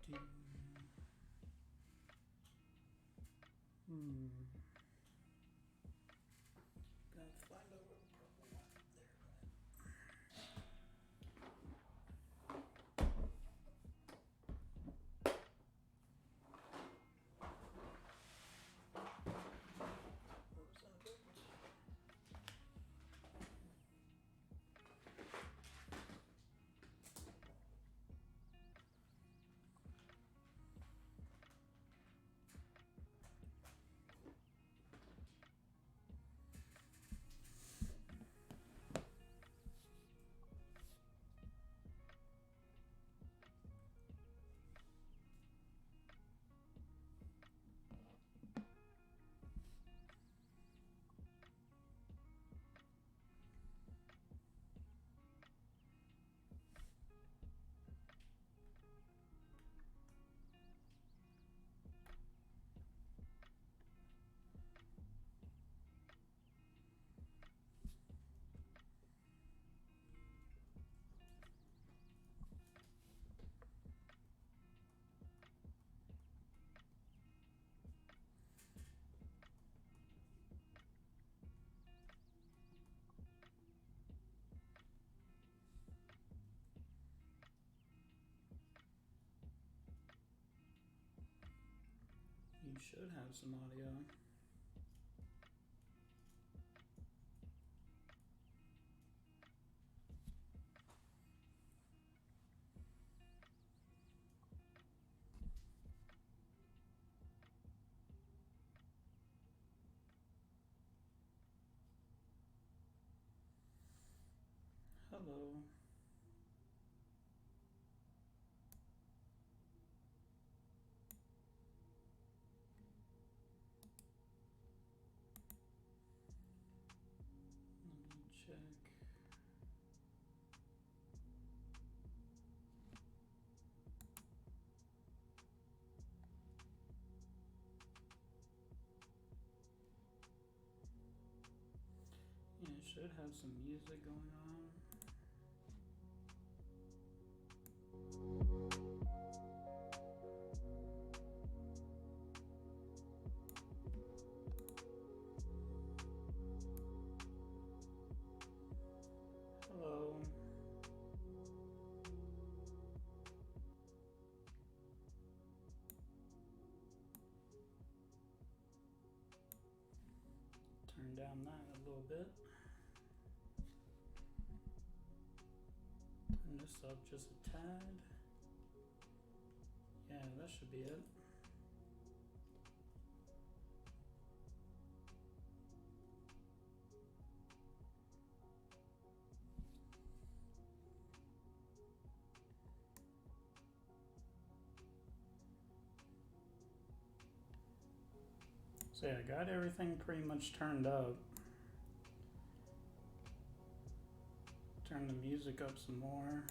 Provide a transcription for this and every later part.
Gotta find out where the purple one there. Where was that book? You should have some audio. Hello. Let me check. Yeah, it should have some music going on. Hello. Turn down that a little bit. Turn this up just a tad. Yeah, that should be it. So yeah, I got everything pretty much turned up. Turn the music up some more.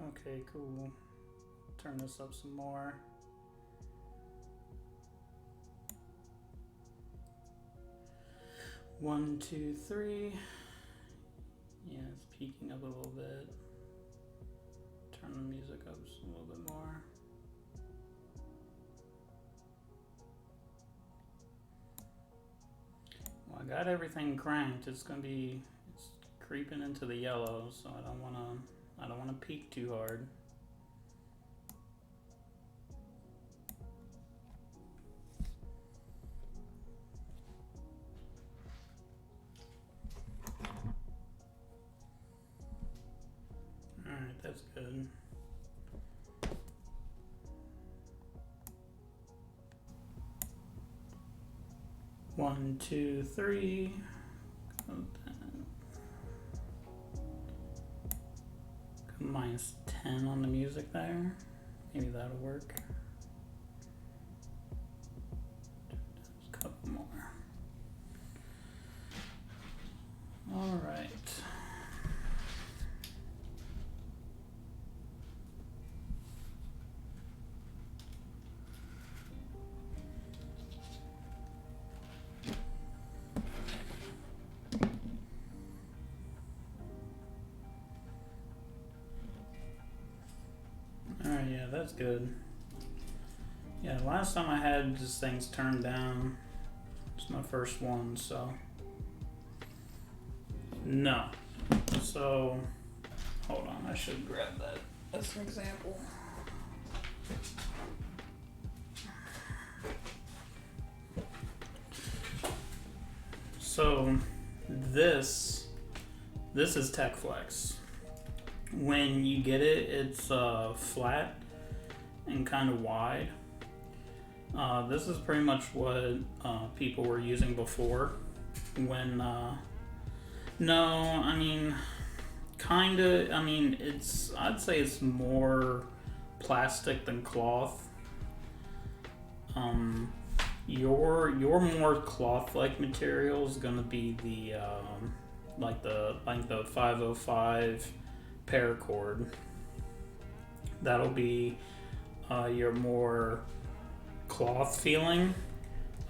Okay, cool. Turn this up some more. One, two, three. Yeah, it's peaking up a little bit. Turn the music up just a little bit more. Well, I got everything cranked. It's creeping into the yellow, so I don't wanna peak too hard. Alright, that's good. One, two, three. Minus 10 on the music there. Maybe that'll work. Just a couple more. All right. yeah, that's good. Yeah, last time I had these things turned down, it's my first one, so. No. So, hold on, I should grab that as an example. So, this is TechFlex. When you get it, it's flat and kind of wide. This is pretty much what people were using before. When no, I mean, kinda. I mean, I'd say it's more plastic than cloth. Your more cloth-like material is gonna be the like the 505 paracord. That'll be your more cloth feeling.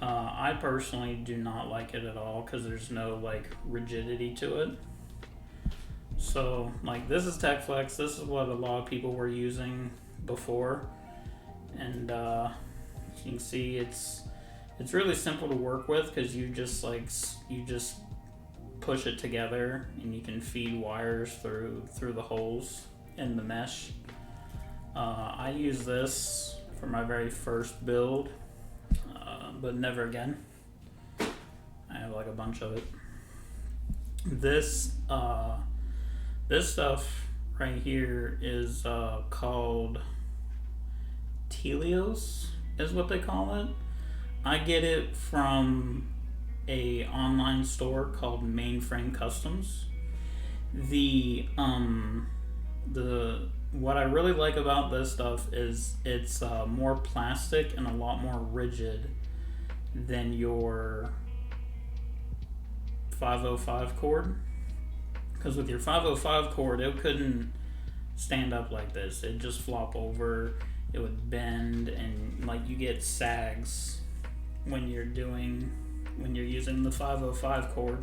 I personally do not like it at all because there's no like rigidity to it. So like this is TechFlex. This is what a lot of people were using before, and you can see it's really simple to work with because you just push it together and you can feed wires through the holes in the mesh. I use this for my very first build, but never again. I have like a bunch of it. This stuff right here is called Telios, is what they call it. I get it from a online store called Mainframe Customs. What I really like about this stuff is it's more plastic and a lot more rigid than your 505 cord. Because with your 505 cord, it couldn't stand up like this. It'd just flop over, it would bend, and like you get sags when you're using the 505 cord.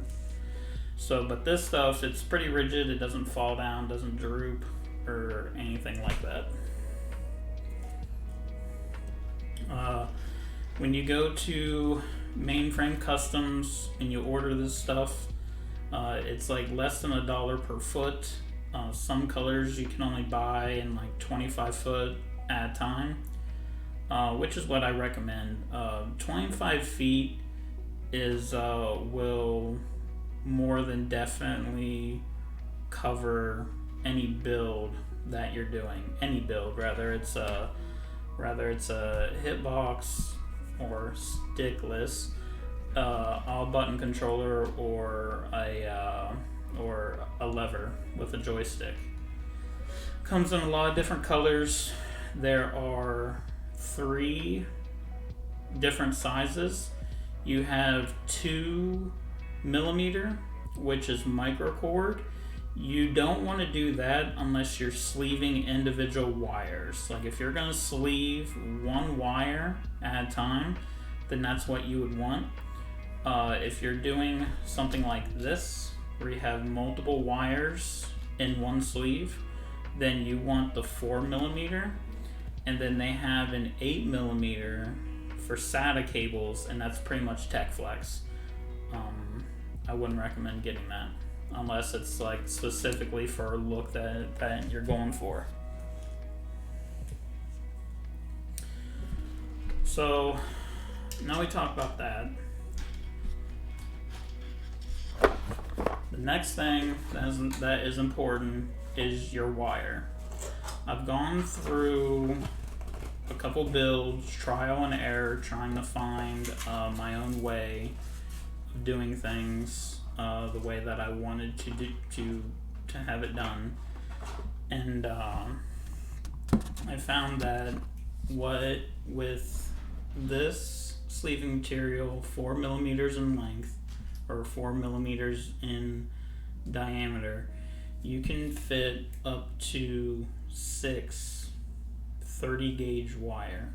So, but this stuff, it's pretty rigid. It doesn't fall down, doesn't droop, or anything like that. When you go to Mainframe Customs and you order this stuff, it's like less than $1 per foot. Some colors you can only buy in like 25 foot at a time, which is what I recommend. 25 feet will more than definitely cover any build that you're doing. Any build, whether it's a hitbox or stickless, all button controller, or a lever with a joystick. Comes in a lot of different colors. There are 3 different sizes. You have 2mm, which is microcord. You don't want to do that unless you're sleeving individual wires. Like if you're going to sleeve one wire at a time, then that's what you would want. If you're doing something like this, where you have multiple wires in one sleeve, then you want the 4mm, and then they have an 8mm for SATA cables, and that's pretty much TechFlex. I wouldn't recommend getting that unless it's like specifically for a look that you're going for. So now we talk about that. The next thing that is important is your wire. I've gone through a couple builds, trial and error, trying to find my own way of doing things the way that I wanted to have it done, and I found that with this sleeving material, 4mm in length or 4mm in diameter, you can fit up to 6 30 gauge wire.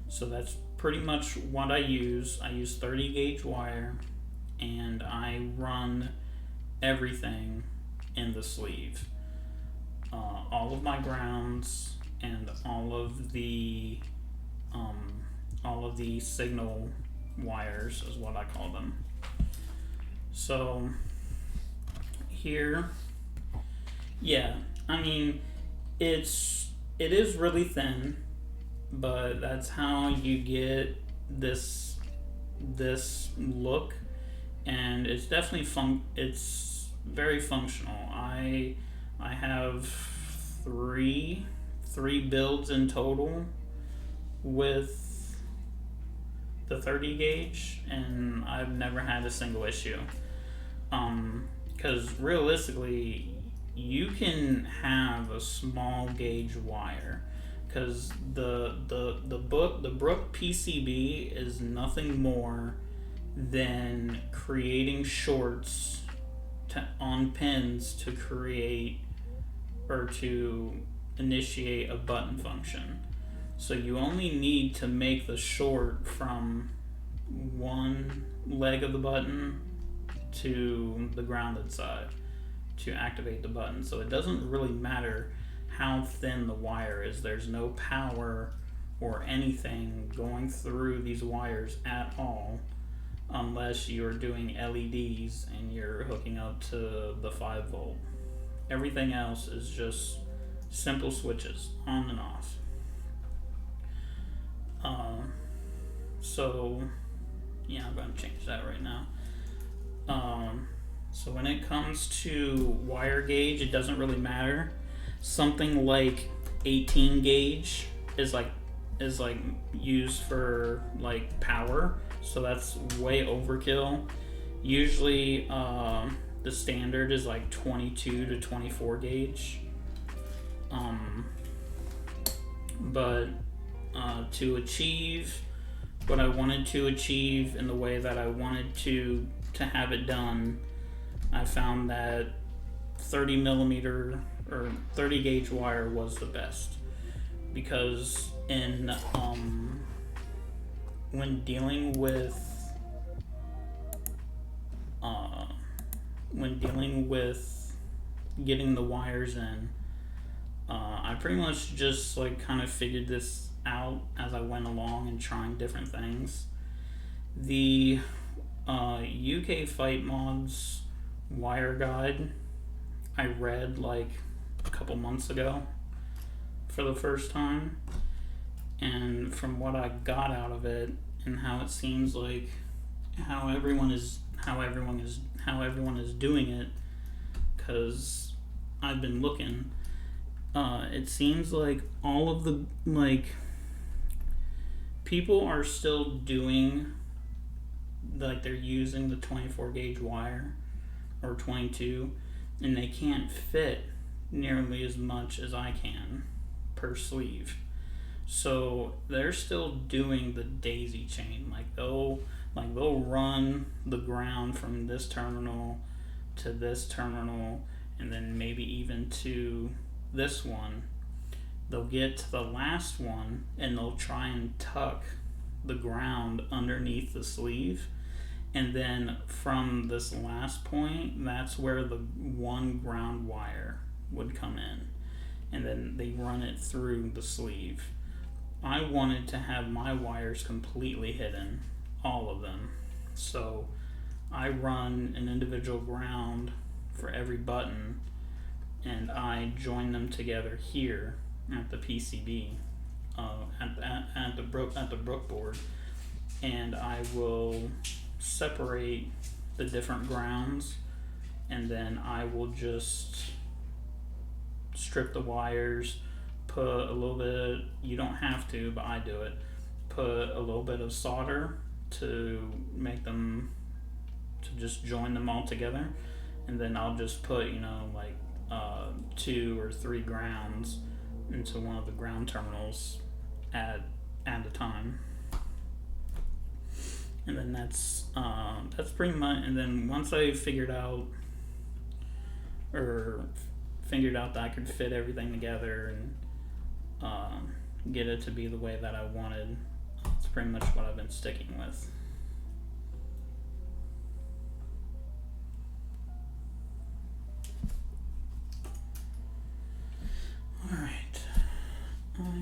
So that's pretty much what I use. I use 30 gauge wire, and I run everything in the sleeve. All of my grounds, and all of the signal wires is what I call them. So here, yeah, I mean, it is really thin, but that's how you get this look, and it's definitely it's very functional. I have three builds in total with the 30 gauge, and I've never had a single issue. Because realistically, you can have a small gauge wire, because the Brook PCB is nothing more than creating shorts on pins to create or to initiate a button function. So you only need to make the short from one leg of the button to the grounded side to activate the button. So it doesn't really matter how thin the wire is. There's no power or anything going through these wires at all, unless you're doing LEDs and you're hooking up to the 5 volt. Everything else is just simple switches on and off. So yeah, I'm going to change that right now. So when it comes to wire gauge, it doesn't really matter. Something like 18 gauge is like used for like power, so that's way overkill. Usually the standard is like 22 to 24 gauge. But to achieve what I wanted to achieve in the way that I wanted to have it done, I found that 30 millimeter or 30 gauge wire was the best, because in when dealing with getting the wires in, I pretty much just like kind of figured this out as I went along and trying different things. The UK Fight Mods wire guide I read like a couple months ago for the first time, and from what I got out of it and how it seems like how everyone is doing it, because I've been looking, it seems like all of the people are still doing, like, they're using the 24 gauge wire or 22, and they can't fit nearly as much as I can per sleeve. So they're still doing the daisy chain. They'll run the ground from this terminal to this terminal, and then maybe even to this one. They'll get to the last one and they'll try and tuck the ground underneath the sleeve, and then from this last point, that's where the one ground wire would come in, and then they run it through the sleeve. I wanted to have my wires completely hidden, all of them, so I run an individual ground for every button, and I join them together here at the PCB, at the Brook board, and I will separate the different grounds, and then I will just strip the wires, put a little bit, you don't have to, but I do it, put a little bit of solder to make them, to just join them all together, and then I'll just put 2 or 3 grounds into one of the ground terminals at a time. And then that's pretty much, and then once I figured out that I could fit everything together and get it to be the way that I wanted, that's pretty much what I've been sticking with. Alright,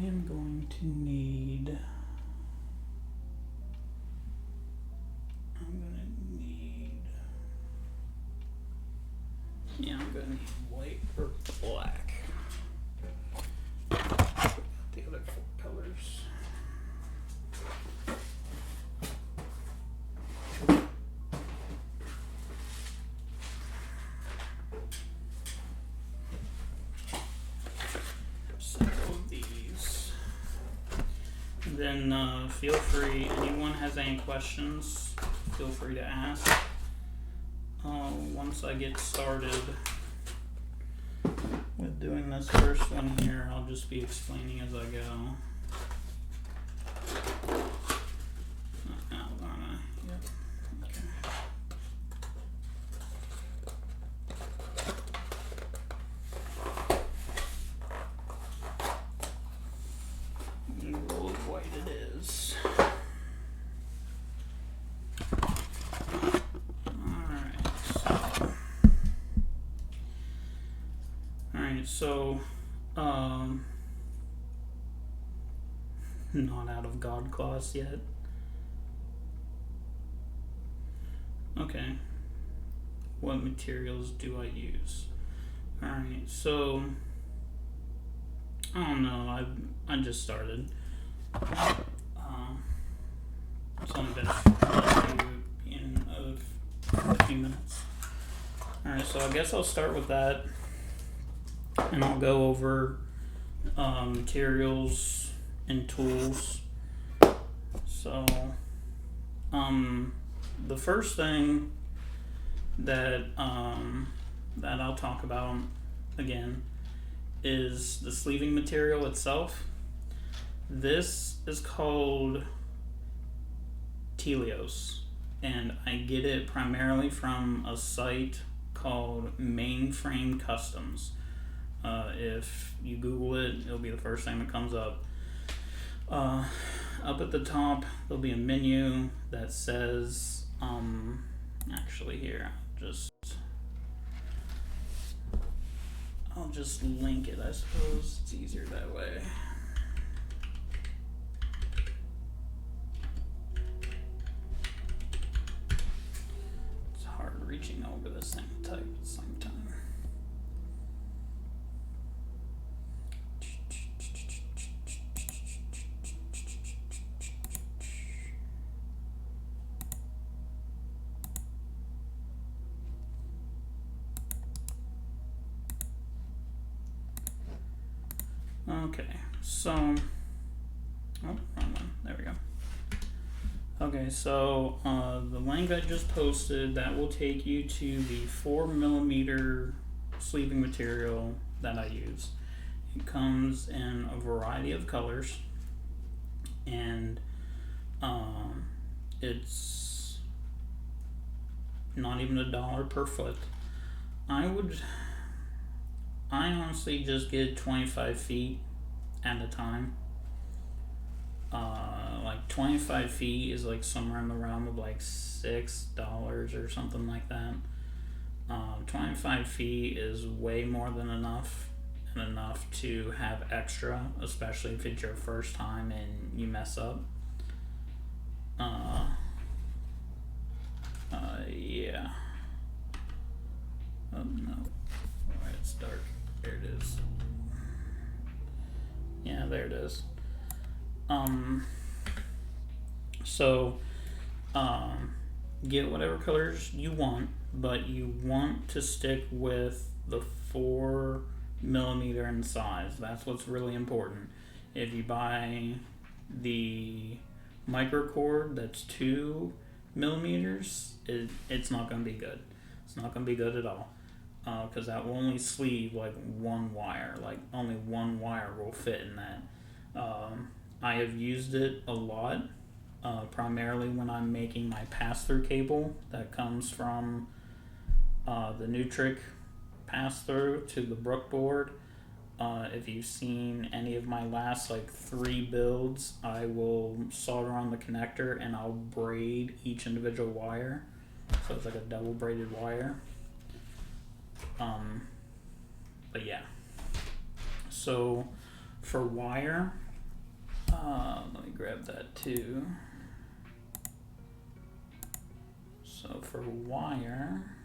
am going to need. Yeah, I'm gonna need white or black. The other 4 colors. Several of these. And then feel free, anyone has any questions, feel free to ask. Once I get started with doing this first one here, I'll just be explaining as I go. Yep, okay. Roll of white it is. So, not out of God class yet. Okay. What materials do I use? Alright, so, I don't know, I just started. It's only been a few minutes. Alright, so I guess I'll start with that. And I'll go over materials and tools. So, the first thing that I'll talk about again is the sleeving material itself. This is called Telios, and I get it primarily from a site called Mainframe Customs. If you Google it, it'll be the first thing that comes up. Up at the top, there'll be a menu that says, actually here, I'll just link it, I suppose. It's easier that way. It's hard reaching over the same type at the same time. Okay, so, wrong one, there we go. Okay, so the link I just posted, that will take you to the 4mm sleeving material that I use. It comes in a variety of colors, and it's not even $1 per foot. I honestly just get 25 feet at a time. Like 25 feet is like somewhere in the realm of like $6 or something like that. 25 feet is way more than enough, and enough to have extra, especially if it's your first time and you mess up. Yeah. Oh no. Alright, it's dark. There it is. Yeah, there it is. So, get whatever colors you want, but you want to stick with the 4mm in size. That's what's really important. If you buy the microcord that's 2mm, it's not going to be good. It's not going to be good at all. Because that will only sleeve like one wire. Like only one wire will fit in that. I have used it a lot, primarily when I'm making my pass-through cable that comes from the Nutric pass-through to the Brook board. If you've seen any of my last like 3 builds, I will solder on the connector and I'll braid each individual wire. So it's like a double braided wire. But yeah. So for wire, Let me grab that too. So for wire,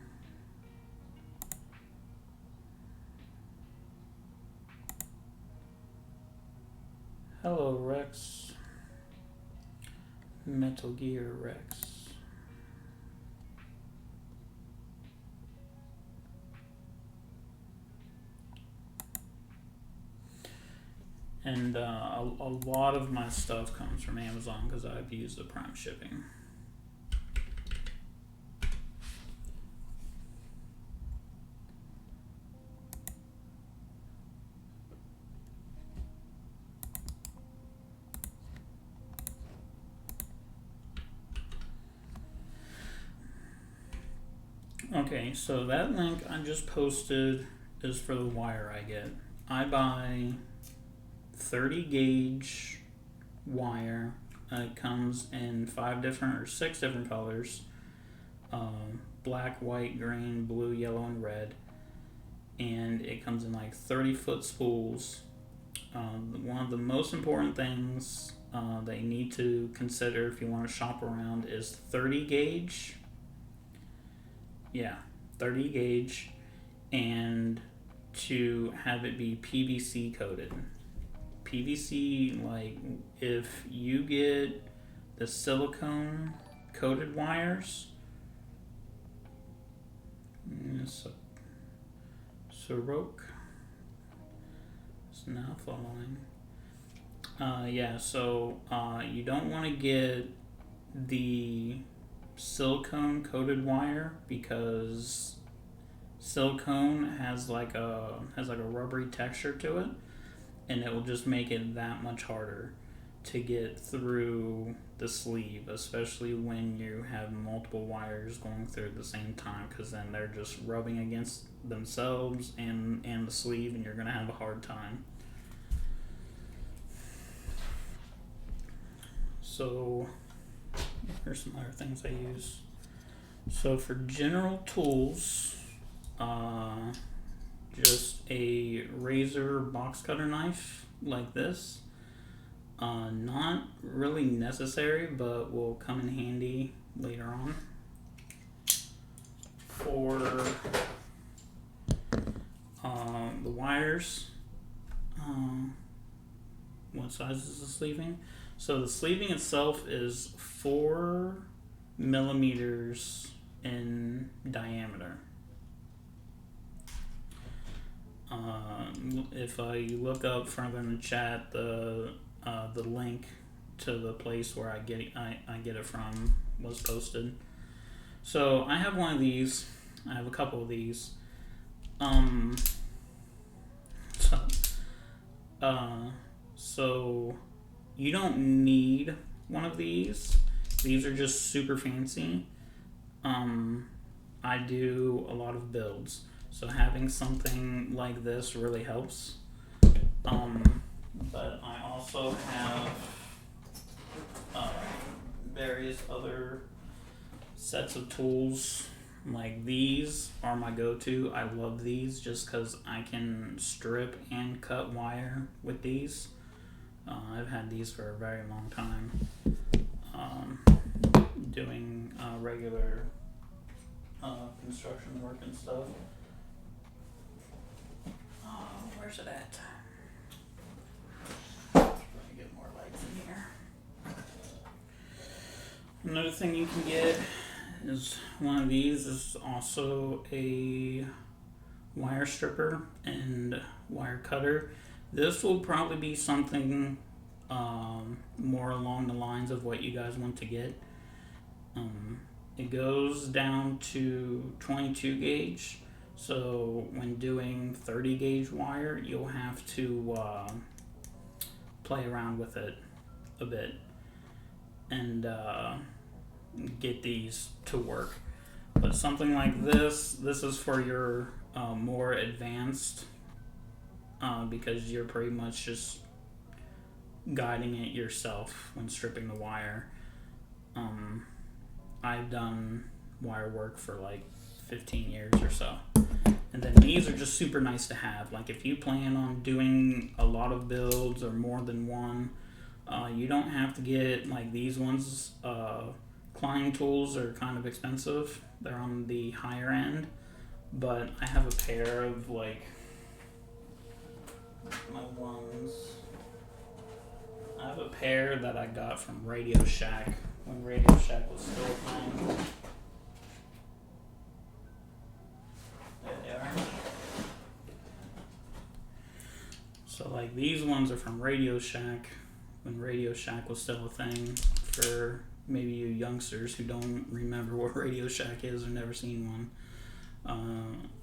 hello Rex, Metal Gear Rex. And a lot of my stuff comes from Amazon because I've used the Prime shipping. Okay, so that link I just posted is for the wire I get. I buy 30 gauge wire. It comes in 5 different or 6 different colors. Black, white, green, blue, yellow, and red. And it comes in like 30-foot spools. One of the most important things that you need to consider if you want to shop around is 30 gauge. Yeah, 30 gauge, and to have it be PVC coated. PVC, like if you get the silicone coated wires, Soroke is now following. So you don't want to get the silicone coated wire because silicone has like a rubbery texture to it, and it will just make it that much harder to get through the sleeve, especially when you have multiple wires going through at the same time, because then they're just rubbing against themselves and the sleeve, and you're going to have a hard time. So here's some other things I use. So for general tools, just a razor box cutter knife like this. Not really necessary, but will come in handy later on. For the wires, what size is the sleeving? So the sleeving itself is 4 millimeters in diameter. If you look up further in the chat, the link to the place where I get it from was posted. So I have one of these. I have a couple of these. So you don't need one of these. These are just super fancy. I do a lot of builds, so having something like this really helps. But I also have various other sets of tools. Like these are my go-to. I love these just because I can strip and cut wire with these. I've had these for a very long time, doing regular construction work and stuff. Where's it at? Try to get more lights in here. Another thing you can get is one of these. Is also a wire stripper and wire cutter. This will probably be something more along the lines of what you guys want to get. It goes down to 22 gauge. So when doing 30 gauge wire, you'll have to play around with it a bit and get these to work. But something like this is for your more advanced, because you're pretty much just guiding it yourself when stripping the wire. I've done wire work for like 15 years or so. And then these are just super nice to have. Like if you plan on doing a lot of builds or more than one, You don't have to get like these ones. Climbing tools are kind of expensive. They're on the higher end, but I have a pair of like my ones. I have a pair that I got from Radio Shack when Radio Shack was still a thing. There they are. So like these ones are from Radio Shack when Radio Shack was still a thing. For maybe you youngsters who don't remember what Radio Shack is or never seen one.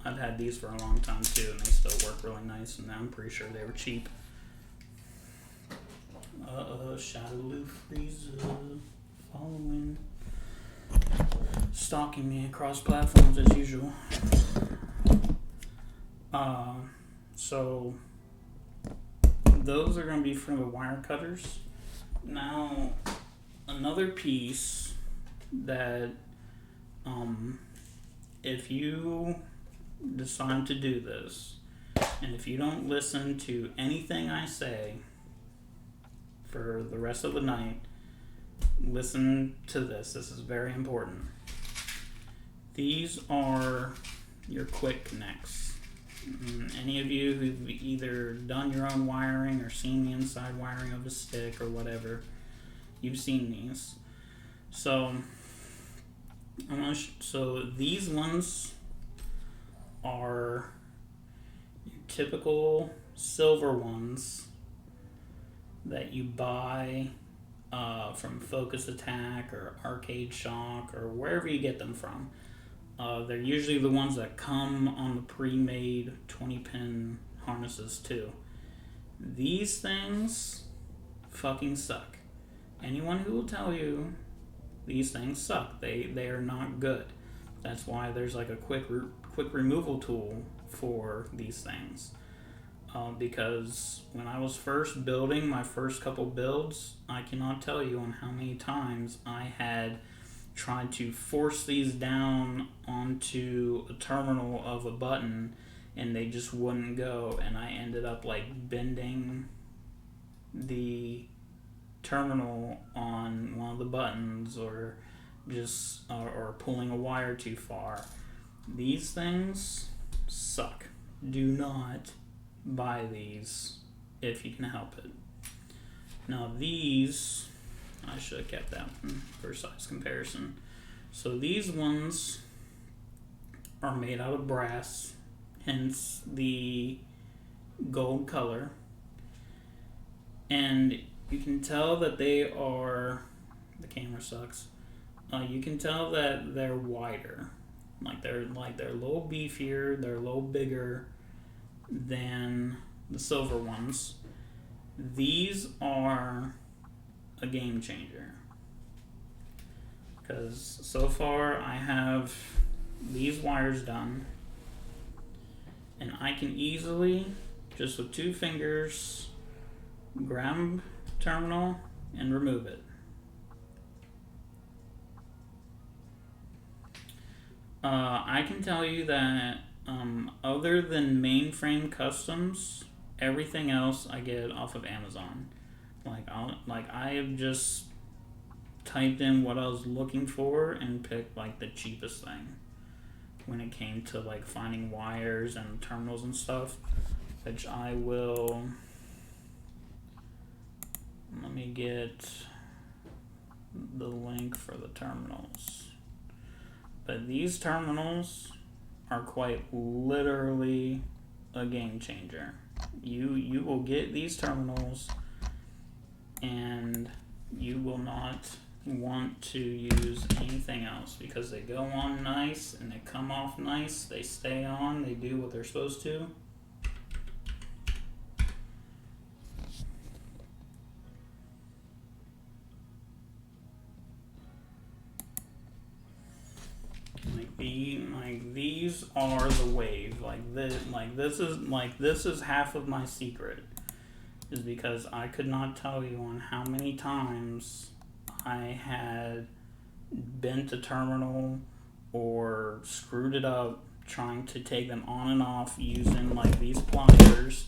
I've had these for a long time too, and they still work really nice, and I'm pretty sure they were cheap. Shadow Frieza following, stalking me across platforms as usual. So those are going to be for the wire cutters. Now, another piece that, if you decide to do this, and if you don't listen to anything I say for the rest of the night, listen to this. This is very important. These are your quick connects. Any of you who've either done your own wiring or seen the inside wiring of a stick or whatever, you've seen these. So these ones are your typical silver ones that you buy from Focus Attack or Arcade Shock or wherever you get them from. They're usually the ones that come on the pre-made 20-pin harnesses too. These things fucking suck. Anyone who will tell you these things suck, they are not good. That's why there's like a quick removal tool for these things. Because when I was first building my first couple builds, I cannot tell you on how many times I had tried to force these down onto a terminal of a button and they just wouldn't go, and I ended up like bending the terminal on one of the buttons or just or pulling a wire too far. These things suck. Do not buy these if you can help it. Now these, I should have kept that one for size comparison. So these ones are made out of brass, hence the gold color. And you can tell that they are, the camera sucks, you can tell that they're wider. They're a little beefier, they're a little bigger than the silver ones. These are a game changer, because so far I have these wires done and I can easily, just with 2 fingers, grab terminal and remove it. I can tell you that other than mainframe customs, everything else I get off of Amazon. I have just typed in what I was looking for and picked like the cheapest thing when it came to like finding wires and terminals and stuff, which I will, let me get the link for the terminals. But these terminals are quite literally a game changer. You will get these terminals and you will not want to use anything else, because they go on nice and they come off nice, they stay on, they do what they're supposed to. These are the wave. This is half of my secret, is because I could not tell you on how many times I had bent a terminal or screwed it up trying to take them on and off using like these pliers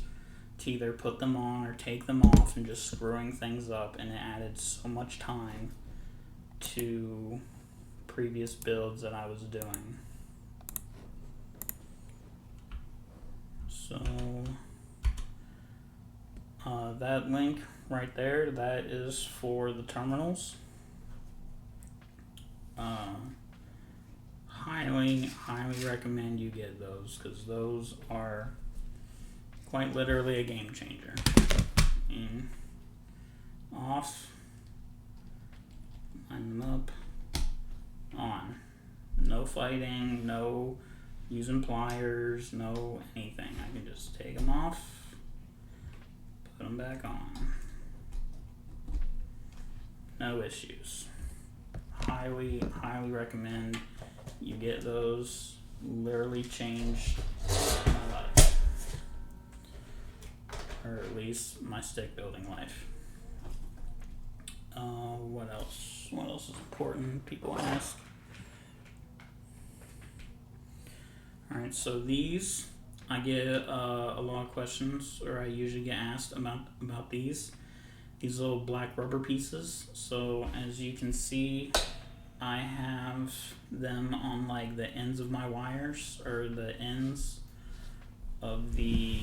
to either put them on or take them off and just screwing things up, and it added so much time to previous builds that I was doing. So that link right there, that is for the terminals. Highly recommend you get those, because those are quite literally a game changer. And off, line them up, on. No fighting, no using pliers, no anything. I can just take them off, put them back on. No issues. Highly recommend you get those. Literally changed my life, or at least my stick building life. What else? What else is important? People ask. All right, so these, I get a lot of questions, or I usually get asked about these little black rubber pieces. So as you can see, I have them on like the ends of my wires, or the ends of the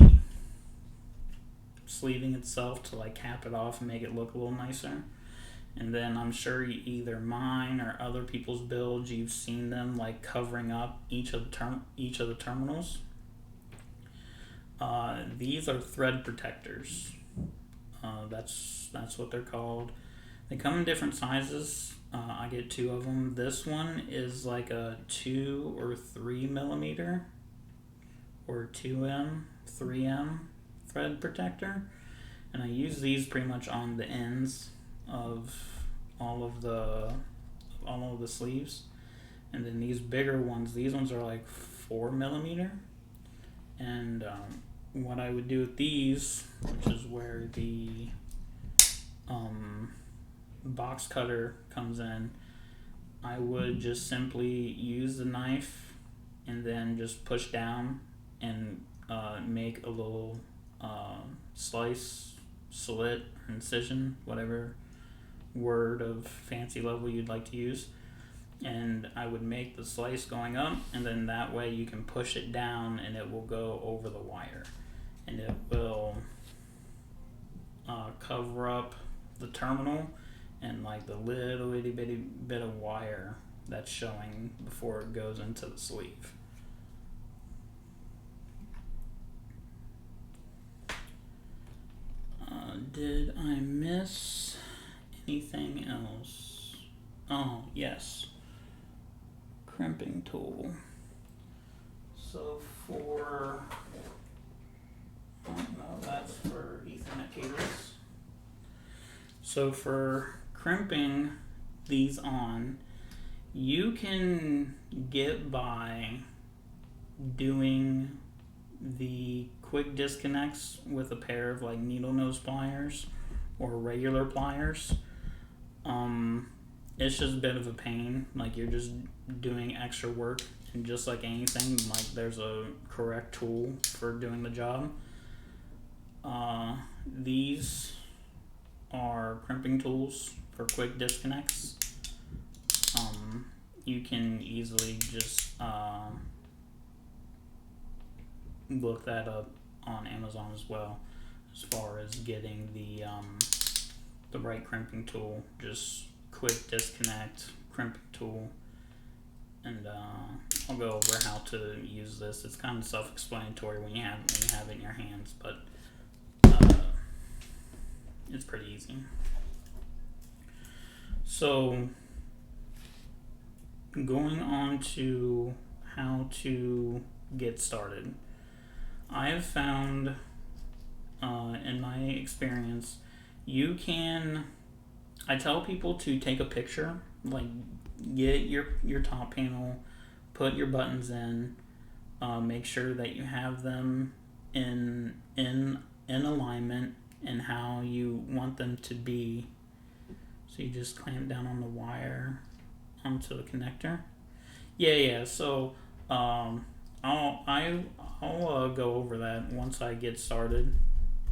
sleeving itself, to like cap it off and make it look a little nicer. And then I'm sure either mine or other people's builds, you've seen them like covering up each of the terminals. These are thread protectors. That's what they're called. They come in different sizes. I get 2 of them. This one is like a 2 or 3 millimeter, or 2M, 3M thread protector, and I use these pretty much on the ends of all of the sleeves. And then these bigger ones, these ones are like 4 millimeter. And what I would do with these, which is where the box cutter comes in, I would just simply use the knife and then just push down and make a little slice, slit, incision, whatever word of fancy level you'd like to use. And I would make the slice going up, and then that way you can push it down and it will go over the wire, and it will cover up the terminal and like the little itty bitty bit of wire that's showing before it goes into the sleeve. Did I miss anything else? Oh, yes. Crimping tool. So for, oh no, that's for Ethernet cables. So for crimping these on, you can get by doing the quick disconnects with a pair of like needle nose pliers or regular pliers. It's just a bit of a pain. Like, you're just doing extra work, and just like anything, like there's a correct tool for doing the job. These are crimping tools for quick disconnects. You can easily just look that up on Amazon as well, as far as getting the right crimping tool. Just quick disconnect, crimping tool, and I'll go over how to use this. It's kind of self-explanatory when you have it in your hands, but it's pretty easy. So going on to how to get started, I have found in my experience, I tell people to take a picture, like get your top panel, put your buttons in, make sure that you have them in alignment and how you want them to be. So you just clamp down on the wire onto the connector. Yeah. So I'll go over that once I get started,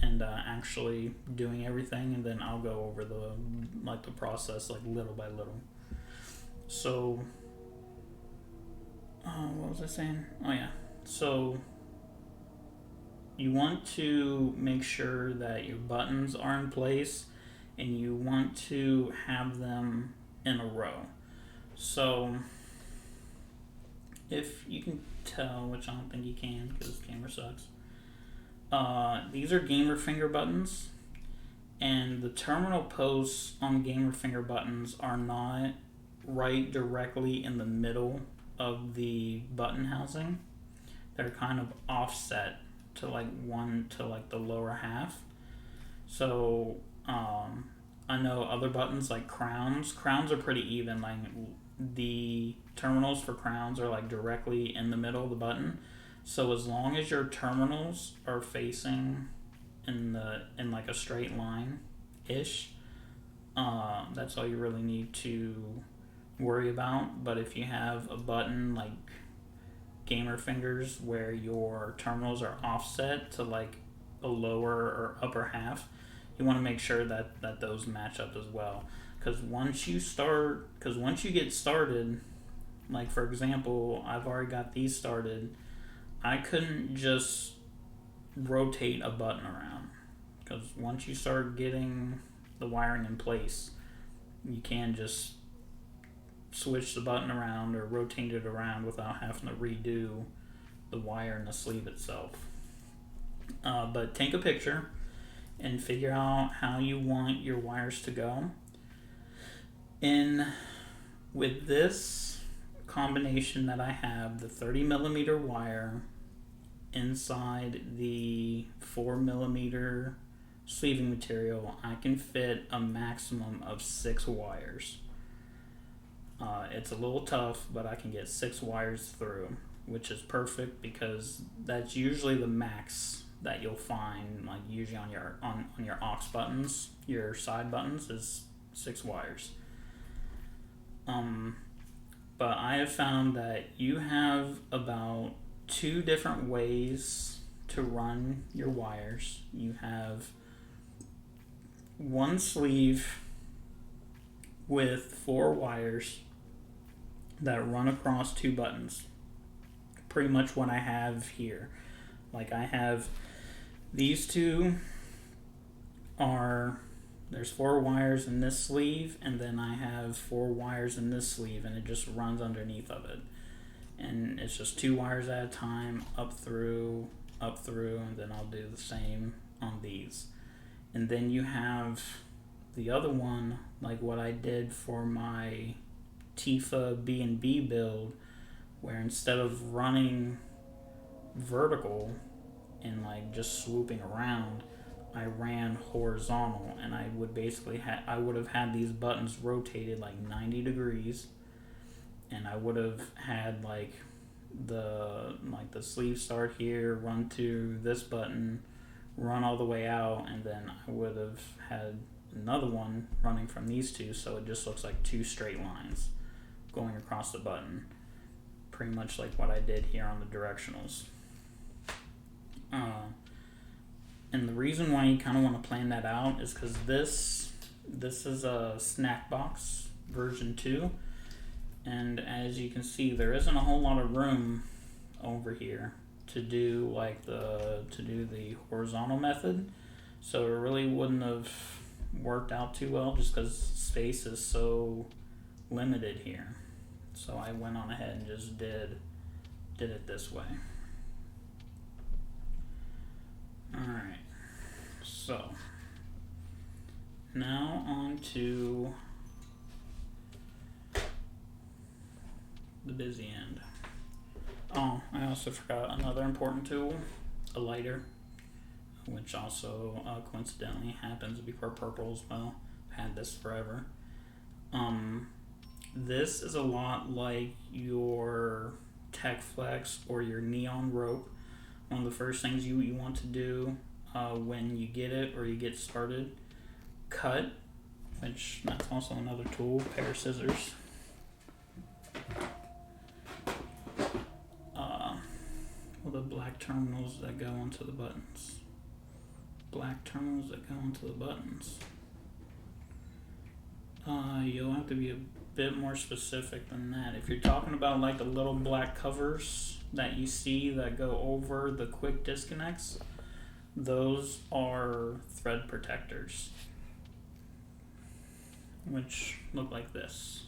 and actually doing everything, and then I'll go over the process little by little. So, what was I saying? Oh yeah. So you want to make sure that your buttons are in place, and you want to have them in a row. So if you can tell, which I don't think you can because the camera sucks, these are gamer finger buttons, and the terminal posts on gamer finger buttons are not right directly in the middle of the button housing. They're kind of offset to one to the lower half. So I know other buttons like crowns are pretty even. Like the terminals for crowns are directly in the middle of the button. So as long as your terminals are facing in a straight line ish, that's all you really need to worry about. But if you have a button like gamer fingers where your terminals are offset to a lower or upper half, you want to make sure that those match up as well. Because once you get started, like for example, I've already got these started, I couldn't just rotate a button around, because once you start getting the wiring in place, you can just switch the button around or rotate it around without having to redo the wire in the sleeve itself. But take a picture and figure out how you want your wires to go. And with this combination that I have, the 30mm wire inside the 4mm sleeving material, I can fit a maximum of 6 wires. It's a little tough, but I can get 6 wires through, which is perfect because that's usually the max that you'll find, usually on your aux buttons, your side buttons, is 6 wires. But I have found that you have about 2 different ways to run your wires. You have one sleeve with 4 wires that run across 2 buttons. Pretty much what I have here. I have these 2 there's 4 wires in this sleeve, and then I have 4 wires in this sleeve, and it just runs underneath of it. And it's just 2 wires at a time, up through, and then I'll do the same on these. And then you have the other one, like what I did for my Tifa B&B build, where instead of running vertical and just swooping around, I ran horizontal, and I would basically I would have had these buttons rotated 90 degrees, and I would have had the sleeve start here, run to this button, run all the way out, and then I would have had another one running from these 2, so it just looks like 2 straight lines going across the button, pretty much like what I did here on the directionals. And the reason why you kind of want to plan that out is because this is a snack box version 2, and as you can see, there isn't a whole lot of room over here to do the horizontal method, so it really wouldn't have worked out too well just because space is so limited here. So I went on ahead and just did it this way. Alright, so now on to the busy end. Oh, I also forgot another important tool, a lighter, which also coincidentally happens to be for purple as well. I've had this forever. This is a lot like your Tech Flex or your neon rope. One of the first things you want to do when you get it or you get started, cut, which that's also another tool, pair of scissors. The black terminals that go onto the buttons. black terminals that go into the buttons. You'll have to be a bit more specific than that. If you're talking about like the little black covers that you see that go over the quick disconnects, those are thread protectors, which look like this.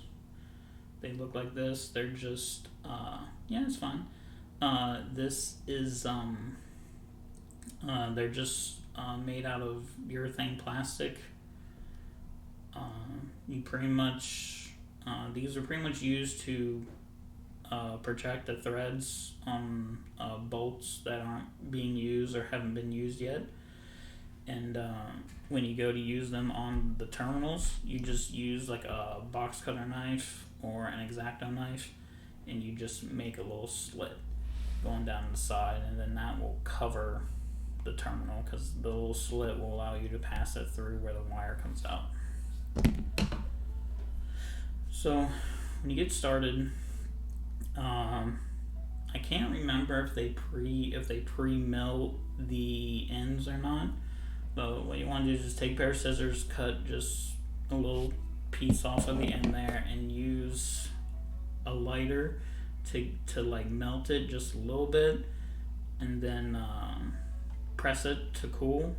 They look like this. They're just yeah, it's fine. This is they're just made out of urethane plastic. You pretty much these are pretty much used to protect the threads on bolts that aren't being used or haven't been used yet. And when you go to use them on the terminals, you just use like a box cutter knife or an X-Acto knife, and you just make a little slit going down the side, and then that will cover the terminal, because the little slit will allow you to pass it through where the wire comes out. So when you get started, I can't remember if they pre-mill the ends or not. But what you want to do is just take a pair of scissors, cut just a little piece off of the end there, and use a lighter to like melt it just a little bit, and then press it to cool.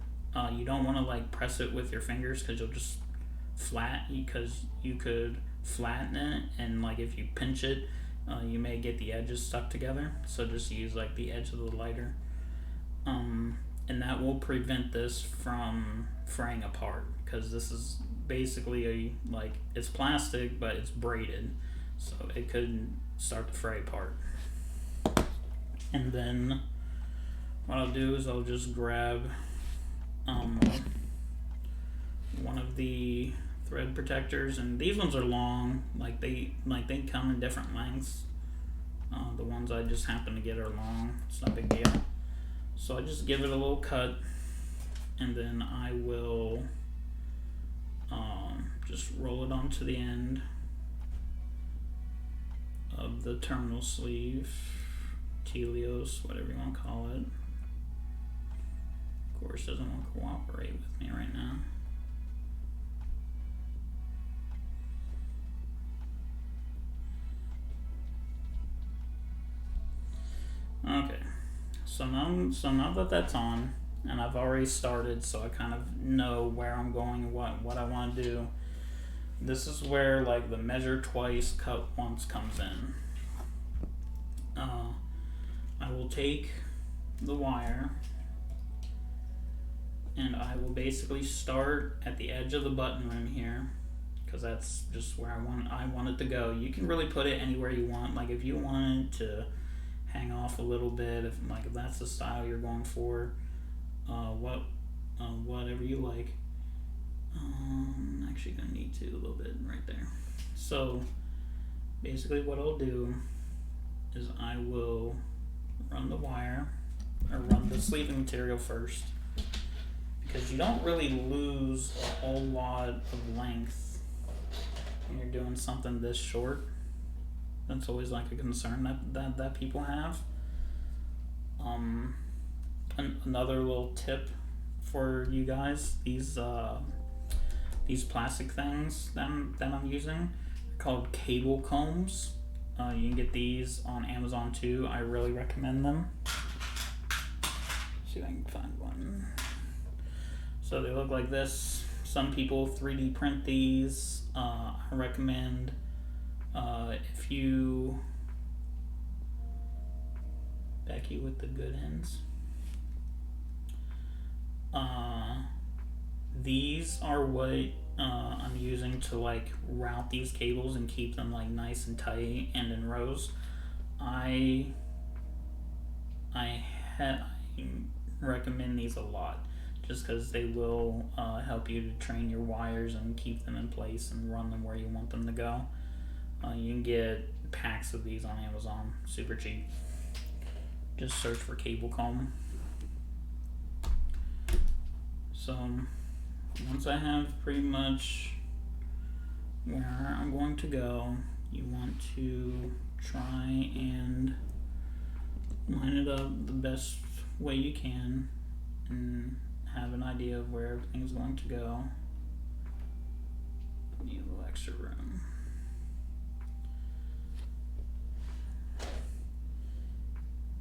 You don't want to like press it with your fingers, because you'll just because you could flatten it, and like if you pinch it, you may get the edges stuck together. So just use like the edge of the lighter, and that will prevent this from fraying apart, because this is basically it's plastic, but it's braided, so it could start to fray apart. And then what I'll do is I'll just grab one of the thread protectors, and these ones are long, they come in different lengths. The ones I just happen to get are long. It's not a big deal. So I just give it a little cut, and then I will just roll it onto the end of the terminal sleeve, Telios, whatever you want to call it. Of course, doesn't want to cooperate with me right now. Okay, so now that that's on, and I've already started, so I kind of know where I'm going and what I want to do. This is where like the measure twice, cut once comes in. I will take the wire, and I will basically start at the edge of the button rim here, because that's just where I want it to go. You can really put it anywhere you want. Like if you wanted to hang off a little bit, if that's the style you're going for, whatever you like. I'm actually gonna need to a little bit right there. So basically what I'll do is I will run the wire, or run the sleeving material first, because you don't really lose a whole lot of length when you're doing something this short. That's always like a concern that people have. Another little tip for you guys: these plastic things that I'm using are called cable combs. You can get these on Amazon too. I really recommend them. See if I can find one. So they look like this. Some people 3D print these. I recommend if you Becky with the good ends. These are what I'm using to like route these cables and keep them like nice and tight and in rows. I recommend these a lot, just because they will help you to train your wires and keep them in place and run them where you want them to go. You can get packs of these on Amazon, super cheap. Just search for cable comb. So once I have pretty much where I'm going to go, you want to try and line it up the best way you can, and have an idea of where everything's going to go. Need a little extra room.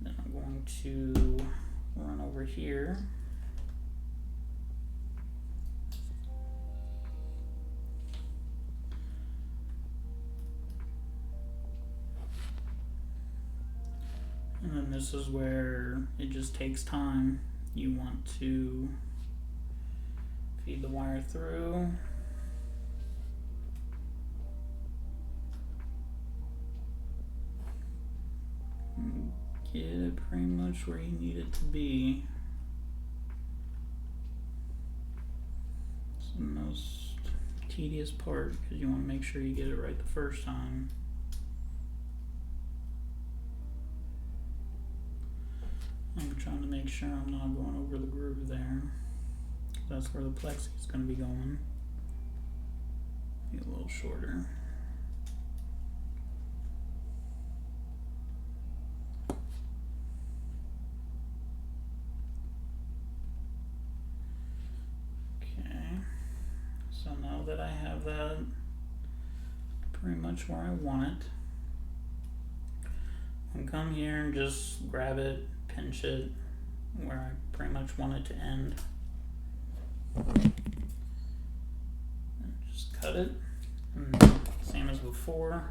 Then I'm going to run over here. And then this is where it just takes time. You want to feed the wire through. And get it pretty much where you need it to be. It's the most tedious part because you want to make sure you get it right the first time. I'm trying to make sure I'm not going over the groove there. That's where the plexi is going to be going. Be a little shorter. Okay. So now that I have that pretty much where I want it, I can come here and just grab it, pinch it where I pretty much want it to end. And just cut it. And same as before,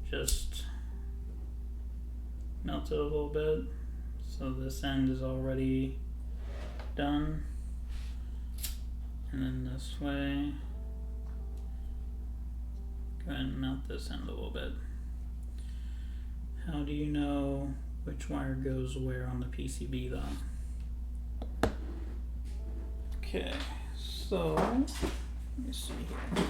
just melt it a little bit. So this end is already done. And then this way, go ahead and melt this end a little bit. How do you know which wire goes where on the PCB though? Okay, so let me see here.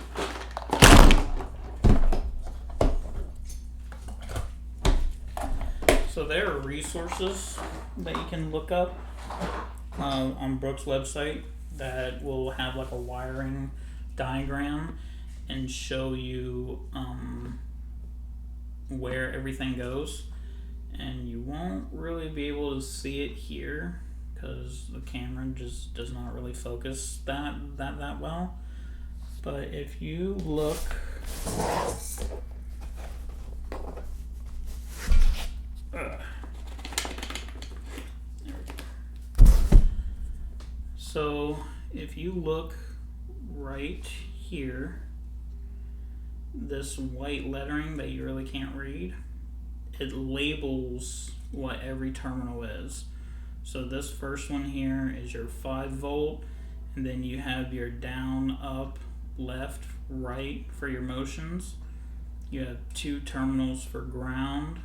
So there are resources that you can look up on Brooke's website that will have like a wiring diagram and show you where everything goes. And you won't really be able to see it here because the camera just does not really focus that well. But if you look, so if you look right here, this white lettering that you really can't read, it labels what every terminal is. So this first one here is your 5 volt, and then you have your down, up, left, right for your motions. You have 2 terminals for ground,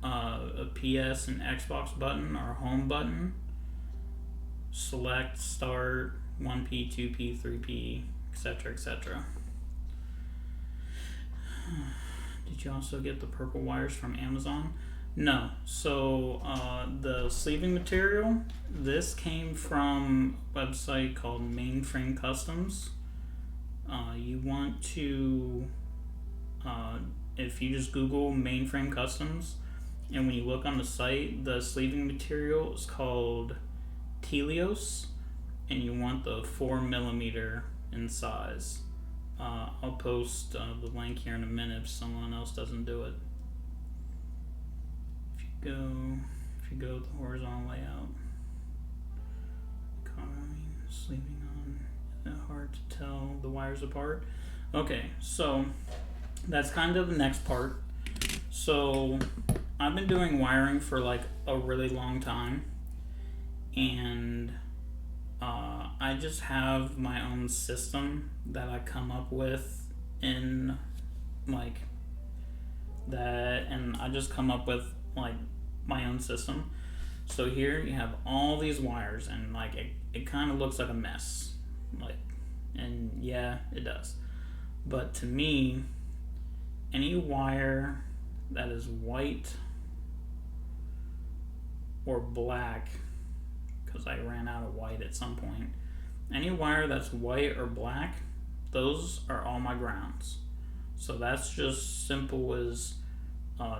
a PS and Xbox button or home button, select, start, 1P, 2P, 3P, etc., etc. Did you also get the purple wires from Amazon? No. So the sleeving material, this came from a website called Mainframe Customs. You want to, if you just Google Mainframe Customs, and when you look on the site, the sleeving material is called Telios, and you want the 4mm in size. I'll post the link here in a minute if someone else doesn't do it. If you go with the horizontal layout, coloring, sleeving on, isn't it hard to tell the wires apart? Okay, so that's kind of the next part. So I've been doing wiring for like a really long time, and I just have my own system that I come up with in like that, and I just come up with like my own system. So here you have all these wires, and like it kind of looks like a mess, like, and yeah, it does. But to me, any wire that is white or black, because I ran out of white at some point, any wire that's white or black, those are all my grounds. So that's just simple as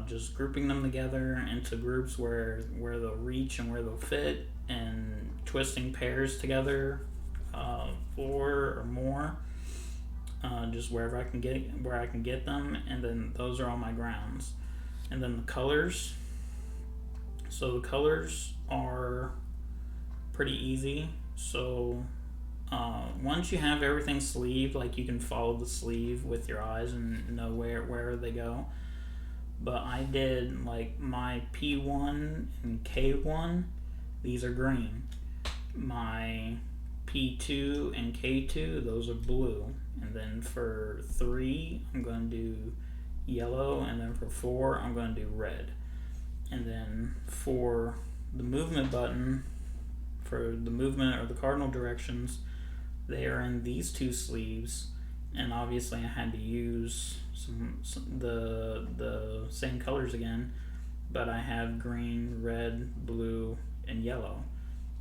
just grouping them together into groups where they'll reach and where they'll fit, and twisting pairs together, 4 or more, just where I can get them, and then those are all my grounds. And then the colors. So the colors are pretty easy. So once you have everything sleeved, like you can follow the sleeve with your eyes and know where they go. But I did like my P1 and K1, these are green. My P2 and K2, those are blue. And then for 3, I'm going to do yellow, and then for 4, I'm going to do red. And then for the movement button, for the movement or the cardinal directions, they are in these 2 sleeves, and obviously I had to use the same colors again, but I have green, red, blue, and yellow.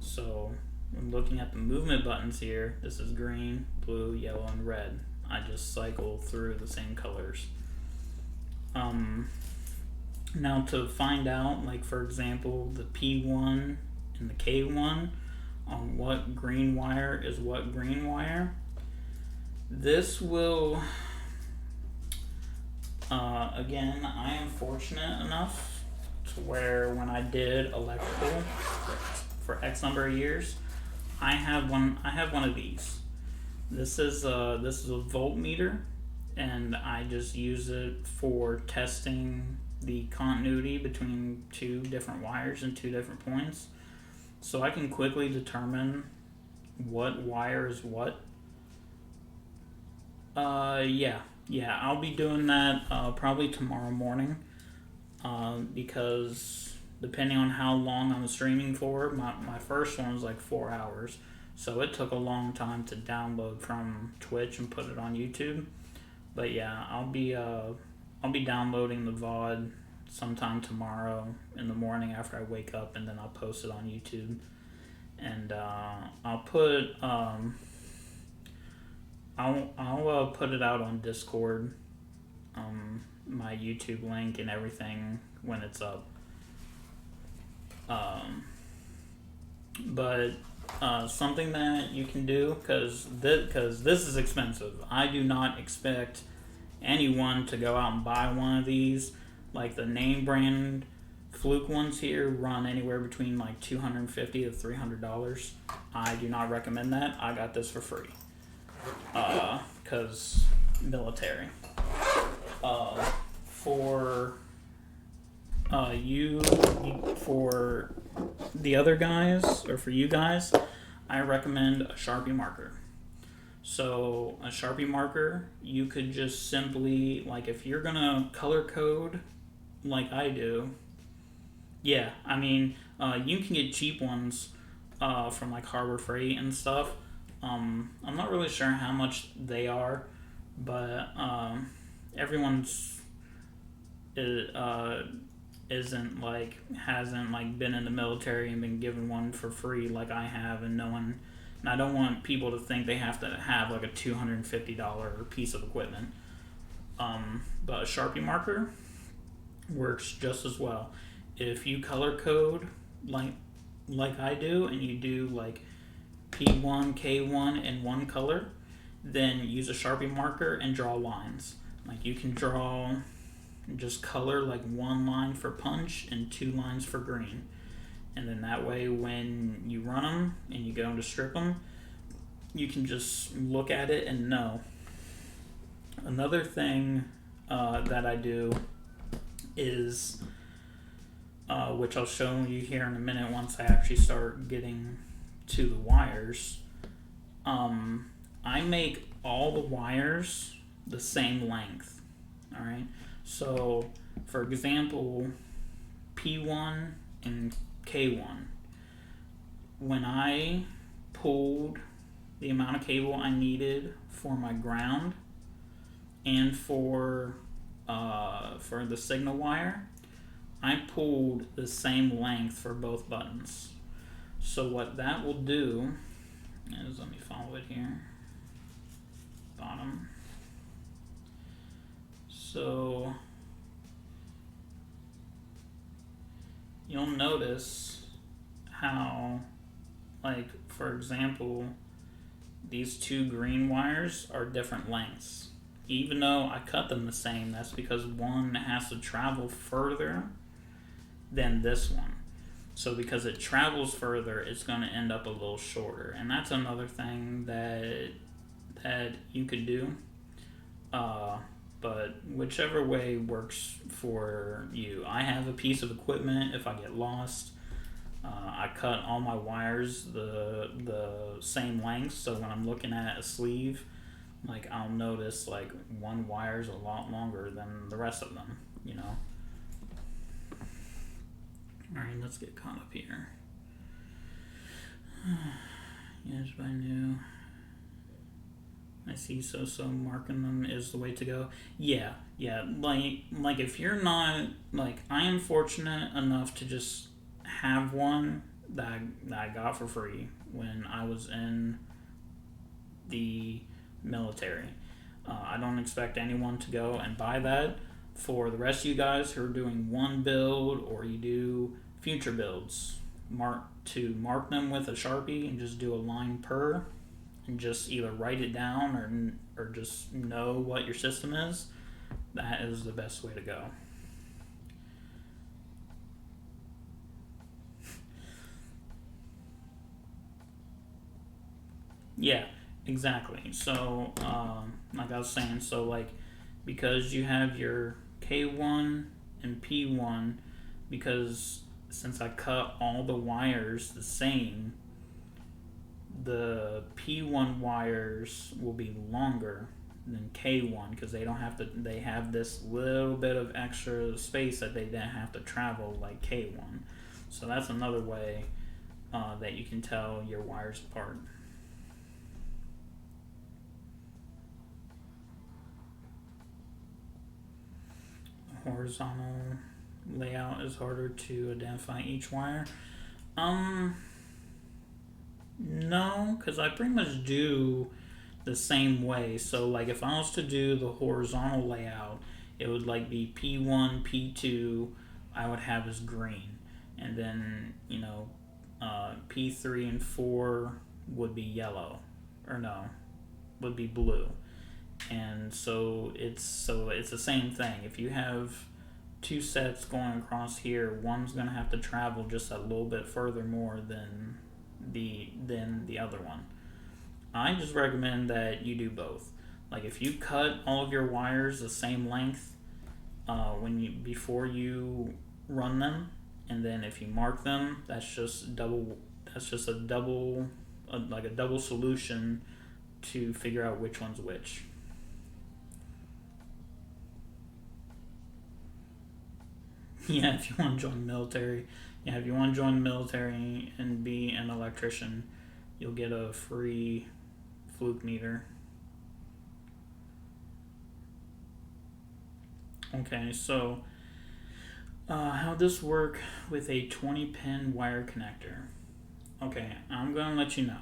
So when looking at the movement buttons here, this is green, blue, yellow, and red. I just cycle through the same colors. Now to find out, like for example, the P1 and the K1 on what green wire is what green wire, this will, again, I am fortunate enough to where when I did electrical for X number of years, I have one of these. This is a voltmeter, and I just use it for testing the continuity between 2 different wires and 2 different points, so I can quickly determine what wire is what. Yeah, I'll be doing that probably tomorrow morning, because depending on how long I'm streaming for, my first one was like 4 hours, so it took a long time to download from Twitch and put it on YouTube. But yeah, I'll be downloading the VOD sometime tomorrow in the morning after I wake up, and then I'll post it on YouTube. And I'll put I'll put it out on Discord, my YouTube link and everything when it's up. But something that you can do, because this is expensive. I do not expect anyone to go out and buy one of these. Like the name brand Fluke ones here run anywhere between like $250 to $300. I do not recommend that. I got this for free, because military. For for the other guys, or for you guys, I recommend a Sharpie marker. So a Sharpie marker, you could just simply, like if you're gonna color code like I do, yeah, I mean, you can get cheap ones from like Harbor Freight and stuff. I'm not really sure how much they are, but everyone's hasn't been in the military and been given one for free like I have, and I don't want people to think they have to have like a $250 piece of equipment. But a Sharpie marker works just as well. If you color code like I do, and you do like P1, K1 in one color, then use a Sharpie marker and draw lines. Like you can just color like 1 line for punch and 2 lines for green. And then that way when you run them and you go to strip them, you can just look at it and know. Another thing that I do is, which I'll show you here in a minute once I actually start getting to the wires, I make all the wires the same length. Alright, so for example, P1 and K1, when I pulled the amount of cable I needed for my ground and for the signal wire, I pulled the same length for both buttons. So what that will do is, let me follow it here, bottom. So you'll notice how like for example, these two green wires are different lengths. Even though I cut them the same, that's because one has to travel further than this one. So because it travels further, it's going to end up a little shorter. And that's another thing that you could do. But whichever way works for you. I have a piece of equipment if I get lost. I cut all my wires the same length, so when I'm looking at a sleeve, like I'll notice like one wire's a lot longer than the rest of them, you know. Alright, let's get caught up here. Yes, I knew. I see, so marking them is the way to go. Yeah, like if you're not, like, I am fortunate enough to just have one that I got for free when I was in the military. I don't expect anyone to go and buy that. For the rest of you guys who are doing one build or you do future builds, mark them with a Sharpie and just do a line per, and just either write it down or just know what your system is. That is the best way to go. Yeah, exactly. So, like I was saying, so like, because you have your K1 and P1, because since I cut all the wires the same, the P1 wires will be longer than K1 because they have this little bit of extra space that they didn't have to travel like K1. So that's another way that you can tell your wires apart. Horizontal layout is harder to identify each wire. No, because I pretty much do the same way. So like if I was to do the horizontal layout, it would like be P1, P2, I would have as green. And then, you know, P3 and 4 would be yellow. Or no, would be blue. And so it's the same thing. If you have two sets going across here, one's going to have to travel just a little bit further more than the other one. I just recommend that you do both. Like if you cut all of your wires the same length before you run them, and then if you mark them, that's just a double solution to figure out which one's which. Yeah, if you want to join the military. Yeah, if you want to join the military and be an electrician, you'll get a free fluke meter. Okay, so how does this work with a 20-pin wire connector? Okay, I'm going to let you know.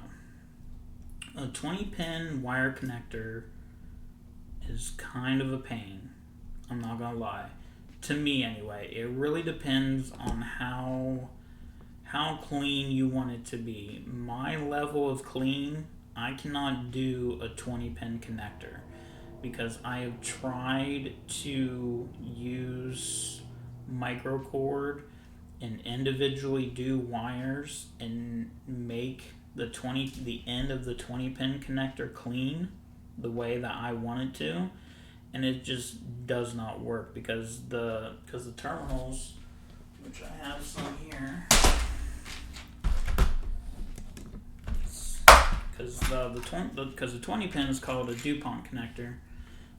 A 20-pin wire connector is kind of a pain. I'm not going to lie. To me anyway, it really depends on how clean you want it to be. My level of clean, I cannot do a 20-pin connector because I have tried to use microcord and individually do wires and make the end of the 20-pin connector clean the way that I want it to. And it just does not work because the terminals, which I have some here, because the 20 pin is called a DuPont connector.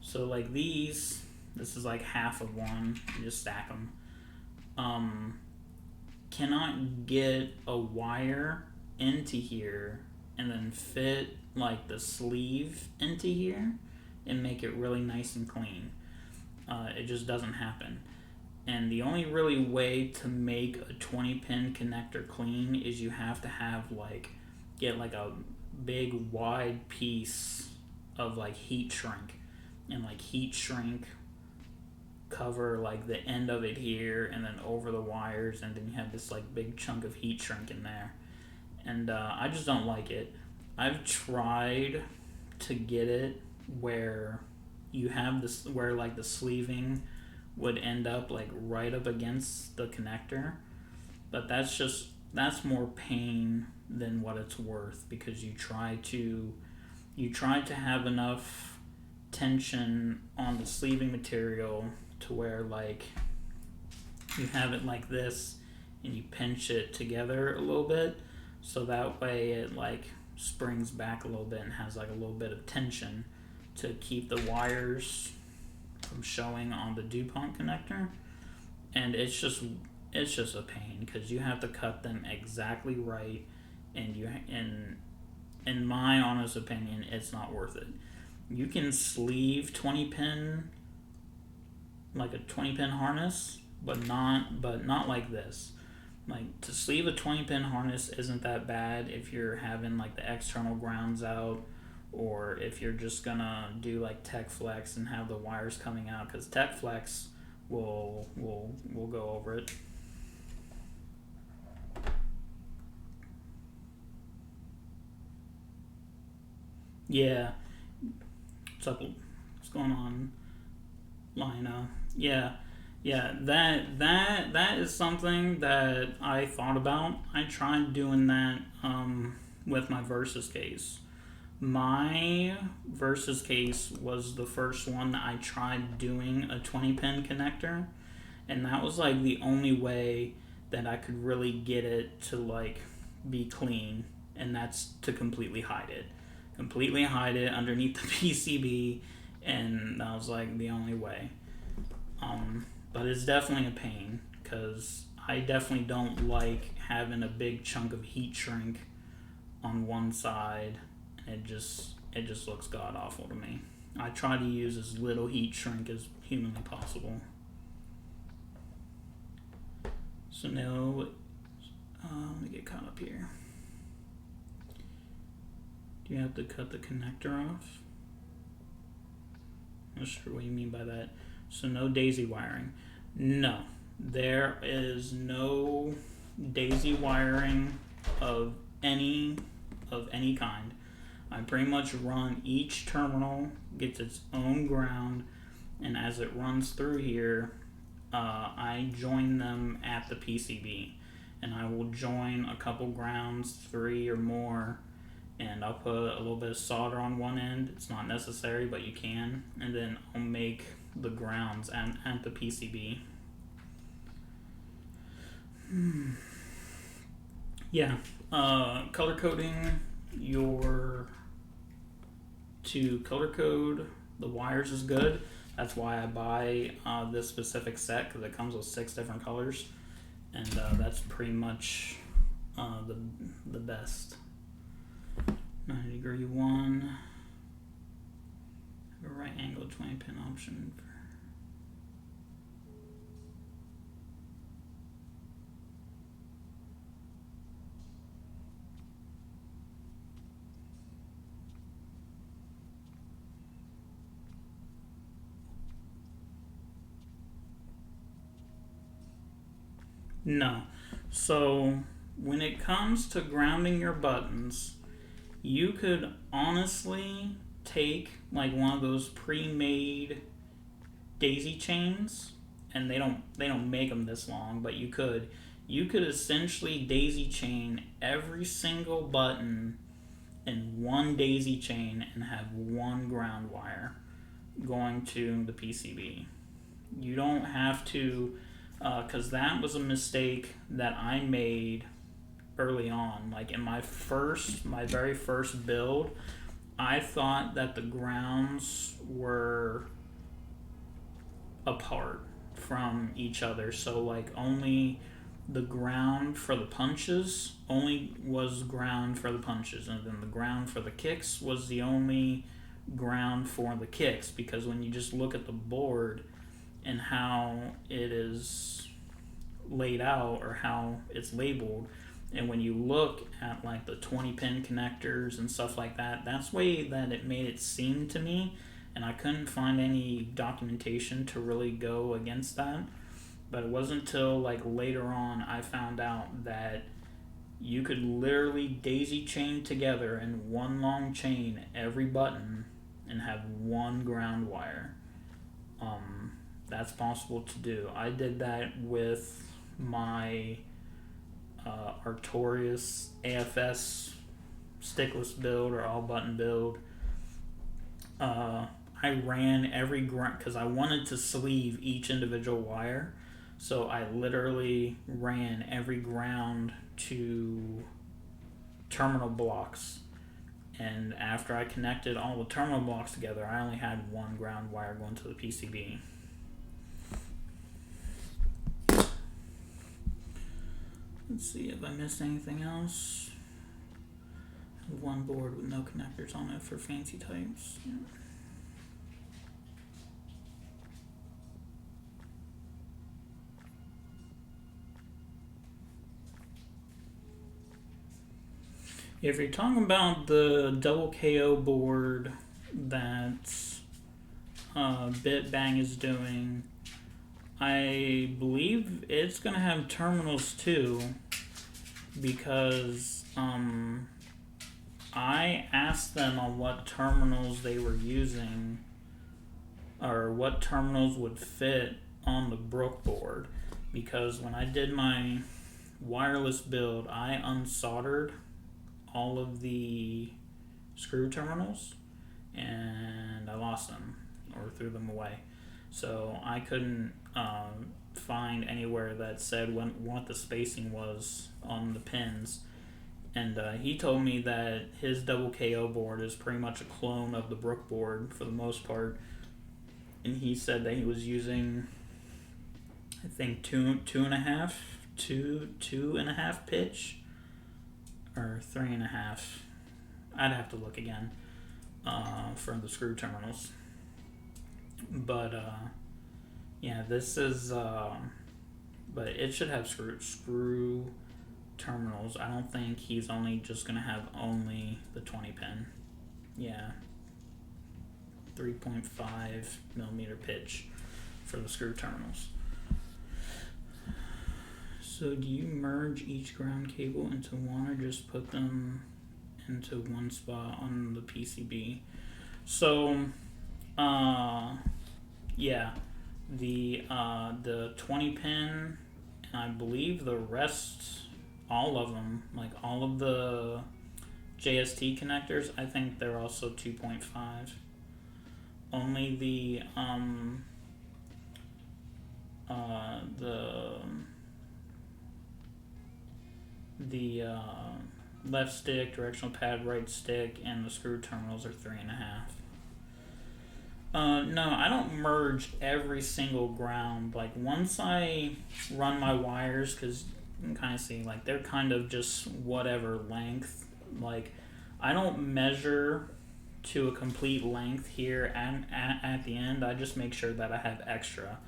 So like this is like half of one. You just stack them. Cannot get a wire into here and then fit like the sleeve into here and make it really nice and clean. It just doesn't happen. And the only really way to make a 20-pin connector clean is you have to have get a big wide piece of heat shrink, and heat shrink cover the end of it here and then over the wires, and then you have this big chunk of heat shrink in there. and I just don't like it. I've tried to get it where you have this, where like the sleeving would end up like right up against the connector, but that's more pain than what it's worth, because you try to have enough tension on the sleeving material to where like you have it like this and you pinch it together a little bit, so that way it like springs back a little bit and has like a little bit of tension to keep the wires from showing on the DuPont connector. And it's just a pain because you have to cut them exactly right, and in my honest opinion, it's not worth it. You can sleeve 20 pin like a 20 pin harness, but not like this. Like, to sleeve a 20 pin harness isn't that bad if you're having like the external grounds out, or if you're just gonna do like Tech Flex and have the wires coming out, because Tech Flex will go over it. Yeah. What's going on, Lina? Yeah. Yeah, that is something that I thought about. I tried doing that with my Versus case. My Versus case was the first one that I tried doing a 20 pin connector, and that was like the only way that I could really get it to like be clean, and that's to completely hide it underneath the PCB, and that was like the only way. But it's definitely a pain, because I definitely don't like having a big chunk of heat shrink on one side. It just looks god awful to me. I try to use as little heat shrink as humanly possible. So now, let me get caught up here. Do you have to cut the connector off? I'm not sure what you mean by that. So no daisy wiring. No, there is no daisy wiring of any kind. I pretty much run each terminal, gets its own ground, and as it runs through here, I join them at the PCB, and I will join a couple grounds, 3 or more, and I'll put a little bit of solder on one end. It's not necessary, but you can, and then I'll make the grounds at the PCB. Yeah, color coding to color code the wires is good. That's why I buy this specific set, because it comes with 6 different colors, and that's pretty much the best. 90-degree one. Have a right angle 20 pin option. No. So when it comes to grounding your buttons, you could honestly take like one of those pre-made daisy chains, and they don't make them this long, but you could essentially daisy chain every single button in one daisy chain and have one ground wire going to the PCB. You don't have to, because that was a mistake that I made early on. Like in my very first build, I thought that the grounds were apart from each other. So like only the ground for the punches was ground for the punches, and then the ground for the kicks was the only ground for the kicks, because when you just look at the board and how it is laid out or how it's labeled, and when you look at like the 20 pin connectors and stuff like that, that's the way that it made it seem to me, and I couldn't find any documentation to really go against that. But it wasn't until like later on I found out that you could literally daisy chain together in one long chain every button and have one ground wire. That's possible to do. I did that with my Artorias AFS stickless build or all button build. I ran every ground because I wanted to sleeve each individual wire, so I literally ran every ground to terminal blocks, and after I connected all the terminal blocks together, I only had one ground wire going to the PCB. Let's see if I missed anything else. One board with no connectors on it for fancy types. Yeah. If you're talking about the double KO board that BitBang is doing, I believe it's going to have terminals too, because I asked them on what terminals they were using, or what terminals would fit on the Brook board, because when I did my wireless build, I unsoldered all of the screw terminals and I lost them or threw them away. So I couldn't find anywhere that said what the spacing was on the pins. And he told me that his double KO board is pretty much a clone of the Brook board for the most part. And he said that he was using, I think, two and a half pitch, or 3.5. I'd have to look again for the screw terminals. But yeah, this is, but it should have screw terminals. I don't think he's only just gonna have only the 20 pin. Yeah, 3.5 millimeter pitch for the screw terminals. So do you merge each ground cable into one or just put them into one spot on the PCB? So yeah, the 20 pin, and I believe the rest, all of them, like all of the JST connectors, I think they're also 2.5. Only the left stick, directional pad, right stick, and the screw terminals are 3.5. No, I don't merge every single ground. Like once I run my wires, because you can kind of see like they're kind of just whatever length. Like I don't measure to a complete length here and at the end. I just make sure that I have extra.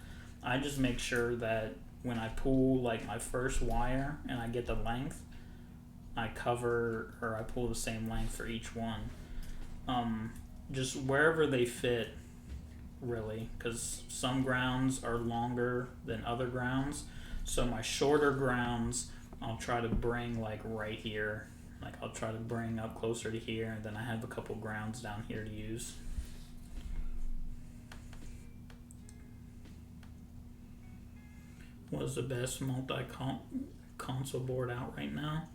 I just make sure that when I pull like my first wire and I get the length, I cover or I pull the same length for each one. Just wherever they fit, really, because some grounds are longer than other grounds. So my shorter grounds, I'll try to bring like right here. Like I'll try to bring up closer to here, and then I have a couple grounds down here to use. What is the best multi-console board out right now?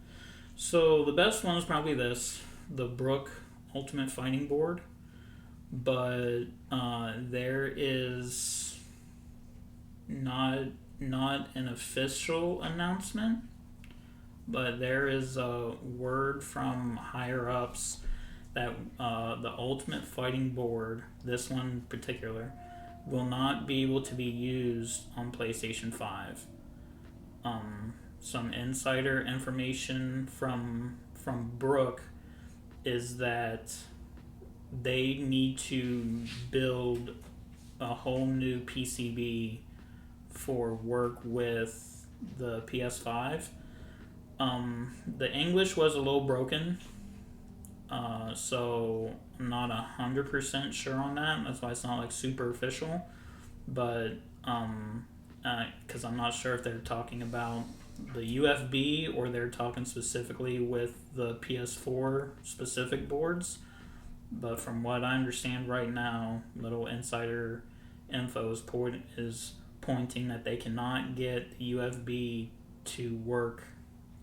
So the best one is probably this, the Brook Ultimate Fighting Board. But there is not an official announcement, but there is a word from higher ups that the Ultimate Fighting Board, this one in particular, will not be able to be used on PlayStation 5. Some insider information from Brook is that they need to build a whole new PCB for work with the PS5. The English was a little broken, so I'm not 100% sure on that. That's why it's not like super official, but because I'm not sure if they're talking about the UFB, or they're talking specifically with the PS4 specific boards. But from what I understand right now, little insider info is pointing that they cannot get the UFB to work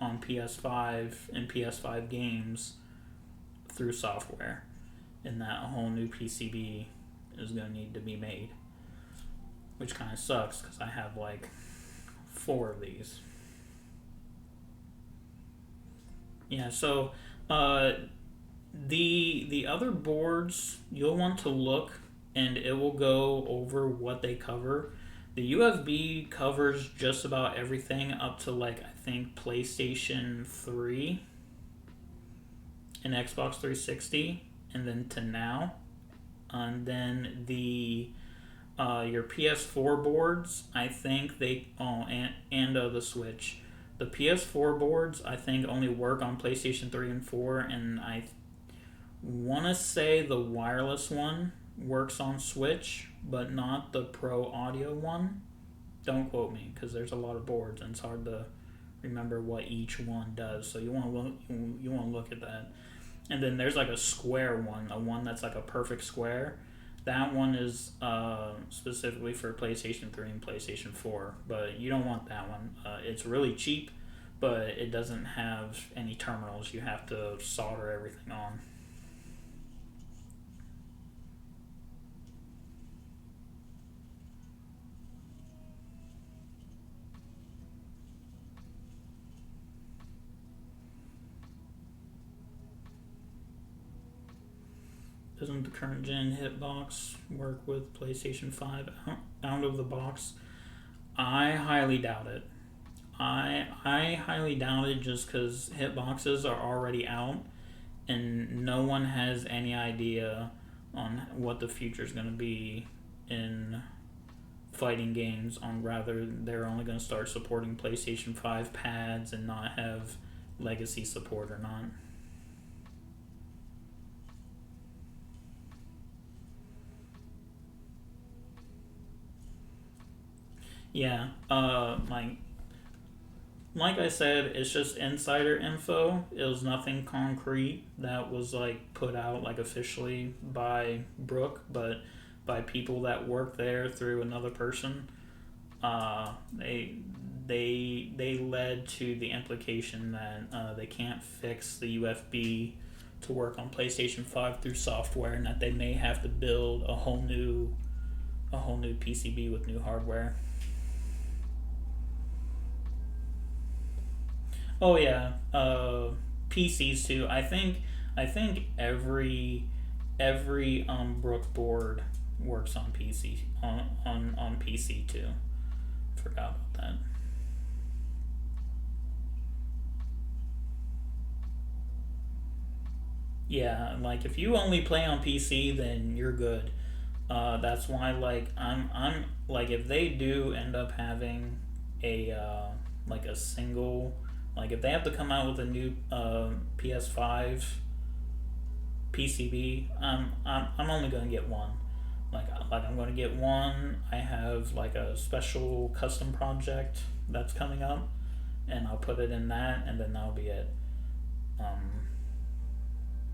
on PS5 and PS5 games through software, and that a whole new PCB is going to need to be made, which kind of sucks because I have like 4 of these. Yeah, so the other boards, you'll want to look, and it will go over what they cover. The UFB covers just about everything up to, like, I think PlayStation 3 and Xbox 360, and then to now. And then your PS4 boards, I think and the Switch. The PS4 boards, I think, only work on PlayStation 3 and 4, and I want to say the wireless one works on Switch, but not the Pro Audio one. Don't quote me, because there's a lot of boards, and it's hard to remember what each one does. So you want to look at that. And then there's like a square one, a one that's like a perfect square. That one is specifically for PlayStation 3 and PlayStation 4, but you don't want that one. It's really cheap, but it doesn't have any terminals. You have to solder everything on. Doesn't the current gen hitbox work with PlayStation 5 out of the box? I highly doubt it. I highly doubt it, just because hitboxes are already out and no one has any idea on what the future is going to be in fighting games. They're only going to start supporting PlayStation 5 pads and not have legacy support or not. Yeah, like I said, it's just insider info. It was nothing concrete that was like put out like officially by Brooke, but by people that work there through another person. They led to the implication that they can't fix the UFB to work on PlayStation 5 through software, and that they may have to build a whole new PCB with new hardware. Oh yeah, PCs too. I think every Brook board works on PC on PC too. Forgot about that. Yeah, like if you only play on PC, then you're good. That's why, like, I'm like, if they do end up having like a single, like if they have to come out with a new PS5 PCB, I'm only gonna get one. Like I'm gonna get one. I have like a special custom project that's coming up, and I'll put it in that, and then that'll be it.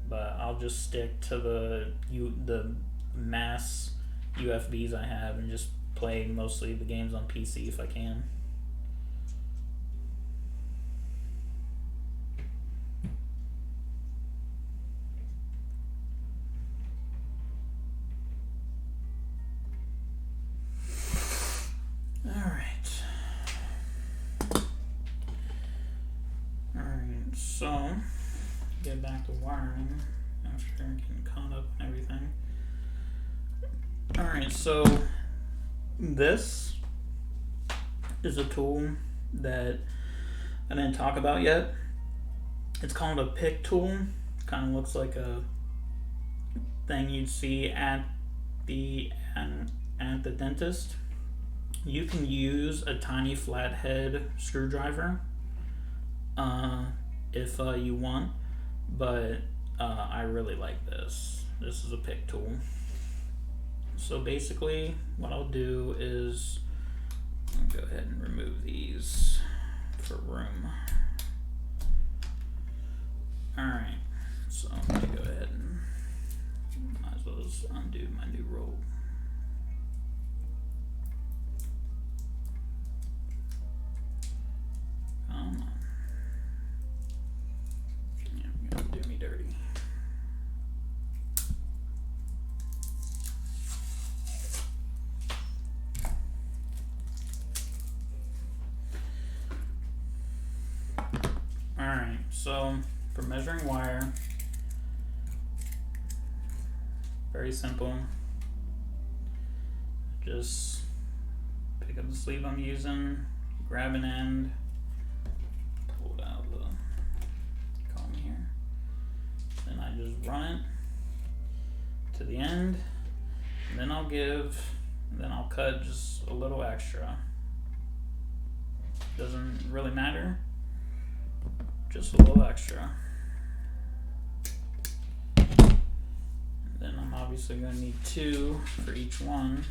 But I'll just stick to the mass UFBs I have, and just play mostly the games on PC if I can. So, get back to wiring after getting caught up and everything. Alright, so this is a tool that I didn't talk about yet. It's called a Pic Tool. Kind of looks like a thing you'd see at the dentist. You can use a tiny flathead screwdriver if you want, but I really like this. This is a Pic Tool. So basically what I'll do is I'll go ahead and remove these for room. Alright, so I'm going to go ahead and might as well just undo my new roll. Come on. Yeah, you're going to do me dirty. Alright, so for measuring wire, very simple. Just pick up the sleeve I'm using, grab an end, pull it out of the comb here. Then I just run it to the end, and then I'll cut just a little extra. Doesn't really matter. Just a little extra. And then I'm obviously going to need 2 for each one.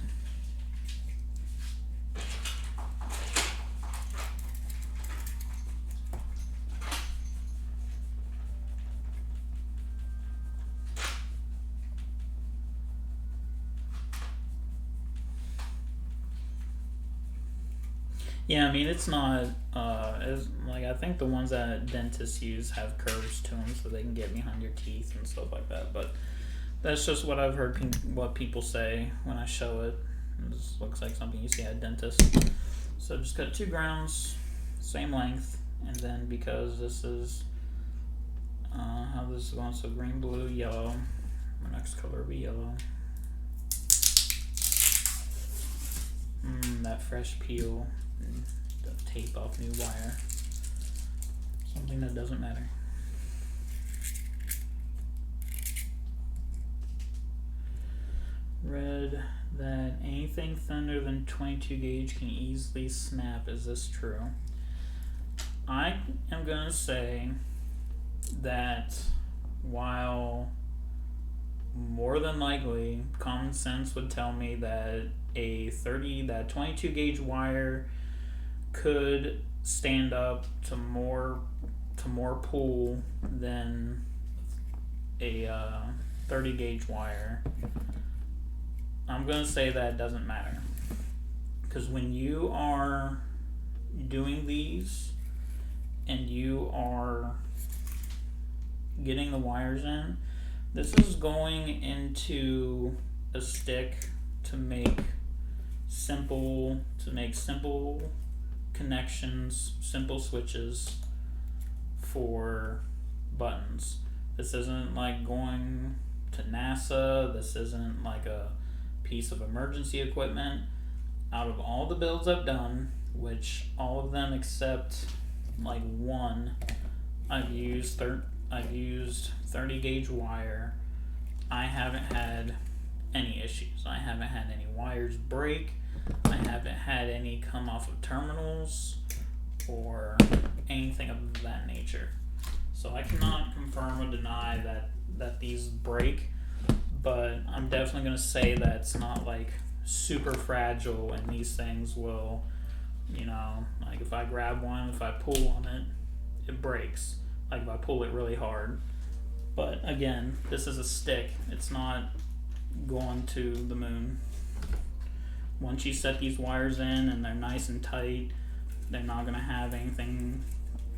Yeah, I mean, it's not, I think the ones that dentists use have curves to them so they can get behind your teeth and stuff like that, but that's just what I've heard what people say when I show it. This looks like something you see at a dentist. So just cut 2 grounds, same length, and then because this is how this is going, so green, blue, yellow, our next color will be yellow. That fresh peel. The tape off new wire. Something that doesn't matter. Read that anything thinner than 22 gauge can easily snap. Is this true? I am going to say that while more than likely common sense would tell me that that 22 gauge wire could stand up to more pull than a 30 gauge wire, I'm going to say that it doesn't matter. Because when you are doing these and you are getting the wires in, this is going into a stick to make simple connections, simple switches for buttons. This isn't like going to NASA. This isn't like a piece of emergency equipment. Out of all the builds I've done, which all of them except like one, I've used 30 gauge wire. I haven't had any issues. I haven't had any wires break. I haven't had any come off of terminals or anything of that nature. So I cannot confirm or deny that these break, but I'm definitely going to say that it's not like super fragile and these things will, like if I grab one, if I pull on it, it breaks. Like if I pull it really hard. But again, this is a stick. It's not going to the moon. Once you set these wires in and they're nice and tight, they're not going to have anything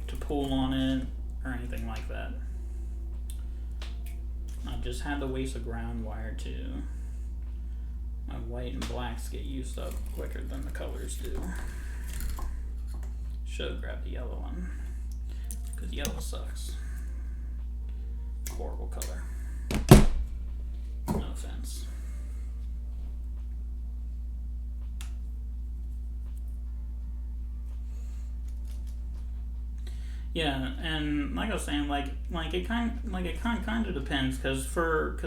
to pull on it or anything like that. I've just had to waste a ground wire too. My white and blacks get used up quicker than the colors do. Should have grabbed the yellow one, because yellow sucks. Horrible color. No offense. Yeah, and like I was saying, it kind of depends, because for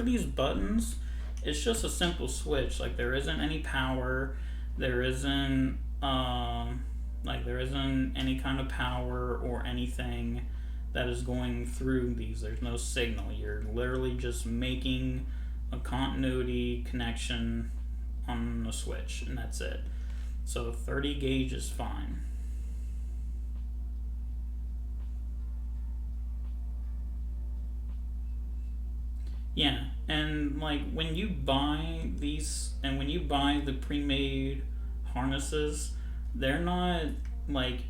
these buttons, it's just a simple switch. Like there isn't any power, there isn't any kind of power or anything that is going through these. There's no signal. You're literally just making a continuity connection on the switch, and that's it. So 30 gauge is fine. Yeah, and like when you buy these and when you buy the pre-made harnesses, they're not like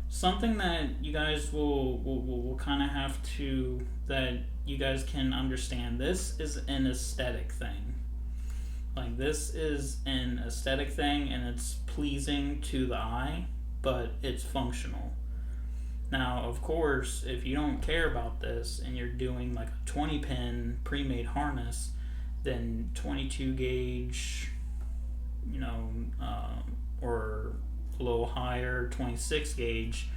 something that you guys will kind of have to that you guys can understand. This is an aesthetic thing. Like this is an aesthetic thing and it's pleasing to the eye, but it's functional. Now, of course, if you don't care about this and you're doing like a 20 pin pre-made harness, then 22 gauge, you know, or a little higher 26 gauge,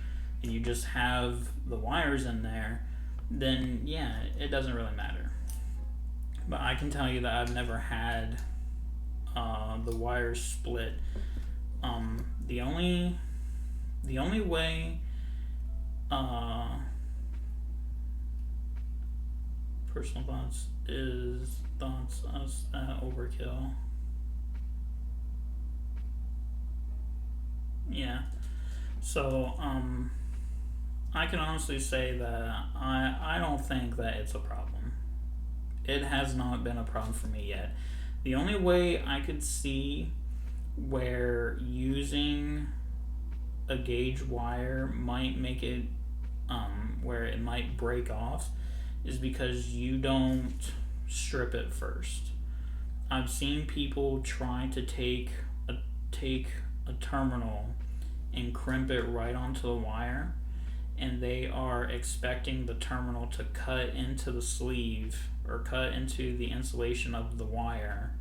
and you just have the wires in there, then yeah, it doesn't really matter. But I can tell you that I've never had the wires split. The only way personal thoughts is thoughts us overkill. Yeah. So I can honestly say that I don't think that it's a problem. It has not been a problem for me yet. The only way I could see where using a gauge wire might make it where it might break off is because you don't strip it first. I've seen people try to take a terminal and crimp it right onto the wire, and they are expecting the terminal to cut into the sleeve or cut into the insulation of the wire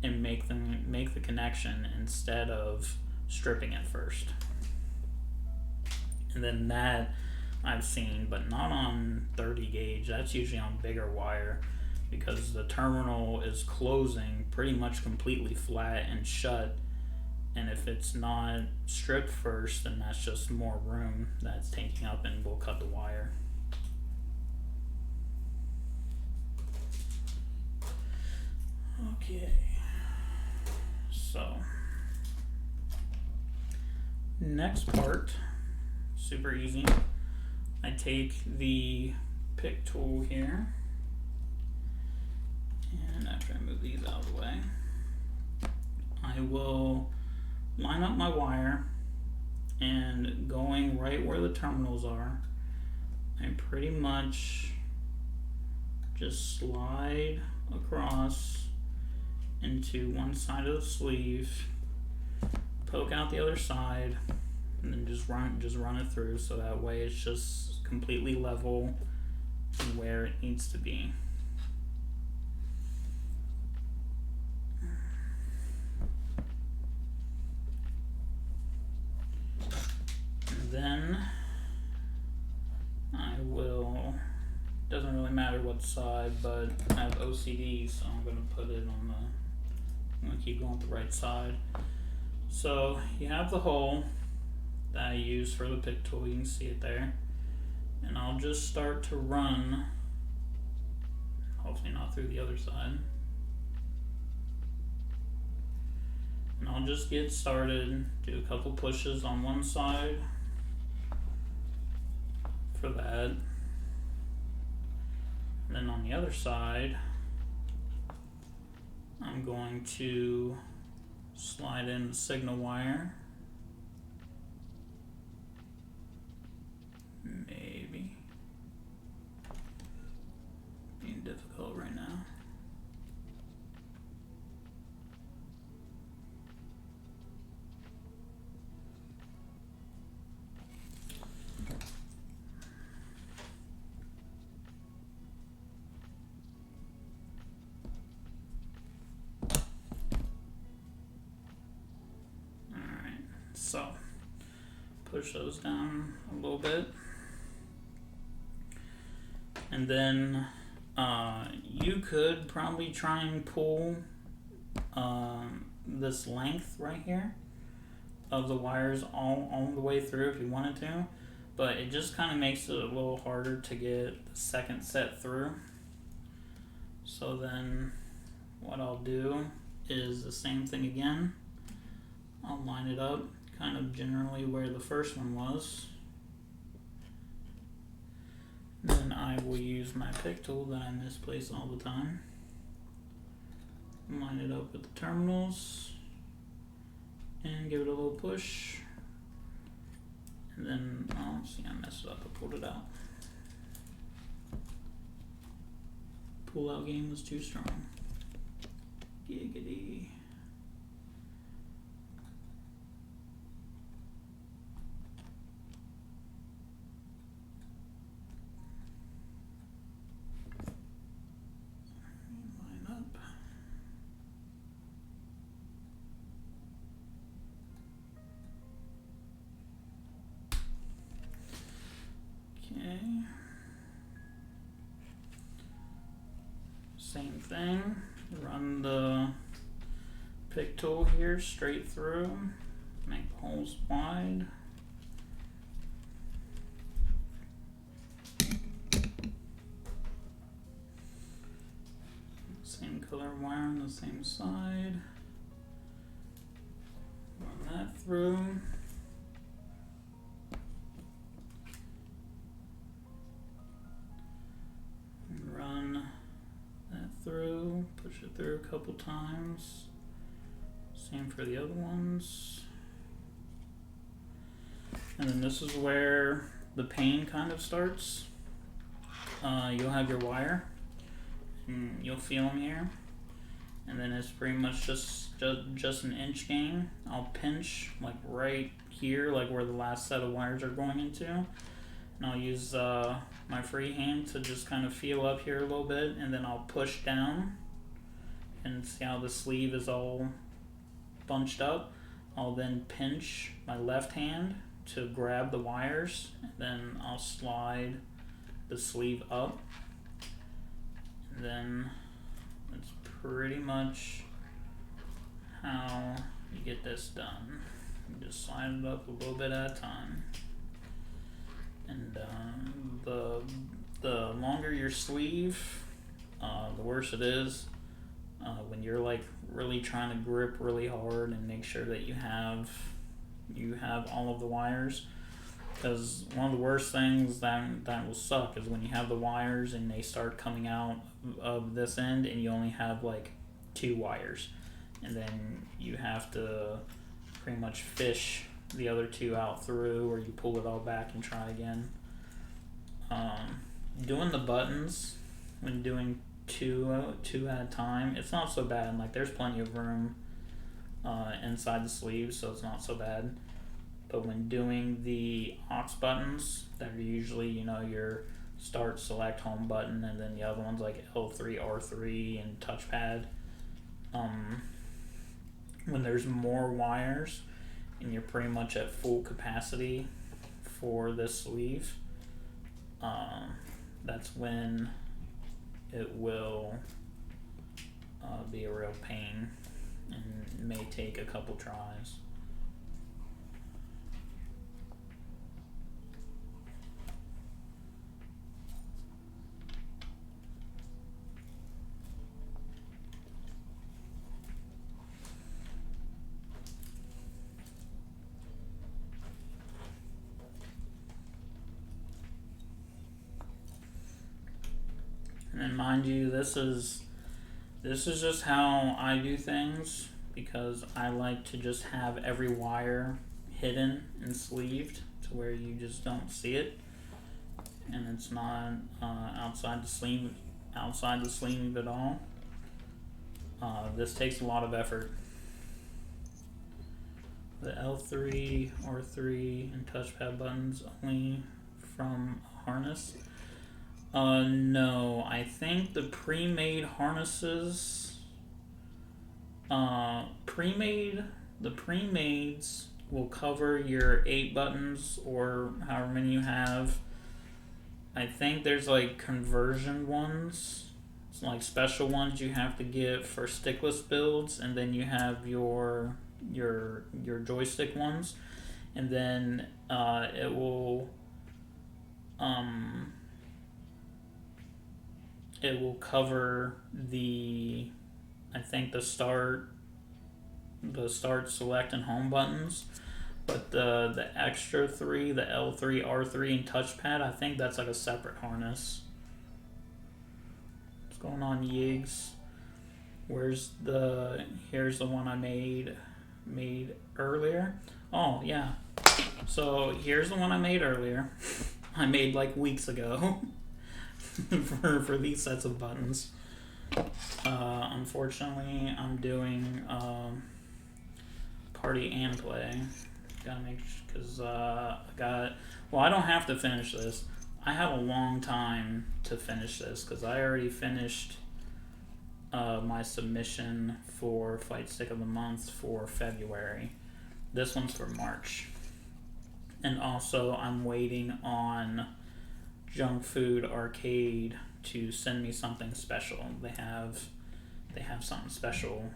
and make the connection instead of stripping it first. And then that I've seen, but not on 30 gauge. That's usually on bigger wire because the terminal is closing pretty much completely flat and shut. And if it's not stripped first, then that's just more room that's taking up and will cut the wire. Okay. So, next part, super easy. I take the Pic Tool here, and after I move these out of the way, I will line up my wire, and going right where the terminals are, I pretty much just slide across into one side of the sleeve, poke out the other side, and then just run it through, so that way it's just completely level and where it needs to be. And then I will, doesn't really matter what side, but I have OCD, so I'm going to put it on the, I'm going to keep going with the right side. So you have the hole that I use for the Pic Tool, you can see it there. And I'll just start to run, hopefully not through the other side. And I'll just get started, do a couple pushes on one side for that. And then on the other side, I'm going to slide in the signal wire. Maybe being difficult right now. Alright, so push those down a little bit. And then you could probably try and pull this length right here of the wires all the way through if you wanted to, but it just kind of makes it a little harder to get the second set through. So then what I'll do is the same thing again. I'll line it up kind of generally where the first one was. Then I will use my Pic Tool that I misplace all the time. Line it up with the terminals and give it a little push. And then, oh, see, I messed it up. I pulled it out. Pull-out game was too strong. Giggity. Line up. Okay. Same thing. Run the Pic Tool here straight through. Make the holes wide. Same color wire on the same side. Run that through. Run that through, push it through a couple times. Same for the other ones. And then this is where the pain kind of starts. You'll have your wire, and you'll feel them here. And then it's pretty much just an inch game. I'll pinch like right here, like where the last set of wires are going into. And I'll use my free hand to just kind of feel up here a little bit, and then I'll push down and see how the sleeve is all bunched up. I'll then pinch my left hand to grab the wires, and then I'll slide the sleeve up. And then that's pretty much how you get this done. You just slide it up a little bit at a time. And the longer your sleeve, the worse it is. When you're like really trying to grip really hard and make sure that you have all of the wires, because one of the worst things that will suck is when you have the wires and they start coming out of this end and you only have like 2 wires, and then you have to pretty much fish the other 2 out through, or you pull it all back and try again. Doing the buttons when doing two at a time, it's not so bad. Like there's plenty of room inside the sleeve, so it's not so bad. But when doing the aux buttons, that are usually, you know, your start, select, home button, and then the other ones like L3, R3, and touchpad. When there's more wires and you're pretty much at full capacity for this sleeve, that's when it will be a real pain and may take a couple tries. And mind you, this is just how I do things, because I like to just have every wire hidden and sleeved to where you just don't see it, and it's not outside the sleeve at all. This takes a lot of effort. The L3, R3, and touchpad buttons only from a harness. No, I think the pre-made harnesses, the pre-mades will cover your 8 buttons or however many you have. I think there's like conversion ones. It's like special ones you have to get for stickless builds, and then you have your joystick ones, and then it will cover the start, select, and home buttons. But the extra 3, the L3, R3, and touchpad, I think that's like a separate harness. What's going on, Yigs? Here's the one I made earlier. Oh yeah. So here's the one I made earlier. I made like weeks ago for these sets of buttons. Unfortunately, I'm doing party and play. Gotta make because I don't have to finish this. I have a long time to finish this because I already finished my submission for Fight Stick of the Month for February. This one's for March. And also I'm waiting on Junk Food Arcade to send me something special. They have something special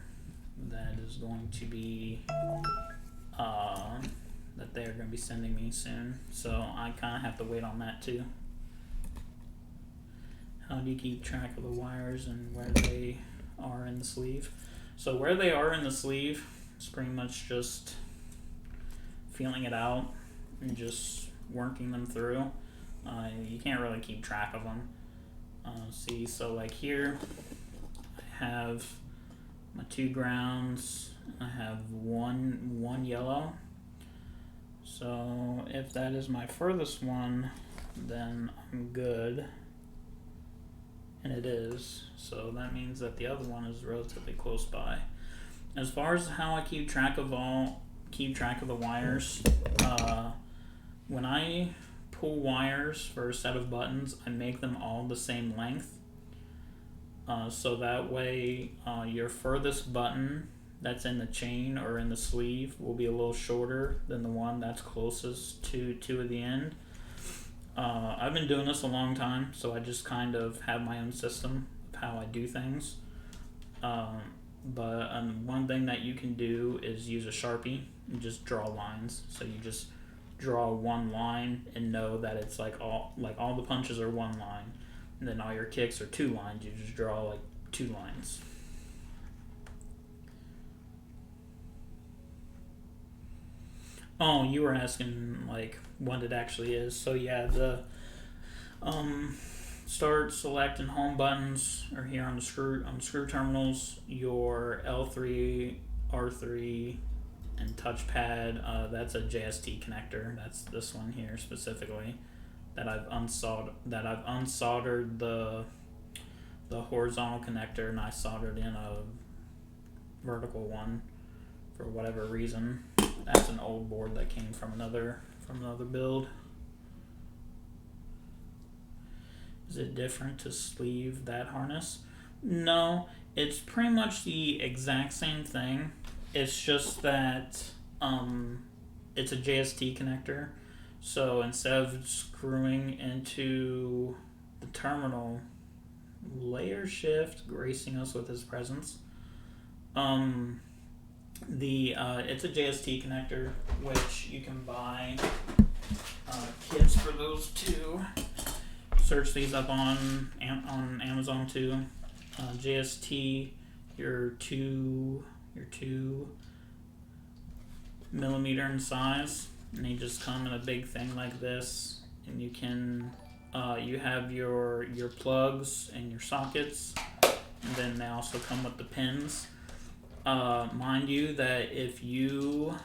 that is going to be that they're going to be sending me soon. So I kind of have to wait on that too. How do you keep track of the wires and where they are in the sleeve? So where they are in the sleeve is pretty much just feeling it out and just working them through. You can't really keep track of them. See, so like here I have my 2 grounds. I have one yellow. So if that is my furthest one, then I'm good. And it is. So that means that the other one is relatively close by. As far as how I keep track of the wires, when I pull wires for a set of buttons, I make them all the same length. So that way your furthest button that's in the chain or in the sleeve will be a little shorter than the one that's closest to two at the end. I've been doing this a long time, so I just kind of have my own system of how I do things. But one thing that you can do is use a Sharpie and just draw lines. So you just draw one line and know that it's like all the punches are one line, and then all your kicks are 2 lines. You just draw like 2 lines. Oh, you were asking like what it actually is. So yeah, the start, select, and home buttons are here on the screw terminals. Your L3, R3, and touchpad. That's a JST connector. That's this one here specifically. That I've unsoldered the horizontal connector, and I soldered in a vertical one for whatever reason. That's an old board that came from another build. Is it different to sleeve that harness? No, it's pretty much the exact same thing. It's just that it's a JST connector. So instead of screwing into the terminal, layer shift gracing us with his presence. It's a JST connector, which you can buy kits for those too. Search these up on Amazon too. JST, your 2 millimeter in size, and they just come in a big thing like this, and you can you have your plugs and your sockets, and then they also come with the pins. Mind you that if you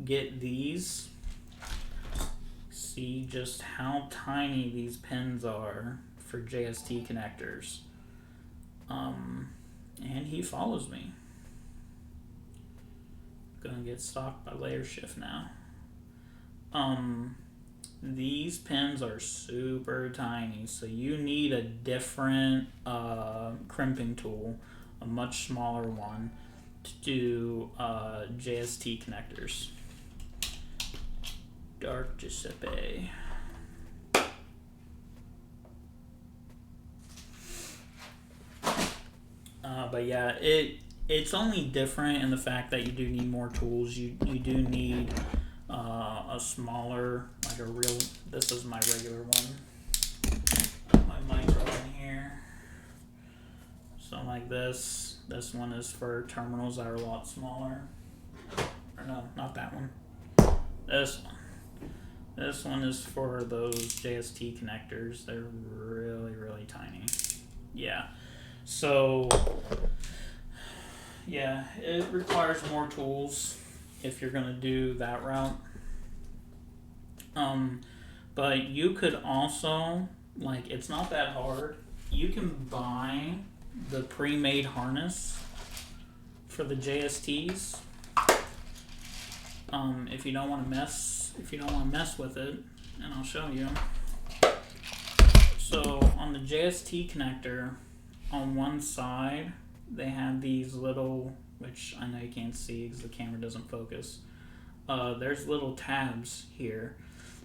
get these, see just how tiny these pins are for JST connectors. And he follows me. Gonna get stalked by layer shift now. These pins are super tiny, so you need a different crimping tool, a much smaller one, to do JST connectors. Dark Giuseppe. But yeah, it's only different in the fact that you do need more tools. You do need a smaller, like a real. This is my regular one. My micro in here. So like this. This one is for terminals that are a lot smaller. Or no, not that one. This one. This one is for those JST connectors. They're really, really tiny. Yeah. So, yeah, it requires more tools if you're going to do that route. But you could also, like, it's not that hard. You can buy the pre-made harness for the JSTs. If you don't want to mess with it, and I'll show you. So on the JST connector, on one side they have these little, which I know you can't see because the camera doesn't focus. There's little tabs here.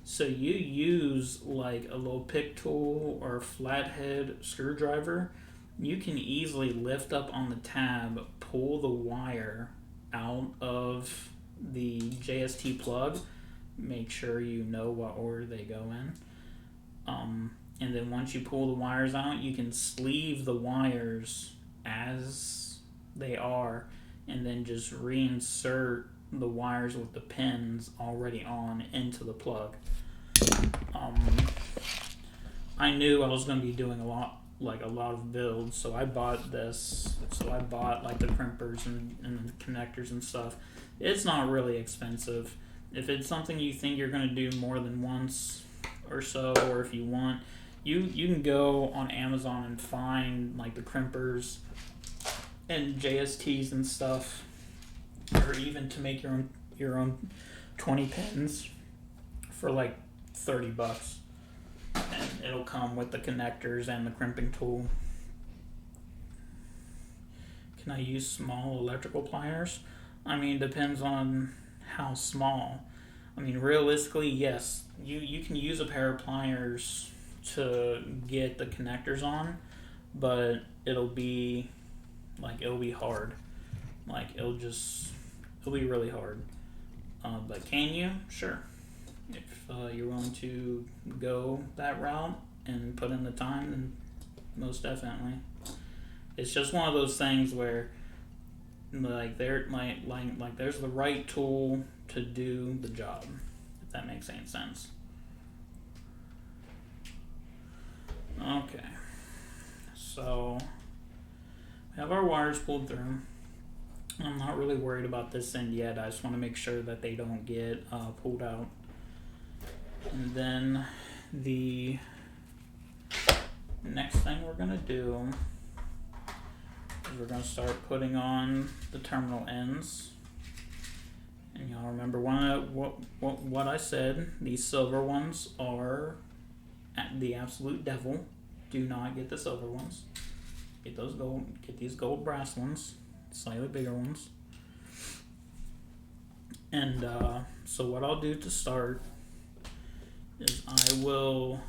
So you use like a little Pic Tool or flathead screwdriver. You can easily lift up on the tab, pull the wire out of the JST plug. Make sure you know what order they go in. And then once you pull the wires out, you can sleeve the wires as they are, and then just reinsert the wires with the pins already on into the plug. I knew I was going to be doing a lot of builds, so I bought this. So I bought like the crimpers and the connectors and stuff. It's not really expensive. If it's something you think you're going to do more than once or so, or if you want, you can go on Amazon and find like the crimpers and JSTs and stuff, or even to make your own 20 pins for like $30, and it'll come with the connectors and the crimping tool. Can I use small electrical pliers? I mean, depends on how small. I mean, realistically, yes, you can use a pair of pliers to get the connectors on, but it'll be hard. Like it'll be really hard. But can you? Sure. If you're willing to go that route and put in the time, then most definitely. It's just one of those things where like there's the right tool to do the job, if that makes any sense. Okay, so we have our wires pulled through. I'm not really worried about this end yet. I just want to make sure that they don't get pulled out. And then the next thing we're going to do is we're going to start putting on the terminal ends. And y'all remember what I said. These silver ones are the absolute devil. Do not get the silver ones. Get these gold brass ones, slightly bigger ones. And so what I'll do to start is I will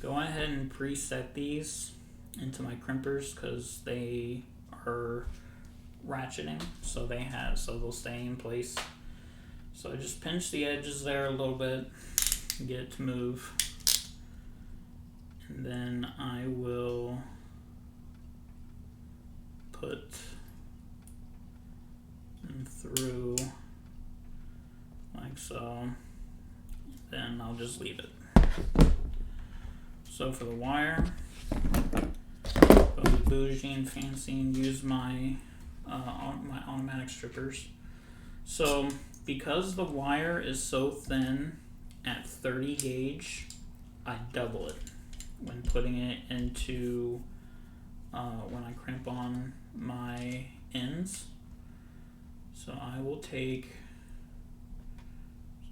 go ahead and preset these into my crimpers because they are ratcheting, so they'll stay in place. So I just pinch the edges there a little bit and get it to move. And then I will put them through like so. Then I'll just leave it. So for the wire, I'll be bougie and fancy and use my automatic strippers. So because the wire is so thin at 30 gauge, I double it when putting it into when I crimp on my ends. So I will take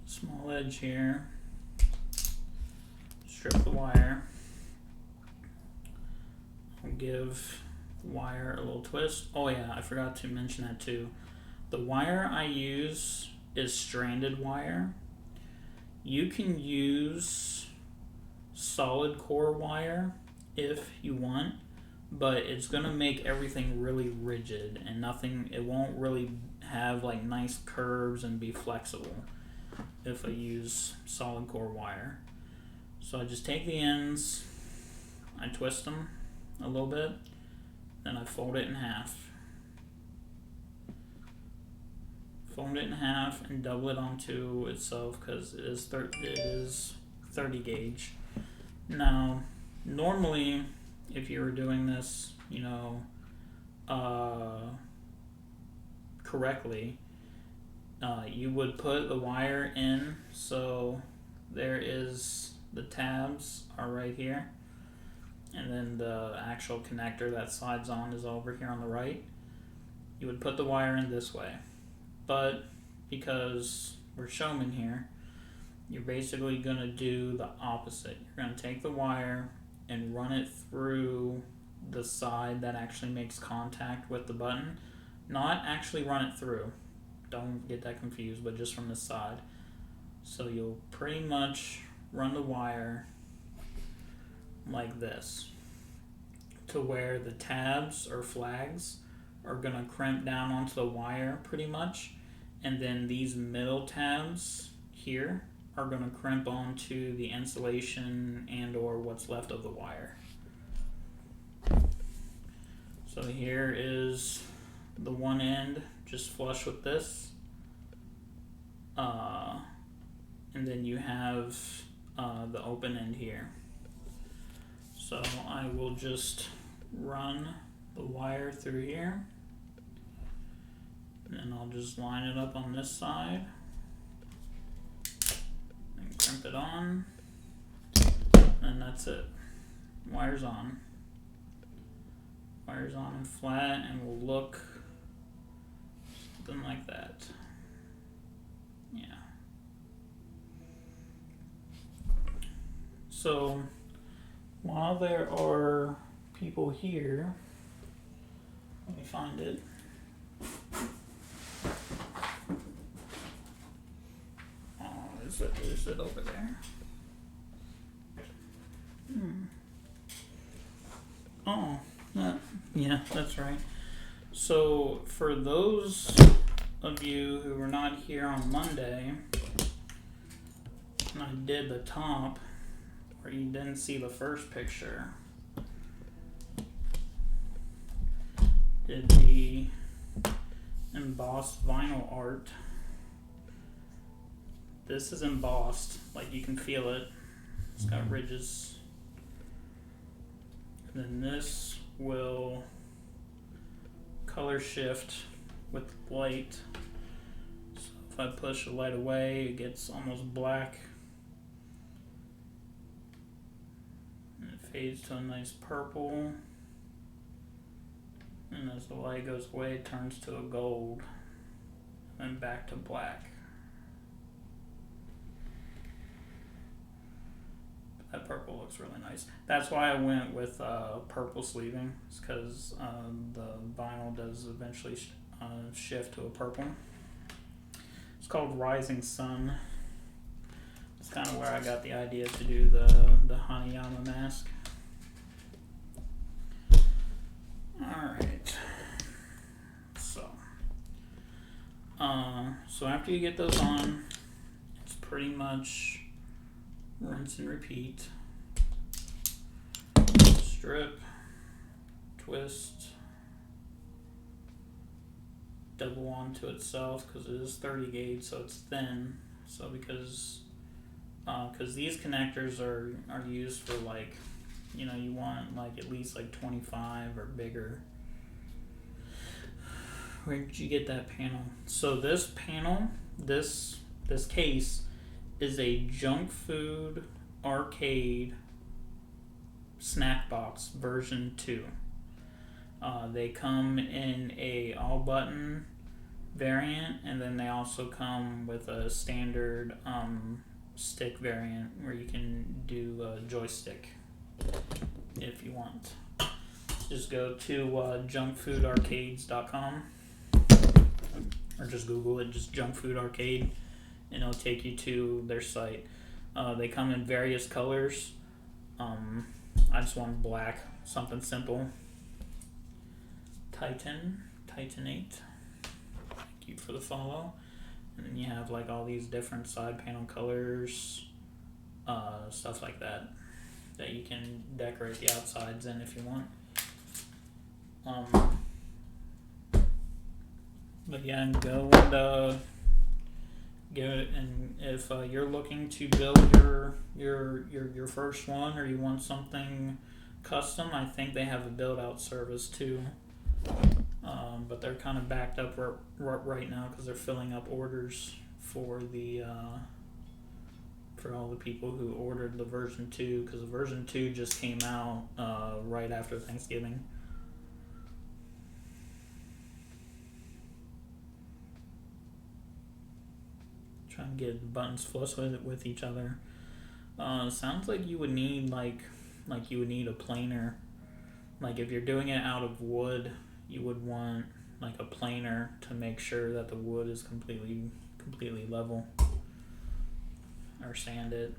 a small edge here, strip the wire, I'll give the wire a little twist. Oh yeah, I forgot to mention that too. The wire I use is stranded wire. You can use solid core wire if you want, but it's gonna make everything really rigid and it won't really have like nice curves and be flexible if I use solid core wire. So I just take the ends, I twist them a little bit, then I fold it in half. fold it in half and double it onto itself because it is 30 gauge. Now, normally, if you were doing this, correctly, you would put the wire in, so there is, the tabs are right here, and then the actual connector that slides on is over here on the right. You would put the wire in this way, but because we're showmen here, you're basically going to do the opposite. You're going to take the wire and run it through the side that actually makes contact with the button. Not actually run it through. Don't get that confused, but just from the side. So you'll pretty much run the wire like this to where the tabs or flags are going to crimp down onto the wire pretty much, and then these middle tabs here are going to crimp onto the insulation and or what's left of the wire. So here is the one end just flush with this, and then you have the open end here. So I will just run the wire through here, and I'll just line it up on this side and crimp it on, and that's it. Wire's on. Wire's on and flat, and will look something like that. Yeah. So while there are people here, let me find it. Oh, is it over there? Oh, yeah, that's right. So for those of you who were not here on Monday, and I did the top, or you didn't see the first picture, did the embossed vinyl art. This is embossed, like you can feel it. It's got ridges. And then this will color shift with light. So if I push the light away, it gets almost black. And it fades to a nice purple. And as the light goes away, it turns to a gold. And back to black. That purple looks really nice. That's why I went with purple sleeving. It's because the vinyl does eventually shift to a purple. It's called Rising Sun. It's kind of where I got the idea to do the Hanayama mask. Alright. So after you get those on, it's pretty much rinse and repeat. Strip, twist, double onto itself because it is 30 gauge, so it's thin. So because these connectors are used for, like, you want like at least like 25 or bigger. Where did you get that panel? So this panel, this case is a junk food arcade snack box version 2. They come in a all button variant, and then they also come with a standard stick variant where you can do a joystick if you want. Just go to junkfoodarcades.com, or just Google it, just junk food arcade, and it'll take you to their site. They come in various colors. I just want black, something simple. Titanate. Thank you for the follow. And then you have like all these different side panel colors, stuff like that you can decorate the outsides in if you want. But yeah, go and get it. And if you're looking to build your first one, or you want something custom, I think they have a build out service too. But they're kind of backed up right now because they're filling up orders for the for all the people who ordered the version 2, because the version 2 just came out right after Thanksgiving. Trying to get the buttons flush with each other. Sounds like you would need like you would need a planer. Like if you're doing it out of wood, you would want like a planer to make sure that the wood is completely level, or sand it.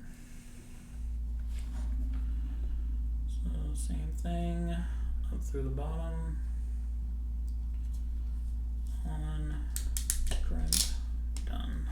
So same thing up through the bottom. On, crimp, done.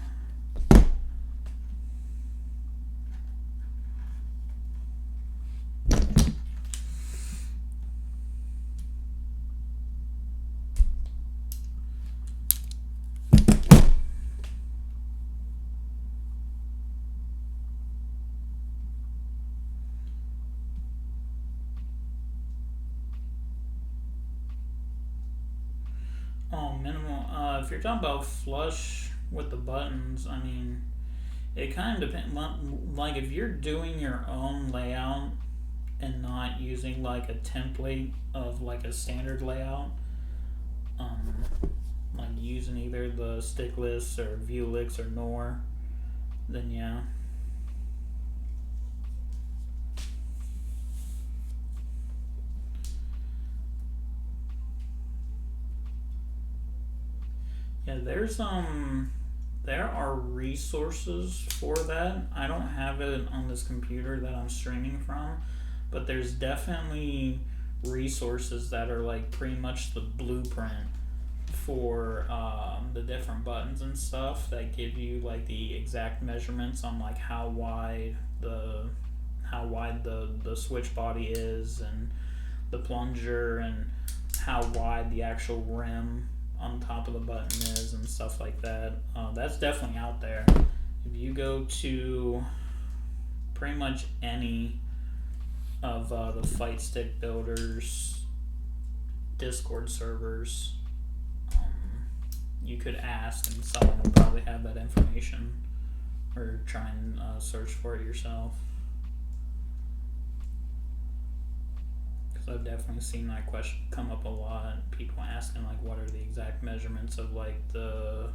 Oh, minimal. If you're talking about flush with the buttons, I mean, it kind of depends. Like if you're doing your own layout and not using like a template of like a standard layout, like using either the Stickless or Vuelix or Nor, then yeah. Yeah, there are resources for that. I don't have it on this computer that I'm streaming from, but there's definitely resources that are like pretty much the blueprint for the different buttons and stuff that give you like the exact measurements on like how wide the switch body is, and the plunger, and how wide the actual rim on top of the button is, and stuff like that. That's definitely out there. If you go to pretty much any of the Fight Stick builders Discord servers, you could ask and someone will probably have that information, or try and search for it yourself. I've definitely seen that question come up a lot. People asking like, what are the exact measurements of like the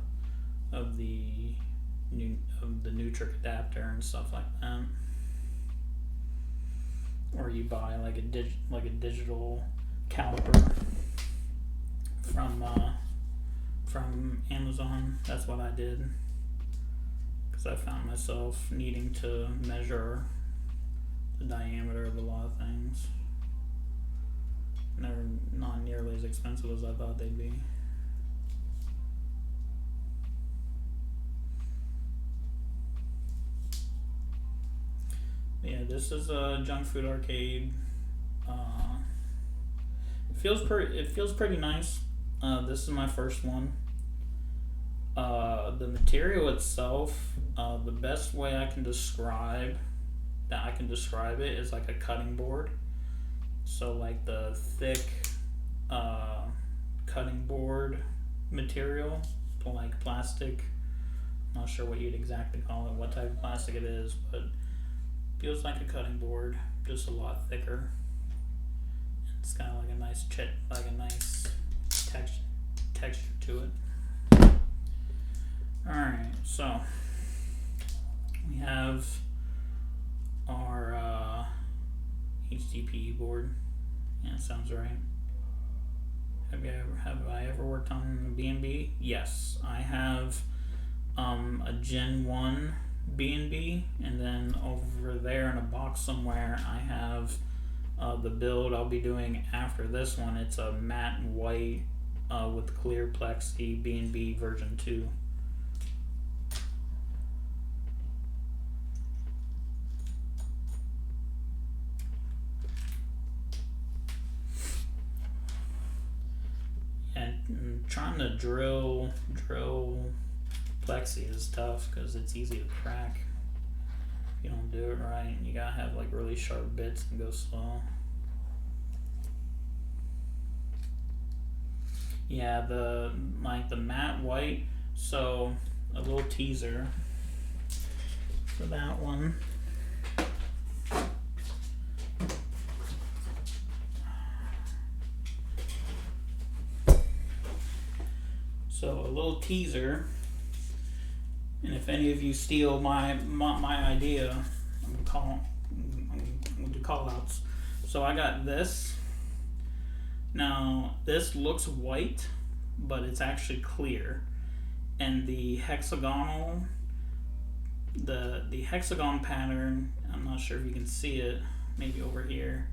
Nutric adapter and stuff like that. Or you buy like a digital caliper from Amazon. That's what I did, because I found myself needing to measure the diameter of a lot of things. They're not nearly as expensive as I thought they'd be. But yeah, this is a Junk Food Arcade. It feels pretty nice. This is my first one. The material itself, the best way I can describe it is like a cutting board. So like the thick cutting board material, like plastic. Not sure what you'd exactly call it, what type of plastic it is, but feels like a cutting board, just a lot thicker. It's got like a nice texture to it. Alright, so we have our HDPE board. Yeah, sounds right. Have I ever worked on B&B? Yes, I have a Gen 1 B&B, and then over there in a box somewhere I have the build I'll be doing after this one. It's a matte and white with clear plexi B&B version 2. And I'm trying Trying to drill plexi is tough because it's easy to crack if you don't do it right. You gotta have like really sharp bits and go slow. Yeah, the matte white. So a little teaser for that one. So a little teaser, and if any of you steal my idea, I'm gonna do call outs. So I got this. Now this looks white, but it's actually clear, and the hexagon pattern. I'm not sure if you can see it. Maybe over here.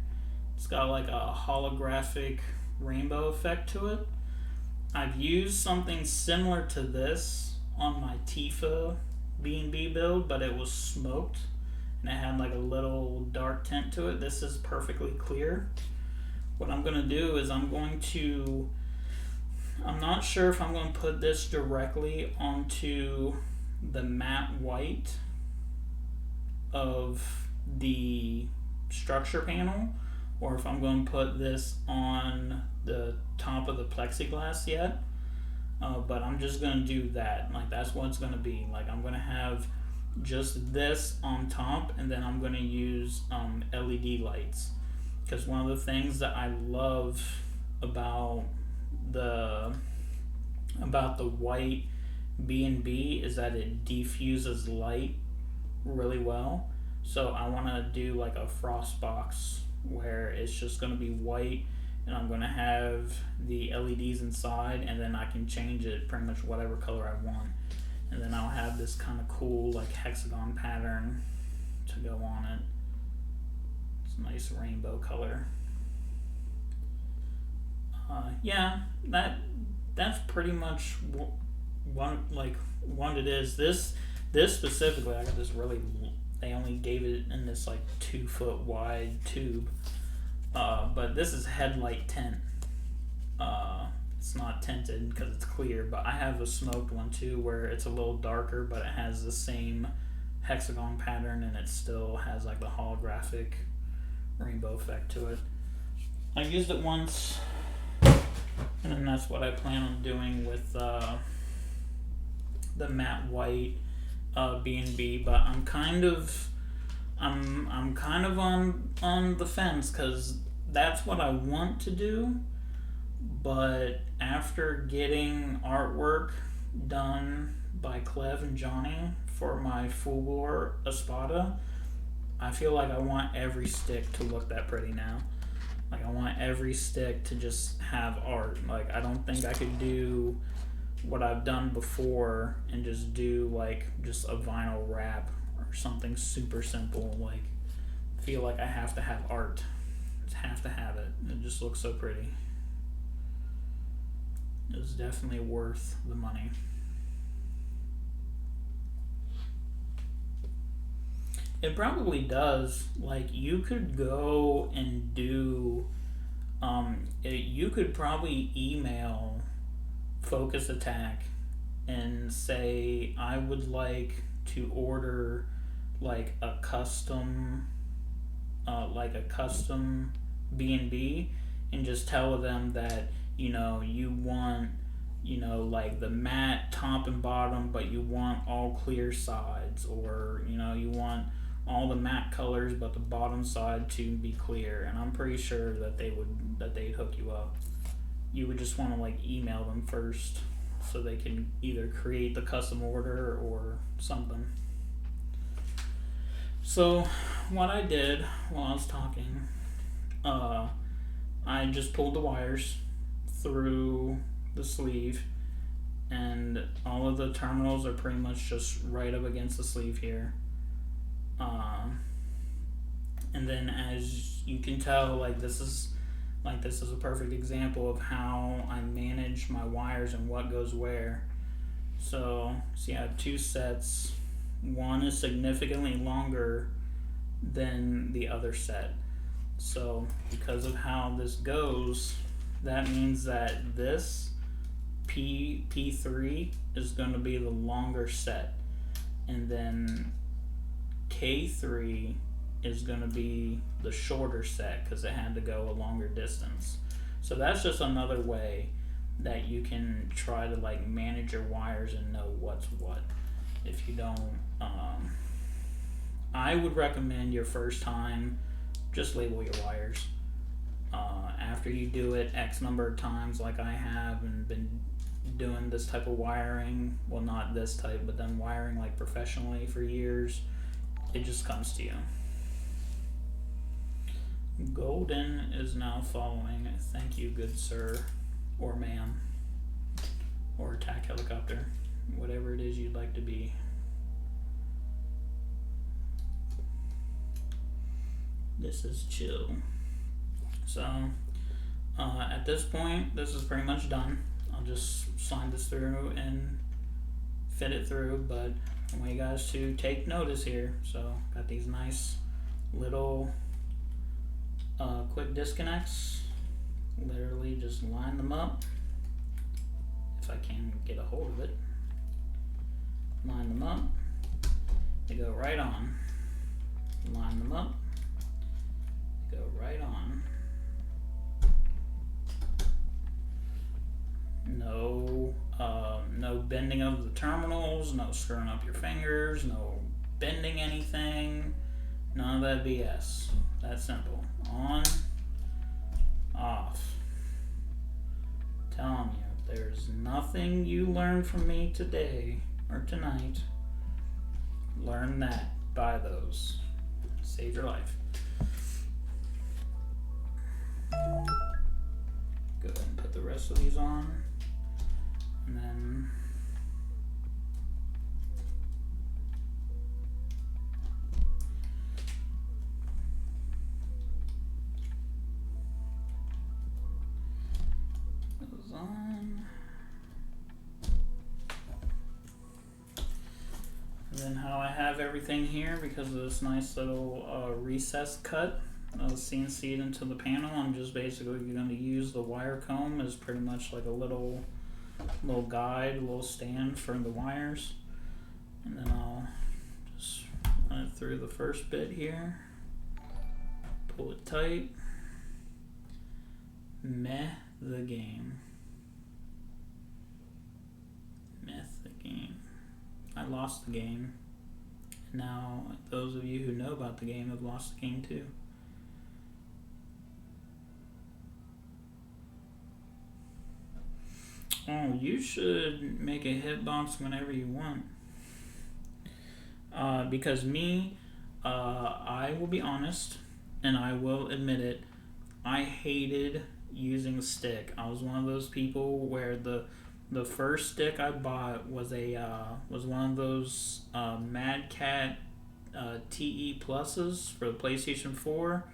It's got like a holographic rainbow effect to it. I've used something similar to this on my Tifa B&B build, but it was smoked and it had like a little dark tint to it. This is perfectly clear. What I'm going to do is I'm not sure if I'm going to put this directly onto the matte white of the structure panel, or if I'm going to put this on the top of the plexiglass yet, but I'm just going to do that. Like that's what it's going to be. Like I'm going to have just this on top, and then I'm going to use LED lights, because one of the things that I love about the white B&B is that it diffuses light really well. So I want to do like a frost box where it's just going to be white, and I'm going to have the LEDs inside, and then I can change it pretty much whatever color I want, and then I'll have this kind of cool like hexagon pattern to go on it. It's a nice rainbow color. Yeah, that's pretty much what it is. This specifically, I got this really. They only gave it in this like 2 foot wide tube, but this is Headlight Tint. It's not tinted because it's clear, but I have a smoked one too where it's a little darker, but it has the same hexagon pattern, and it still has like the holographic rainbow effect to it. I used it once, and then that's what I plan on doing with the matte white B&B, but I'm kind of on the fence because that's what I want to do, but after getting artwork done by Clev and Johnny for my Fulgor Espada, I feel like I want every stick to look that pretty now. Like I want every stick to just have art. Like I don't think I could do what I've done before and just do like just a vinyl wrap or something super simple. Like feel like I have to have art. Just have to have it. It just looks so pretty. It's definitely worth the money. It probably does. Like you could go and do you could probably email Focus Attack and say I would like to order like a custom B&B, and just tell them that you want like the matte top and bottom, but you want all clear sides, or you want all the matte colors but the bottom side to be clear, and I'm pretty sure that they'd hook you up. You would just want to like email them first so they can either create the custom order or something. So what I did while I was talking, I just pulled the wires through the sleeve, and all of the terminals are pretty much just right up against the sleeve here. And then as you can tell, like this is a perfect example of how I manage my wires and what goes where. So see, I have 2 sets. One is significantly longer than the other set. So because of how this goes, that means that this P3 is going to be the longer set, and then K3 is going to be the shorter set because it had to go a longer distance. So that's just another way that you can try to like manage your wires and know what's what. If you don't, I would recommend your first time just label your wires. After you do it X number of times, like I have, and been doing this type of wiring, well, not this type, but then wiring like professionally for years, it just comes to you. Golden is now following. Thank you, good sir, or ma'am, or attack helicopter, whatever it is you'd like to be. This is chill. So, at this point, this is pretty much done. I'll just slide this through and fit it through, but I want you guys to take notice here. So, got these nice little quick disconnects. Literally just line them up, if I can get a hold of it. Line them up. They go right on. Line them up. They go right on. No bending of the terminals, no screwing up your fingers, no bending anything, none of that BS. That simple. On, off. Telling you, there's nothing you learn from me today or tonight. Learn that. Buy those. Save your life. Go ahead and put the rest of these on. And then goes on. And then how I have everything here, because of this nice little recessed cut, CNC'd into the panel, I'm just basically going to use the wire comb as pretty much like a little guide, a little stand for the wires, and then I'll just run it through the first bit here, pull it tight, meh the game. I lost the game. Now those of you who know about the game have lost the game too. Oh, you should make a hitbox whenever you want. Because me, I will be honest, and I will admit it, I hated using a stick. I was one of those people where the first stick I bought was one of those Mad Cat TE Pluses for the PlayStation 4,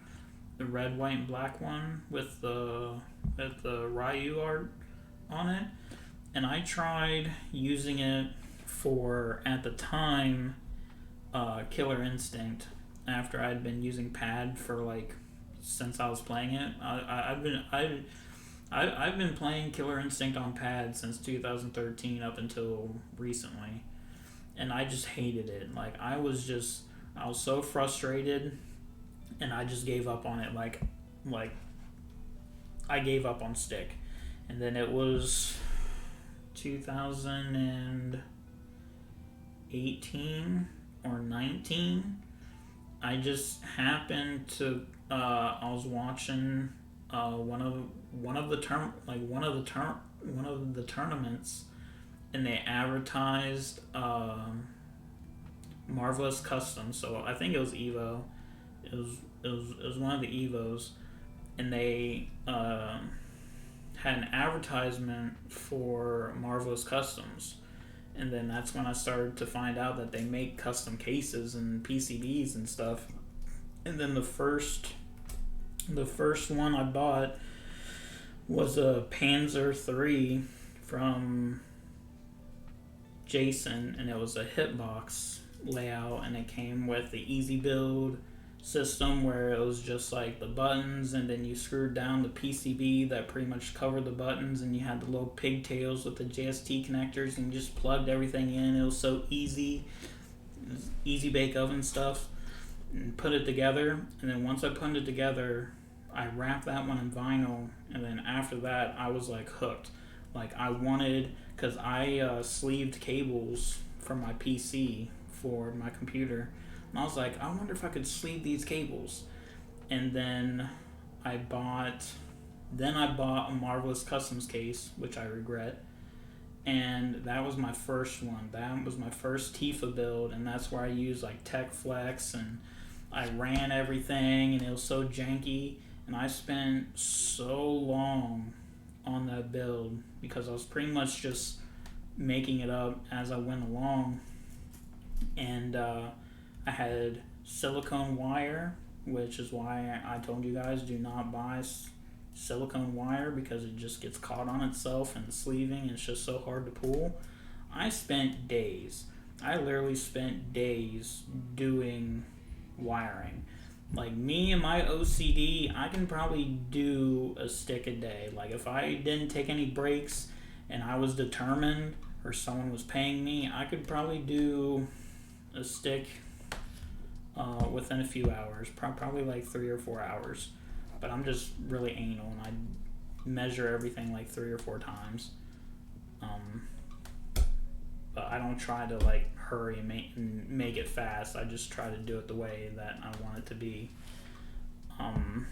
the red, white, and black one with the Ryu art on it, and I tried using it for, at the time, Killer Instinct. After I'd been using pad for like since I was playing it, I've been playing Killer Instinct on pad since 2013 up until recently, and I just hated it. Like I was so frustrated, and I just gave up on it. Like I gave up on stick. And then it was 2018 or 19. I just happened to I was watching one of the tournaments, and they advertised Marvelous Custom. So I think it was Evo. It was one of the Evos, and they had an advertisement for Marvelous Customs, and then that's when I started to find out that they make custom cases and PCBs and stuff. And then the first one I bought was a Panzer III from Jason, and it was a hitbox layout, and it came with the easy build system where it was just like the buttons, and then you screwed down the PCB that pretty much covered the buttons, and you had the little pigtails with the JST connectors, and you just plugged everything in. It was so easy. It was easy bake oven stuff. And put it together, and then once I put it together, I wrapped that one in vinyl, and then after that, I was like hooked. Like I wanted, because I sleeved cables for my PC for my computer, and I was like, I wonder if I could sleeve these cables. And then I bought a Marvelous Customs case, which I regret. And that was my first one. That was my first Tifa build, and that's where I used like Tech Flex, and I ran everything, and it was so janky. And I spent so long on that build because I was pretty much just making it up as I went along. And I had silicone wire, which is why I told you guys do not buy silicone wire, because it just gets caught on itself and the sleeving, and it's just so hard to pull. I spent days. I literally spent days doing wiring. Like me and my OCD, I can probably do a stick a day. Like if I didn't take any breaks and I was determined, or someone was paying me, I could probably do a stick within a few hours, probably like 3 or 4 hours. But I'm just really anal, and I measure everything like 3 or 4 times. But I don't try to like hurry and make it fast. I just try to do it the way that I want it to be. And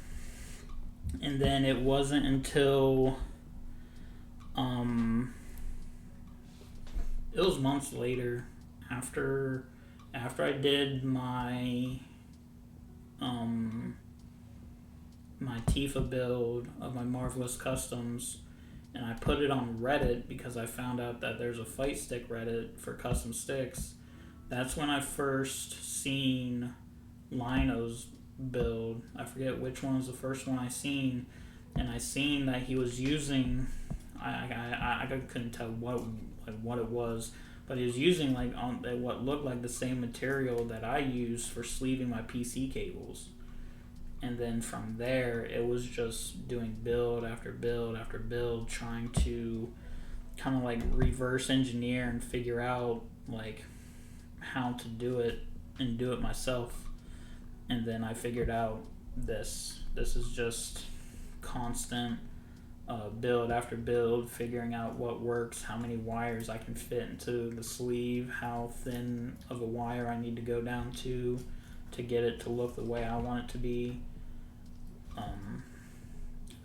then it wasn't until it was months later, after I did my my Tifa build of my Marvelous Customs, and I put it on Reddit because I found out that there's a fight stick Reddit for custom sticks. That's when I first seen Lino's build. I forget which one was the first one I seen, and I seen that he was using, I couldn't tell what it was, but he was using like on what looked like the same material that I use for sleeving my PC cables. And then from there, it was just doing build after build after build, trying to kind of like reverse engineer and figure out like how to do it and do it myself. And then I figured out this is just constant build after build, figuring out what works, how many wires I can fit into the sleeve, how thin of a wire I need to go down to get it to look the way I want it to be.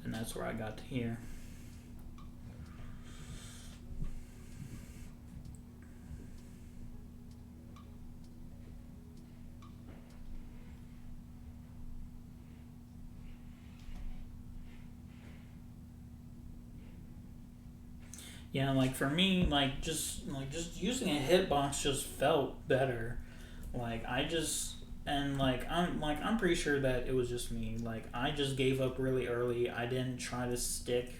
And that's where I got to here. Yeah, like for me, like just using a hitbox just felt better. Like I just and I'm pretty sure that it was just me. Like I just gave up really early. I didn't try to stick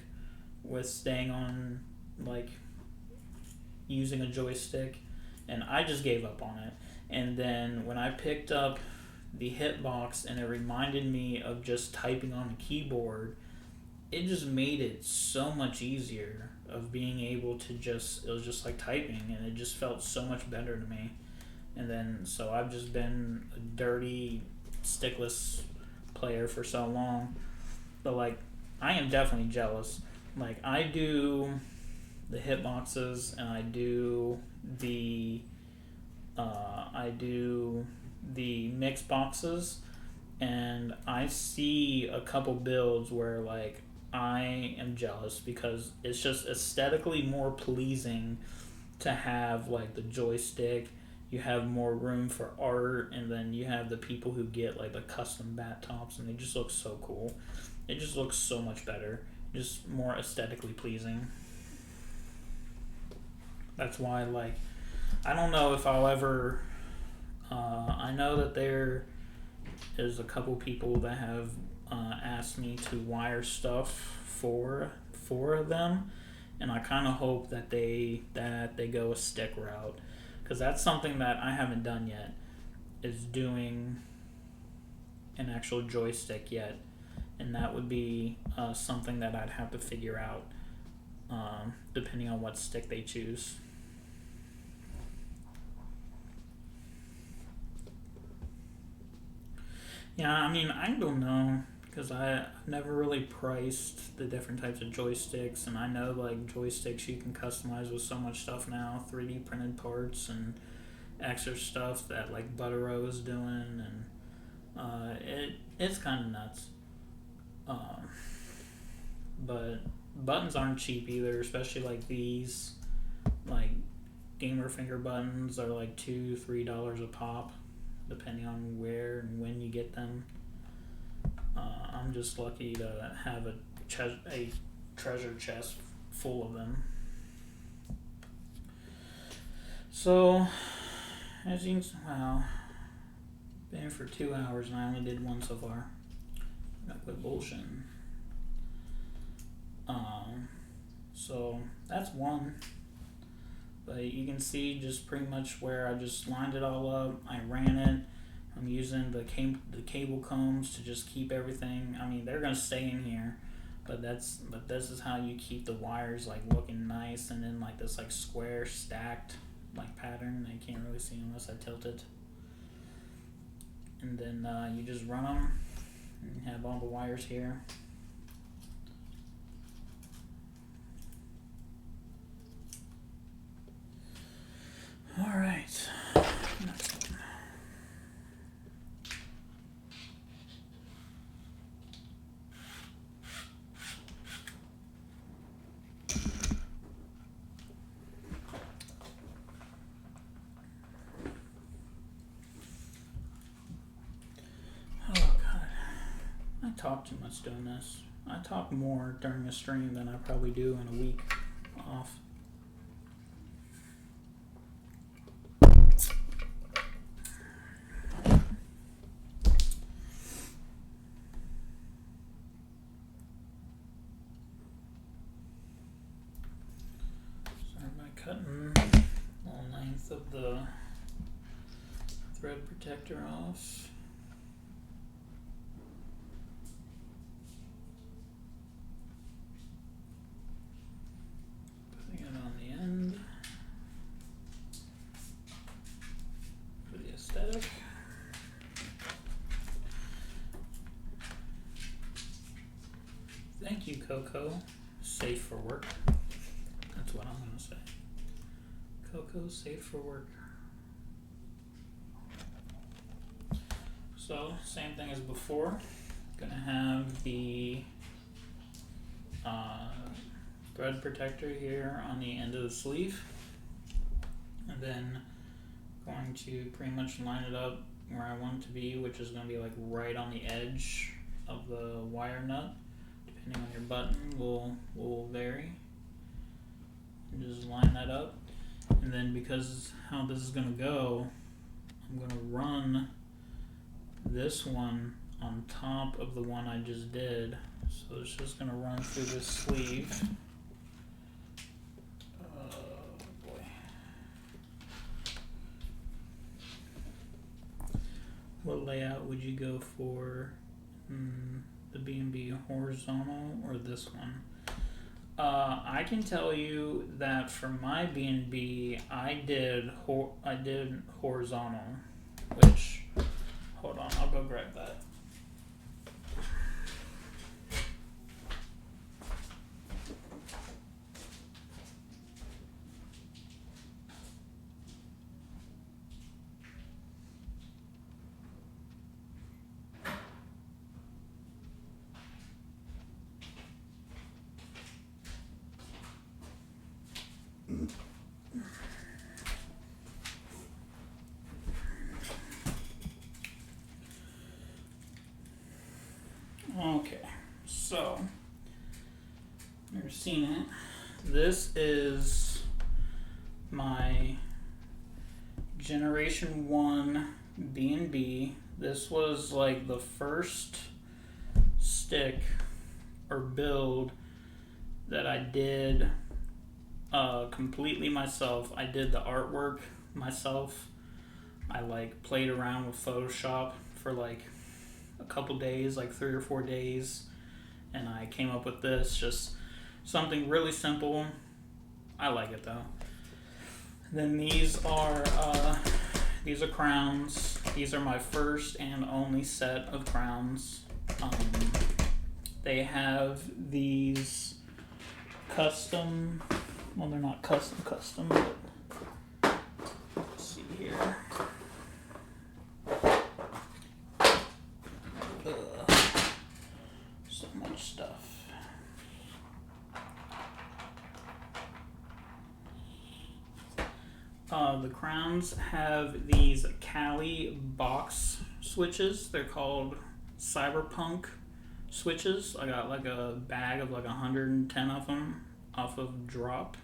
with staying on like using a joystick, and I just gave up on it. And then when I picked up the hitbox and it reminded me of just typing on a keyboard, it just made it so much easier of being able to it was just like typing, and it just felt so much better to me. And then so I've just been a dirty stickless player for so long. But like I am definitely jealous. Like I do the hitboxes, and I do the mix boxes, and I see a couple builds where like I am jealous because it's just aesthetically more pleasing to have like the joystick. You have more room for art, and then you have the people who get like the custom bat tops, and they just look so cool. It just looks so much better, just more aesthetically pleasing. That's why, like, I don't know if I'll ever. I know that there is a couple people that have asked me to wire stuff for them, and I kind of hope that they go a stick route, because that's something that I haven't done yet. Is doing an actual joystick yet, and that would be something that I'd have to figure out depending on what stick they choose. Yeah, I mean, I don't know, because I've never really priced the different types of joysticks, and I know like joysticks you can customize with so much stuff now, 3D printed parts and extra stuff that like Buttero is doing, and it's kind of nuts. But buttons aren't cheap either, especially like these, like gamer finger buttons are like $2-3 a pop, depending on where and when you get them. I'm just lucky to have a treasure chest full of them. So, as you can see, wow, been here for 2 hours and I only did one so far. I gotta quit bullshitting. So that's one. But you can see just pretty much where I just lined it all up. I ran it. I'm using the cable combs to just keep everything. I mean, they're gonna stay in here, but this is how you keep the wires like looking nice and in like this like square stacked like pattern. I can't really see unless I tilt it. And then you just run them and have all the wires here. All right. Next one. Oh God, I talk too much doing this. I talk more during a stream than I probably do in a week off. Cutting the length of the thread protector off. Putting it on the end for the aesthetic. Thank you, Coco. Safe for work. That's what I'm gonna say. Coco, safe for work. So, same thing as before. Gonna have the thread protector here on the end of the sleeve. And then going to pretty much line it up where I want it to be, which is gonna be like right on the edge of the wire nut. Depending on your button will vary. And just line that up. And then because how this is going to go, I'm going to run this one on top of the one I just did. So it's just going to run through this sleeve. Boy. What layout would you go for? The B&B horizontal or this one? I can tell you that for my B&B, I did horizontal, which, hold on, I'll go grab that. Okay, so you've seen it. This is my Generation 1 B&B. This was like the first stick or build that I did completely myself. I did the artwork myself. I like played around with Photoshop for like a couple days, like 3 or 4 days, and I came up with this. Just something really simple. I like it though. Then these are crowns. These are my first and only set of crowns. They have these custom, well, they're not custom, but let's see here. So much stuff. The crowns have these Cali box switches. They're called Cyberpunk Switches. I got like a bag of like 110 of them off of Drop.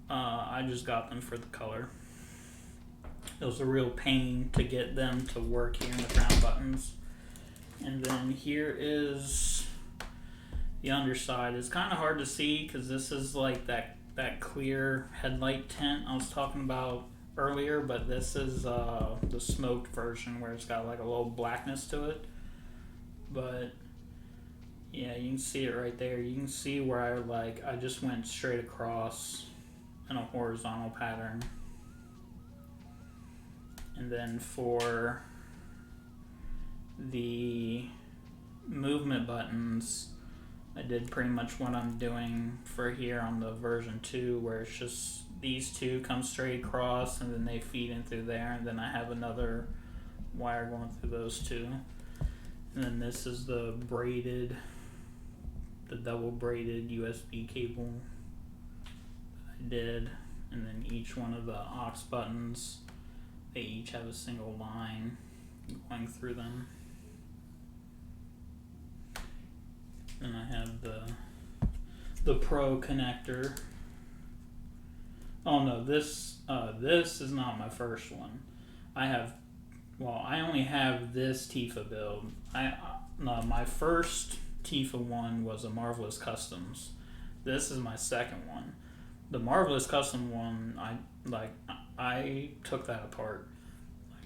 I just got them for the color. It was a real pain to get them to work here in the crown buttons. And then here is the underside. It's kind of hard to see because this is like that clear headlight tint I was talking about earlier, but this is the smoked version where it's got like a little blackness to it. But yeah, you can see it right there. You can see where I just went straight across in a horizontal pattern. And then for the movement buttons, I did pretty much what I'm doing for here on the version 2, where it's just these two come straight across and then they feed in through there, and then I have another wire going through those two. And then this is the double braided USB cable that I did, and then each one of the aux buttons, they each have a single line going through them. And I have the Pro connector. Oh no, this is not my first one. I only have this Tifa build. My first Tifa one was a Marvelous Customs. This is my second one. The Marvelous Custom one, I took that apart.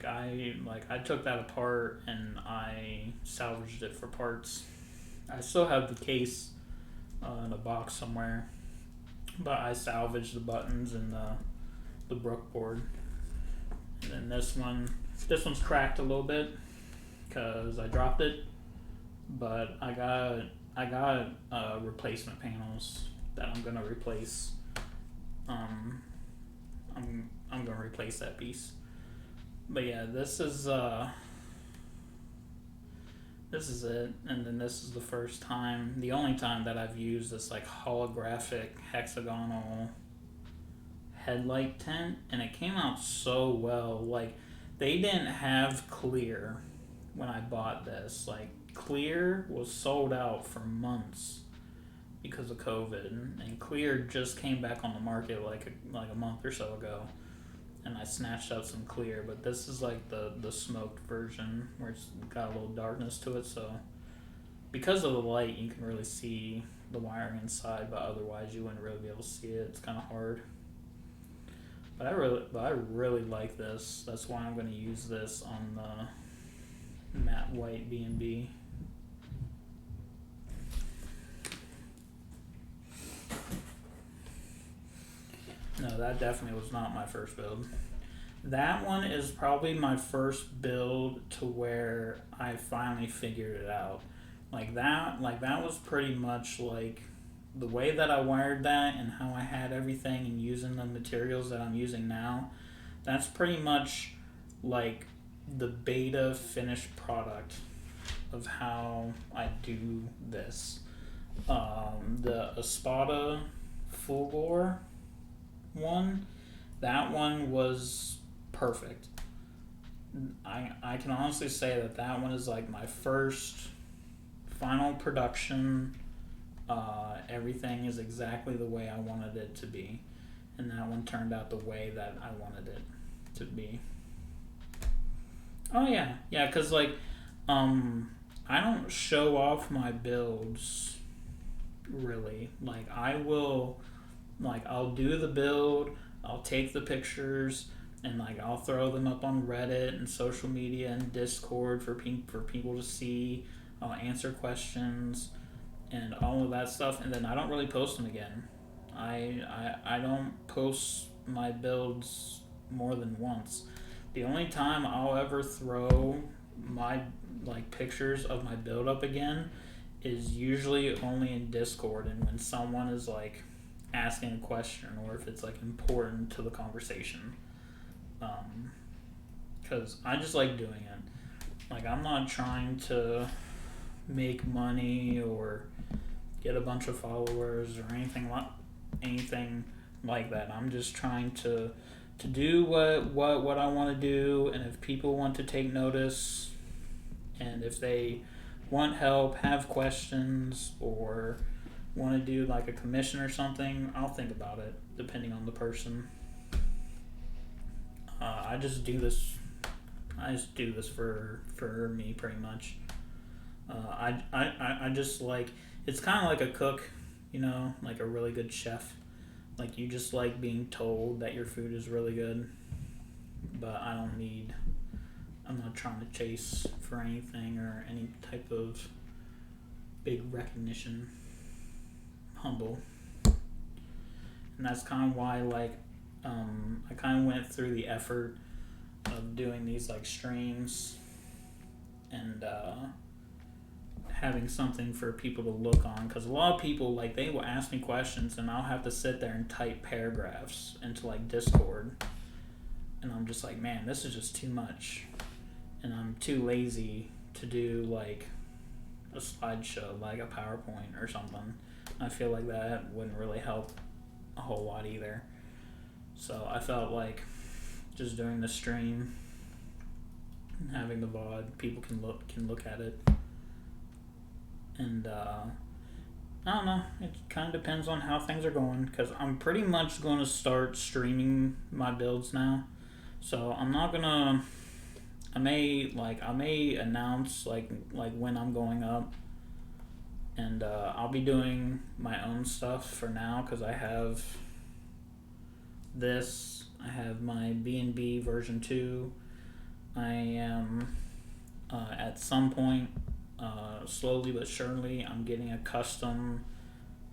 I took that apart and I salvaged it for parts. I still have the case in a box somewhere, but I salvaged the buttons and the Brook board. And then this one's cracked a little bit because I dropped it, but I got replacement panels that I'm gonna replace. I'm gonna replace that piece. But yeah, this is it, and then this is the first time, the only time that I've used this like holographic hexagonal headlight tint, and it came out so well. Like, they didn't have clear when I bought this. Like, clear was sold out for months because of COVID, and clear just came back on the market like a month or so ago, and I snatched out some clear. But this is like the smoked version where it's got a little darkness to it, so because of the light you can really see the wiring inside, but otherwise you wouldn't really be able to see it. It's kind of hard. But I really like this. That's why I'm going to use this on the matte white B&B. No, that definitely was not my first build. That one is probably my first build to where I finally figured it out. That was pretty much like the way that I wired that and how I had everything and using the materials that I'm using now. That's pretty much like the beta finished product of how I do this. The Espada Fulgor one, that one was perfect. I can honestly say that one is like my first final production. Everything is exactly the way I wanted it to be, and that one turned out the way that I wanted it to be. Oh yeah, because I don't show off my builds really. I'll do the build, I'll take the pictures, and like I'll throw them up on Reddit and social media and Discord for people to see. I'll answer questions and all of that stuff, and then I don't really post them again. I don't post my builds more than once. The only time I'll ever throw my like pictures of my build up again is usually only in Discord, and when someone is like asking a question or if it's like important to the conversation. Because I just like doing it. Like, I'm not trying to make money or get a bunch of followers or anything like that. I'm just trying to do what I want to do, and if people want to take notice, and if they want help, have questions, or want to do like a commission or something, I'll think about it depending on the person. I just do this for me, pretty much. I just like, it's kind of like a cook, you know, like a really good chef. Like, you just like being told that your food is really good, but I'm not trying to chase for anything or any type of big recognition. Humble. And that's kind of why, like, I kind of went through the effort of doing these like streams and having something for people to look on, because a lot of people, like, they will ask me questions and I'll have to sit there and type paragraphs into like Discord, and I'm just like, man, this is just too much, and I'm too lazy to do like a slideshow, like a PowerPoint or something. I feel like that wouldn't really help a whole lot either. So I felt like just doing the stream and having the VOD, people can look at it. And I don't know, it kind of depends on how things are going, because I'm pretty much going to start streaming my builds now. So I'm not gonna, I may announce like when I'm going up, and I'll be doing my own stuff for now, because I have this, I have my B&B version 2. I am at some point, slowly but surely, I'm getting a custom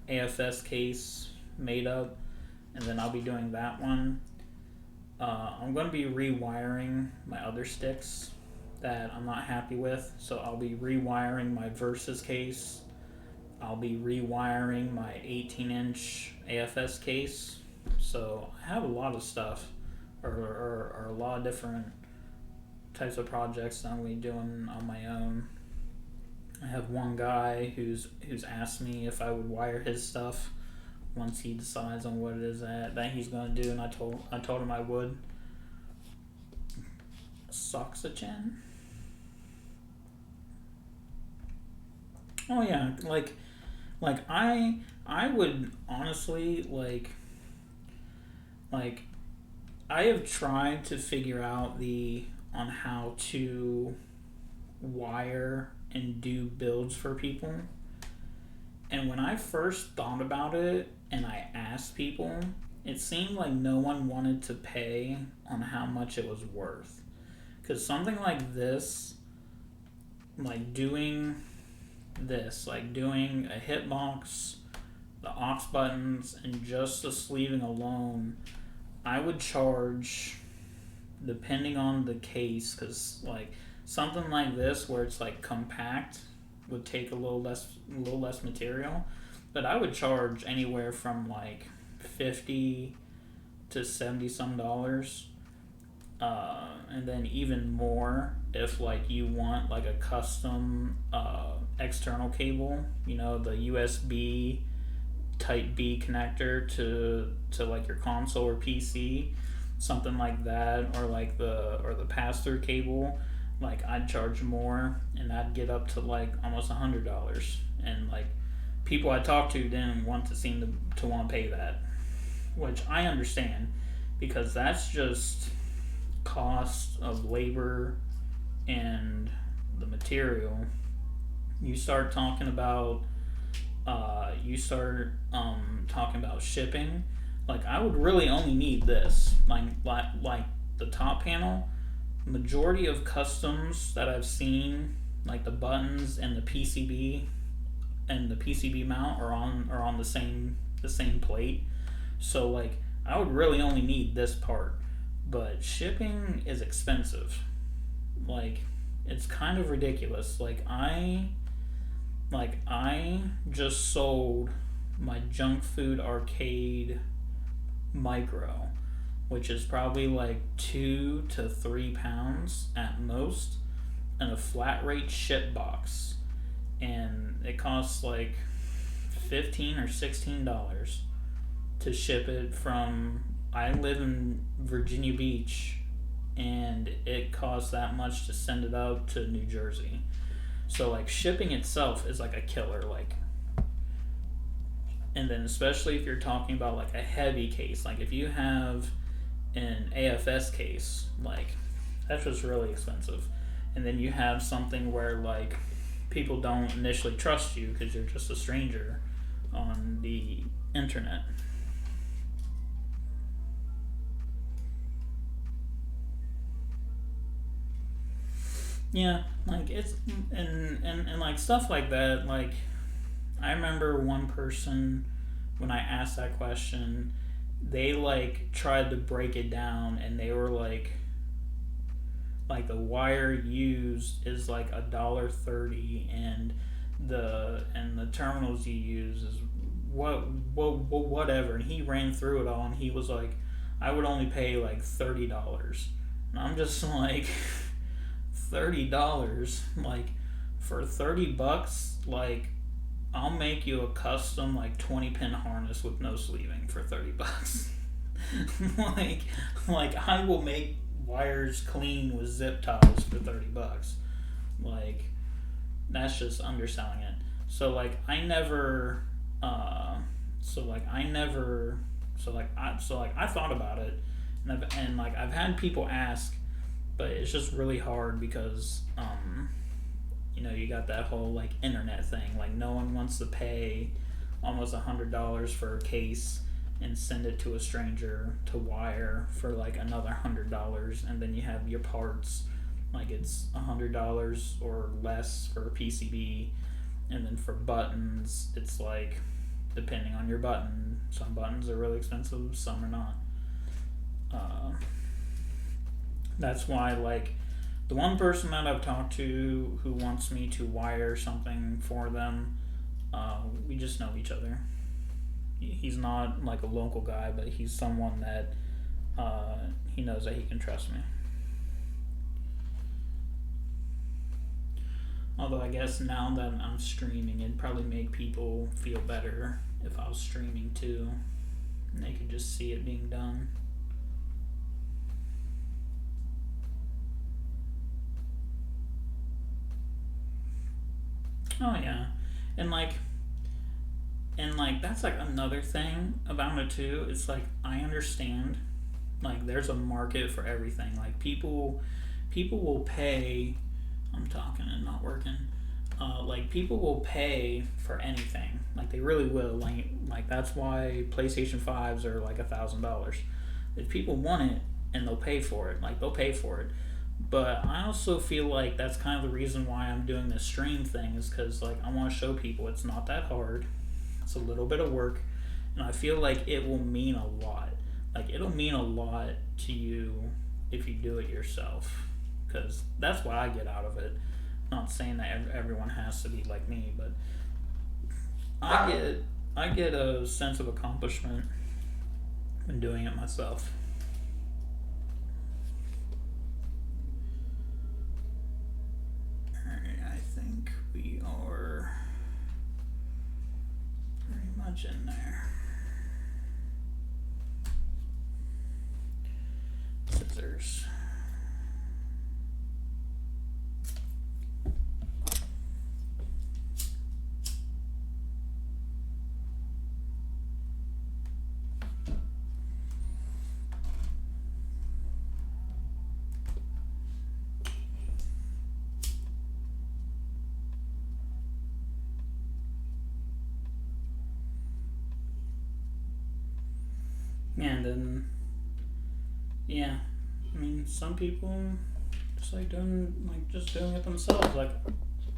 AFS case made up, and then I'll be doing that one. I'm going to be rewiring my other sticks that I'm not happy with, so I'll be rewiring my Versus case. I'll be rewiring my 18-inch AFS case. So I have a lot of stuff, or a lot of different types of projects that I'm going to be doing on my own. I have one guy who's asked me if I would wire his stuff once he decides on what it is that he's going to do, and I told him I would. Soxygen? Oh yeah, like I would honestly like I have tried to figure out on how to wire and do builds for people. And when I first thought about it and I asked people, it seemed like no one wanted to pay on how much it was worth. Because something like this, like doing this, like doing a hitbox, the aux buttons, and just the sleeving alone, I would charge, depending on the case, because like something like this where it's like compact would take a little less material, but I would charge anywhere from like $50 to $70 some dollars, and then even more if like you want like a custom external cable, you know, the USB Type B connector to like your console or PC, something like that, or like the pass-through cable. Like, I'd charge more, and I'd get up to like almost $100, and like people I talked to didn't want to want to pay that, which I understand, because that's just cost of labor and the material. You start talking about shipping. Like, I would really only need this, like the top panel, majority of customs that I've seen, like the buttons and the PCB mount are on the same plate. So like I would really only need this part, but shipping is expensive. Like it's kind of ridiculous. I just sold my junk food arcade micro, which is probably like 2 to 3 pounds at most, and a flat rate ship box, and it costs like $15 or $16 to ship it from. I live in Virginia Beach, and it costs that much to send it out to New Jersey. So like shipping itself is like a killer. Like, and then especially if you're talking about like a heavy case, like if you have an AFS case, like that's just really expensive. And then you have something where like people don't initially trust you because you're just a stranger on the internet. Yeah, like it's and like stuff like that. Like I remember one person, when I asked that question, they like tried to break it down, and they were like the wire used is like $1.30, and the terminals you use is whatever. And he ran through it all, and he was like, I would only pay like $30, and I'm just like. $30, like for $30, like I'll make you a custom like 20-pin harness with no sleeving for $30. like I will make wires clean with zip ties for $30. Like that's just underselling it. So like I never I thought about it, and like I've had people ask, but it's just really hard because you got that whole like internet thing. Like no one wants to pay almost $100 for a case and send it to a stranger to wire for like another $100, and then you have your parts, like it's $100 or less for a PCB, and then for buttons it's like depending on your button, some buttons are really expensive, some are not. That's why, like, the one person that I've talked to who wants me to wire something for them, we just know each other. He's not like a local guy, but he's someone that he knows that he can trust me. Although I guess now that I'm streaming, it'd probably make people feel better if I was streaming too, and they could just see it being done. Oh yeah, and like that's like another thing about it too. It's like I understand, like there's a market for everything. Like people will pay. I'm talking and not working. Like people will pay for anything. Like they really will. Like that's why PlayStation 5s are like $1,000. If people want it and they'll pay for it, like they'll pay for it. But I also feel like that's kind of the reason why I'm doing this stream thing, is because like I want to show people it's not that hard. It's a little bit of work, and I feel like it will mean a lot. Like it'll mean a lot to you if you do it yourself, because that's what I get out of it. Not saying that everyone has to be like me, but I get a sense of accomplishment when doing it myself. Alright, I think we are pretty much in there. Scissors. And then, yeah, I mean, some people just like doing it themselves. Like,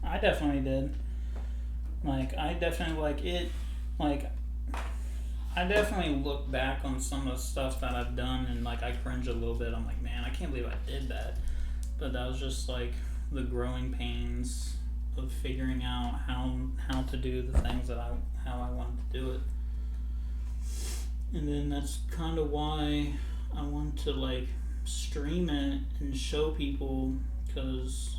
I definitely did. Like, I definitely like it. Like, I definitely look back on some of the stuff that I've done and like I cringe a little bit. I'm like, man, I can't believe I did that. But that was just like the growing pains of figuring out how to do the things that how I wanted to do it. And then that's kind of why I want to like stream it and show people, because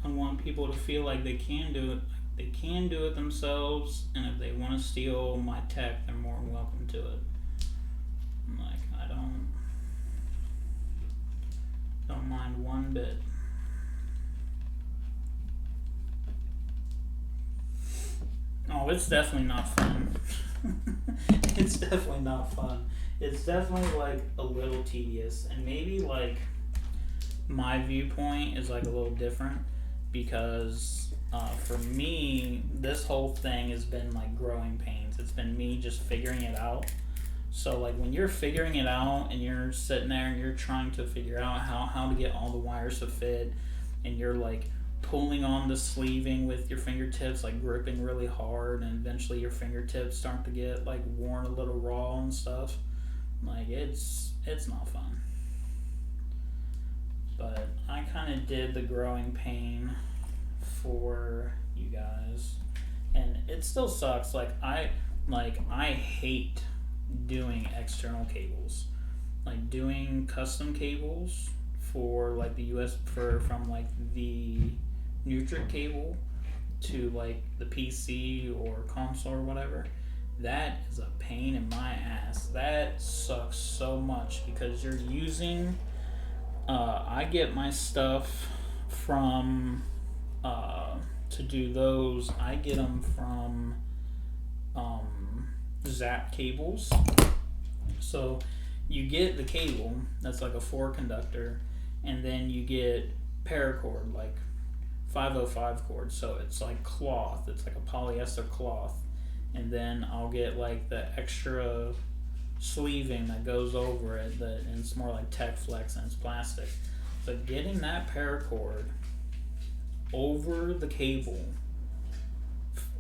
I want people to feel like they can do it. They can do it themselves, and if they want to steal my tech, they're more than welcome to it. Like, I don't mind one bit. Oh, it's definitely not fun. It's definitely not fun. It's definitely like a little tedious, and maybe like my viewpoint is like a little different, because for me, this whole thing has been like growing pains. It's been me just figuring it out. So like when you're figuring it out and you're sitting there and you're trying to figure out how to get all the wires to fit, and you're like pulling on the sleeving with your fingertips, like gripping really hard, and eventually your fingertips start to get like worn a little raw and stuff. Like, it's not fun. But I kind of did the growing pain for you guys, and it still sucks. Like I hate doing external cables, like doing custom cables for like the US from like the Nutric cable to like the PC or console or whatever. That is a pain in my ass. That sucks so much, because you're using I get my stuff from to do those. I get them from Zap cables. So you get the cable that's like a 4 conductor, and then you get paracord, like 505 cord. So it's like cloth. It's like a polyester cloth, and then I'll get like the extra sleeving that goes over it, and it's more like Tech Flex and it's plastic. But getting that paracord over the cable,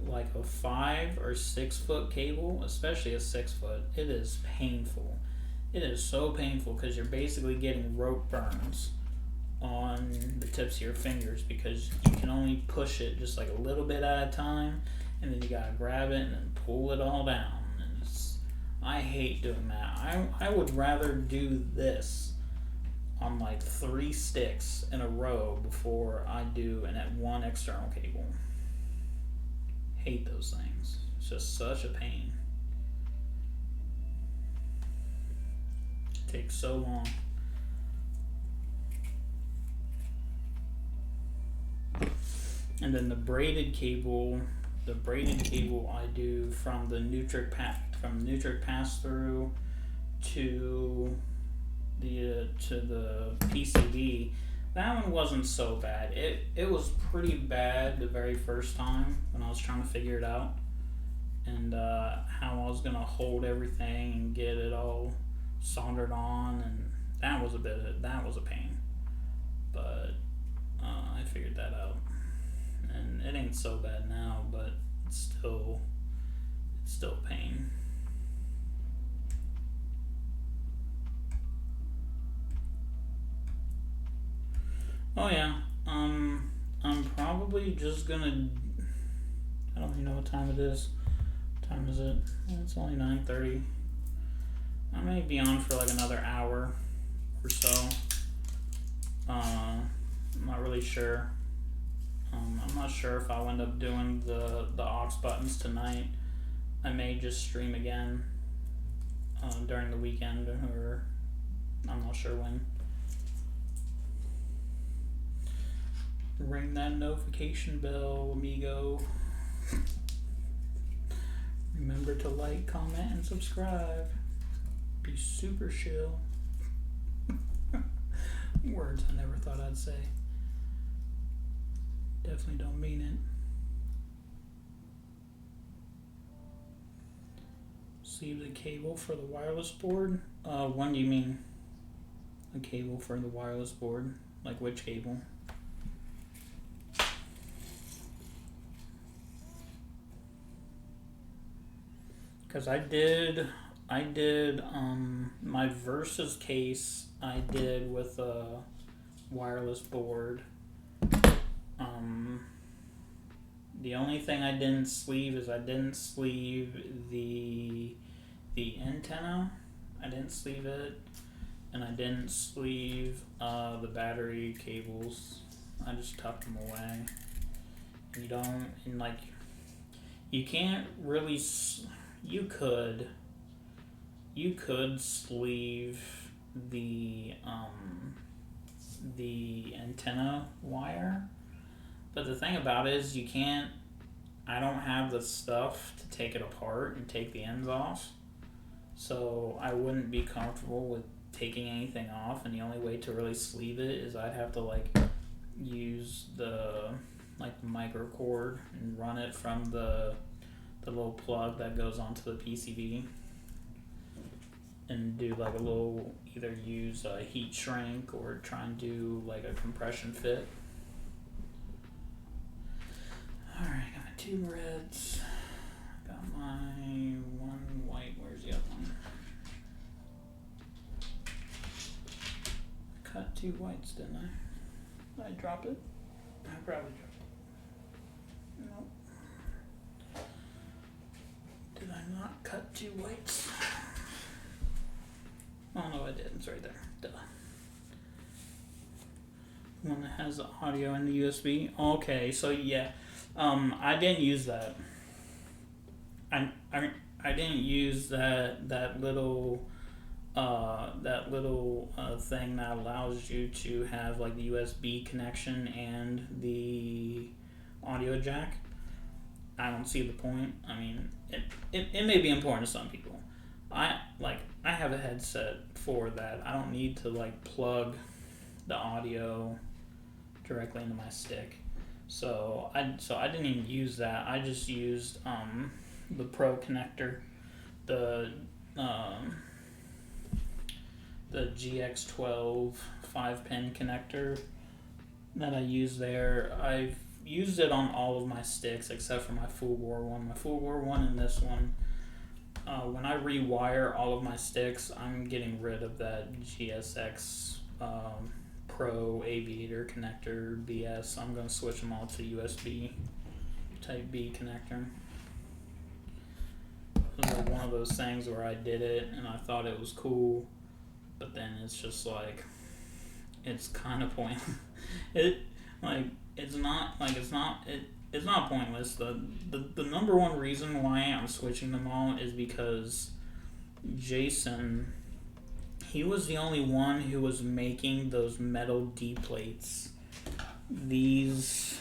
like a 5 or 6 foot cable, especially a 6 foot, it is painful. It is so painful, because you're basically getting rope burns on the tips of your fingers, because you can only push it just like a little bit at a time, and then you gotta grab it and then pull it all down. And I hate doing that. I would rather do this on like 3 sticks in a row before I do one external cable. Hate those things. It's just such a pain. It takes so long. And then the braided cable I do from the Nutric pass through to the PCB. That one wasn't so bad. It was pretty bad the very first time when I was trying to figure it out, and how I was gonna hold everything and get it all soldered on, and that was a pain. But I figured that out, and it ain't so bad now, but it's still a pain. Oh yeah, I'm probably just gonna. I don't even know what time it is. What time is it? It's only 9:30. I may be on for like another hour or so. I'm not really sure. I'm not sure if I'll end up doing the aux buttons tonight. I may just stream again during the weekend, or I'm not sure when. Ring that notification bell, amigo. Remember to like, comment, and subscribe. Be super chill. Words I never thought I'd say. Definitely don't mean it. Sleeve the cable for the wireless board. When do you mean? a cable for the wireless board. Like which cable? Because I did my Versus case I did with a wireless board. The only thing I didn't sleeve is I didn't sleeve the antenna. I didn't sleeve it, and I didn't sleeve the battery cables. I just tucked them away. You don't, and like, you can't really. You could sleeve the antenna wire, but the thing about it is you can't. I don't have the stuff to take it apart and take the ends off, so I wouldn't be comfortable with taking anything off. And the only way to really sleeve it is I'd have to like use the micro cord and run it from the little plug that goes onto the PCB, and do like a little, either use a heat shrink or try and do like a compression fit. Alright, I got my 2 reds. I got my 1 white. Where's the other one? I cut 2 whites, didn't I? Did I drop it? I probably dropped it. Nope. Did I not cut 2 whites? Oh no, I did. It's right there. Duh. One that has the audio and the USB. Okay, so yeah, I didn't use that. I didn't use that little thing that allows you to have like the USB connection and the audio jack. I don't see the point. I mean, it may be important to some people. I have a headset for that. I don't need to like plug the audio directly into my stick. So I didn't even use that. I just used the Pro connector, the GX12 5-pin connector that I use there. I've used it on all of my sticks except for my full bore one. My full bore one and this one. When I rewire all of my sticks, I'm getting rid of that GSX Pro Aviator connector BS. I'm going to switch them all to USB Type B connector. It was like one of those things where I did it and I thought it was cool, but then it's just like, it's kind of pointless. It's not pointless. The number one reason why I'm switching them all is because Jason, he was the only one who was making those metal D plates. These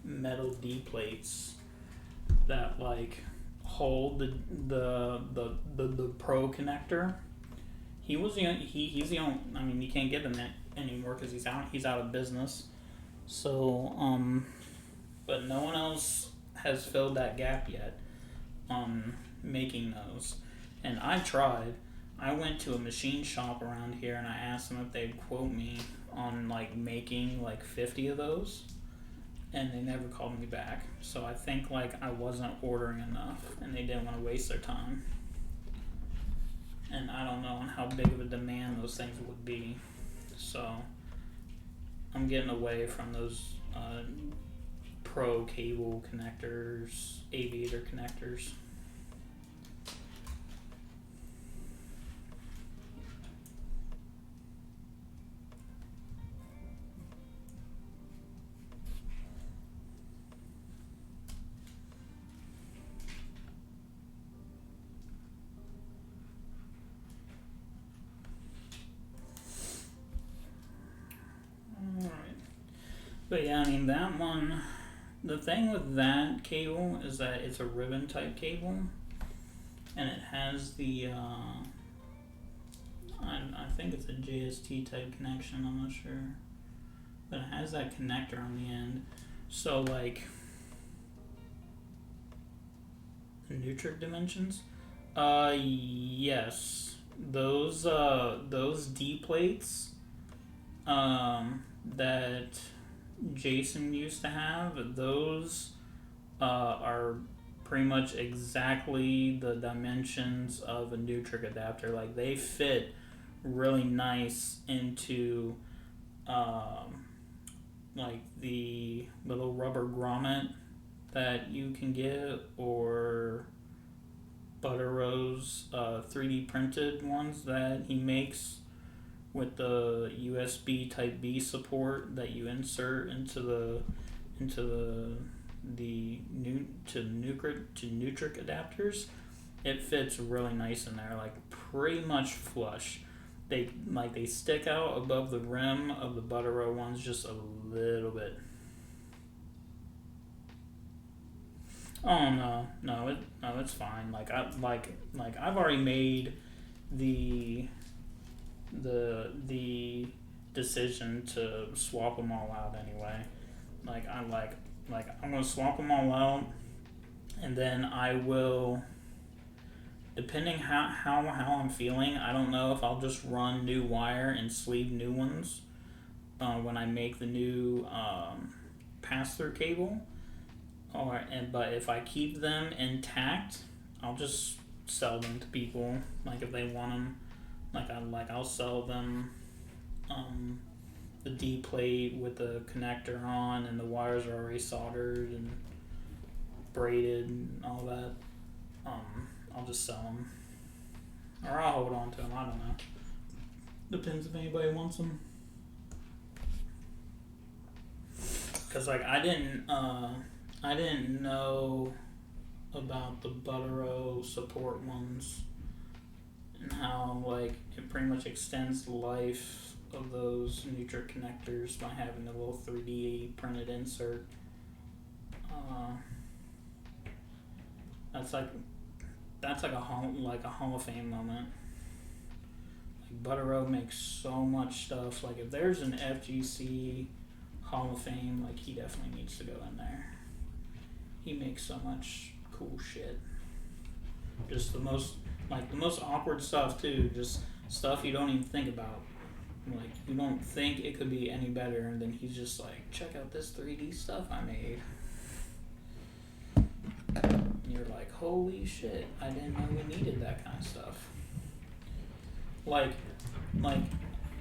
metal D plates that like hold the Pro connector. He's the only. I mean, you can't get them anymore because he's out of business. So but no one else has filled that gap yet on making those. And I tried. I went to a machine shop around here and I asked them if they'd quote me on like making like 50 of those, and they never called me back. So I think like I wasn't ordering enough and they didn't want to waste their time. And I don't know on how big of a demand those things would be. So I'm getting away from those Pro cable connectors, Aviator connectors. But yeah, I mean, that one, the thing with that cable is that it's a ribbon type cable, and it has the, I think it's a JST type connection, I'm not sure, but it has that connector on the end. So like, Nutric dimensions, yes, those D plates that Jason used to have, those are pretty much exactly the dimensions of a Nutric adapter. Like, they fit really nice into like the little rubber grommet that you can get, or Butter Rose 3D printed ones that he makes with the USB Type B support that you insert into the Nutric adapters. It fits really nice in there, like pretty much flush. They stick out above the rim of the Butter Rose ones just a little bit. Oh no, it's fine. I've already made the decision to swap them all out anyway. I'm gonna swap them all out, and then I will, depending how I'm feeling. I don't know if I'll just run new wire and sleeve new ones when I make the new pass-through cable. But if I keep them intact, I'll just sell them to people. Like, if they want them, I'll sell them the D plate with the connector on, and the wires are already soldered and braided and all that. I'll just sell them, or I'll hold on to them. I don't know. Depends if anybody wants them. Cause I didn't know about the Buttero support ones, and how it pretty much extends the life of those Nutric connectors by having a little 3D printed insert. That's like a Hall of Fame moment. Buttero makes so much stuff. If there's an FGC Hall of Fame, he definitely needs to go in there. He makes so much cool shit. Just the most awkward stuff too. Just stuff you don't even think about. You don't think it could be any better, and then he's just check out this 3D stuff I made. And you're like, holy shit, I didn't know we needed that kind of stuff.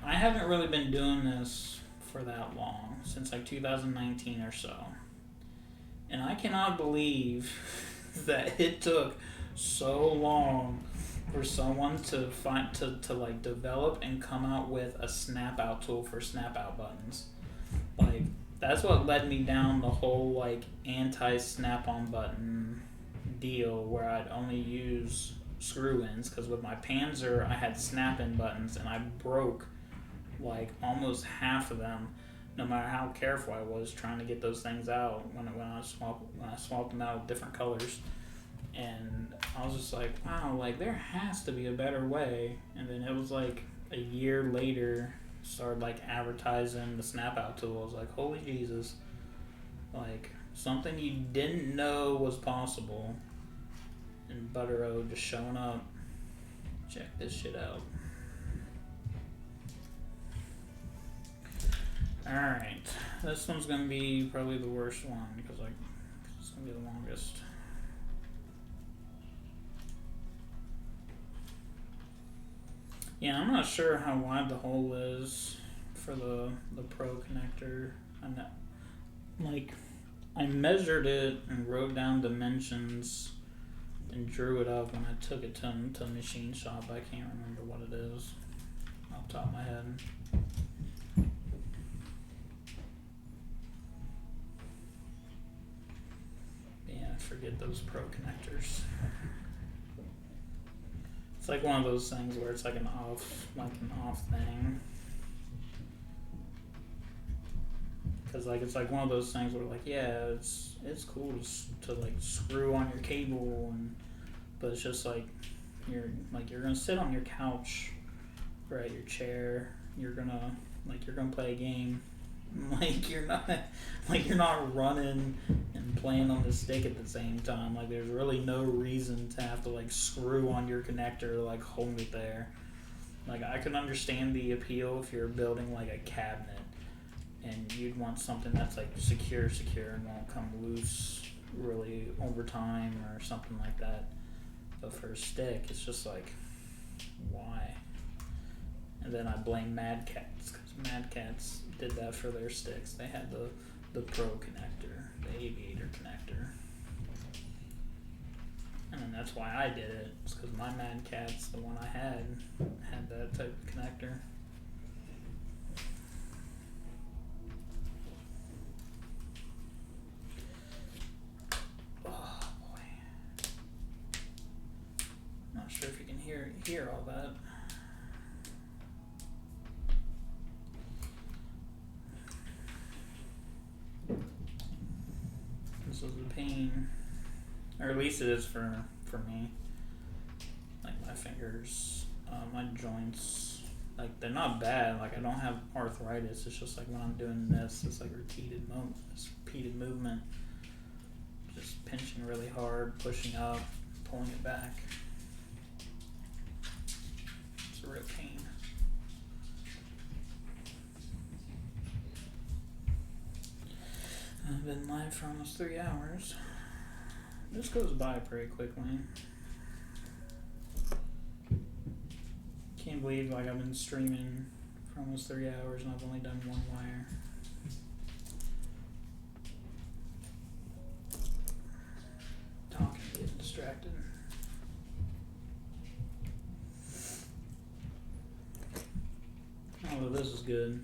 I haven't really been doing this for that long, since 2019 or so. And I cannot believe that it took so long for someone to develop and come out with a snap out tool for snap out buttons. That's what led me down the whole anti snap on button deal, where I'd only use screw ins, because with my Panzer I had snap in buttons, and I broke almost half of them, no matter how careful I was trying to get those things out when I swapped them out with different colors. And I was just wow, there has to be a better way. And then it was a year later, started advertising the snap out tool. I was like, holy Jesus, something you didn't know was possible, and Buttero just showing up. Check this shit out. Alright, this one's gonna be probably the worst one, because it's gonna be the longest. Yeah, I'm not sure how wide the hole is for the Pro connector. I measured it and wrote down dimensions and drew it up when I took it to a machine shop. I can't remember what it is off the top of my head. Yeah, forget those Pro connectors. It's one of those things where it's an off thing. Because it's one of those things where yeah, it's cool to screw on your cable, but it's just you're gonna sit on your couch or at your chair, you're gonna play a game. You're not running and playing on the stick at the same time. There's really no reason to have to screw on your connector, hold it there. Like, I can understand the appeal if you're building like a cabinet and you'd want something that's like secure and won't come loose really over time or something like that. But for a stick, it's just like, why? And then I blame Mad Cats, because Mad Cats did that for their sticks. They had the Pro connector, the Aviator connector. And then that's why I did it. It's because my Mad Cat's, the one I had that type of connector. Oh boy. Not sure if you can hear all that. This is a pain. Or at least it is for me. Like my fingers, my joints, like they're not bad. Like I don't have arthritis. It's just like when I'm doing this, it's like repeated movement. Just pinching really hard, pushing up, pulling it back. It's a real pain. I've been live for almost 3 hours. This goes by pretty quickly. Can't believe like I've been streaming for almost 3 hours and I've only done one wire. Talking, getting distracted. Oh, this is good.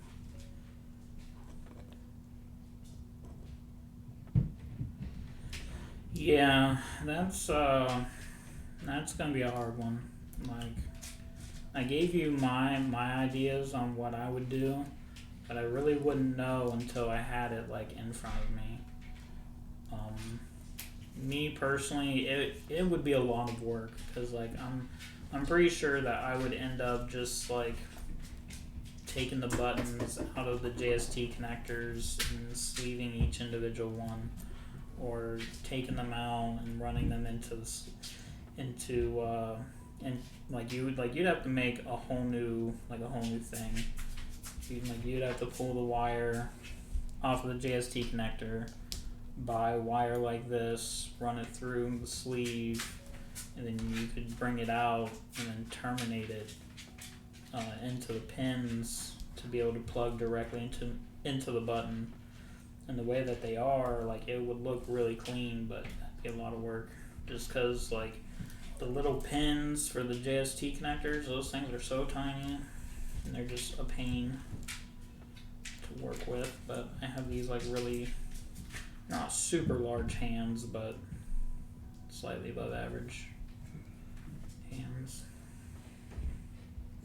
Yeah, that's gonna be a hard one. Like, I gave you my ideas on what I would do, but I really wouldn't know until I had it like in front of me. Me personally, it would be a lot of work because like I'm pretty sure that I would end up just like taking the buttons out of the JST connectors and sleeving each individual one, or taking them out and running them and you'd have to make a whole new thing. You'd have to pull the wire off of the JST connector, buy wire like this, run it through the sleeve, and then you could bring it out and then terminate it into the pins to be able to plug directly into the button. And the way that they are, like, it would look really clean, but that'd be a lot of work. Just because, like, the little pins for the JST connectors, those things are so tiny, and they're just a pain to work with. But I have these, like, really, not super large hands, but slightly above average hands.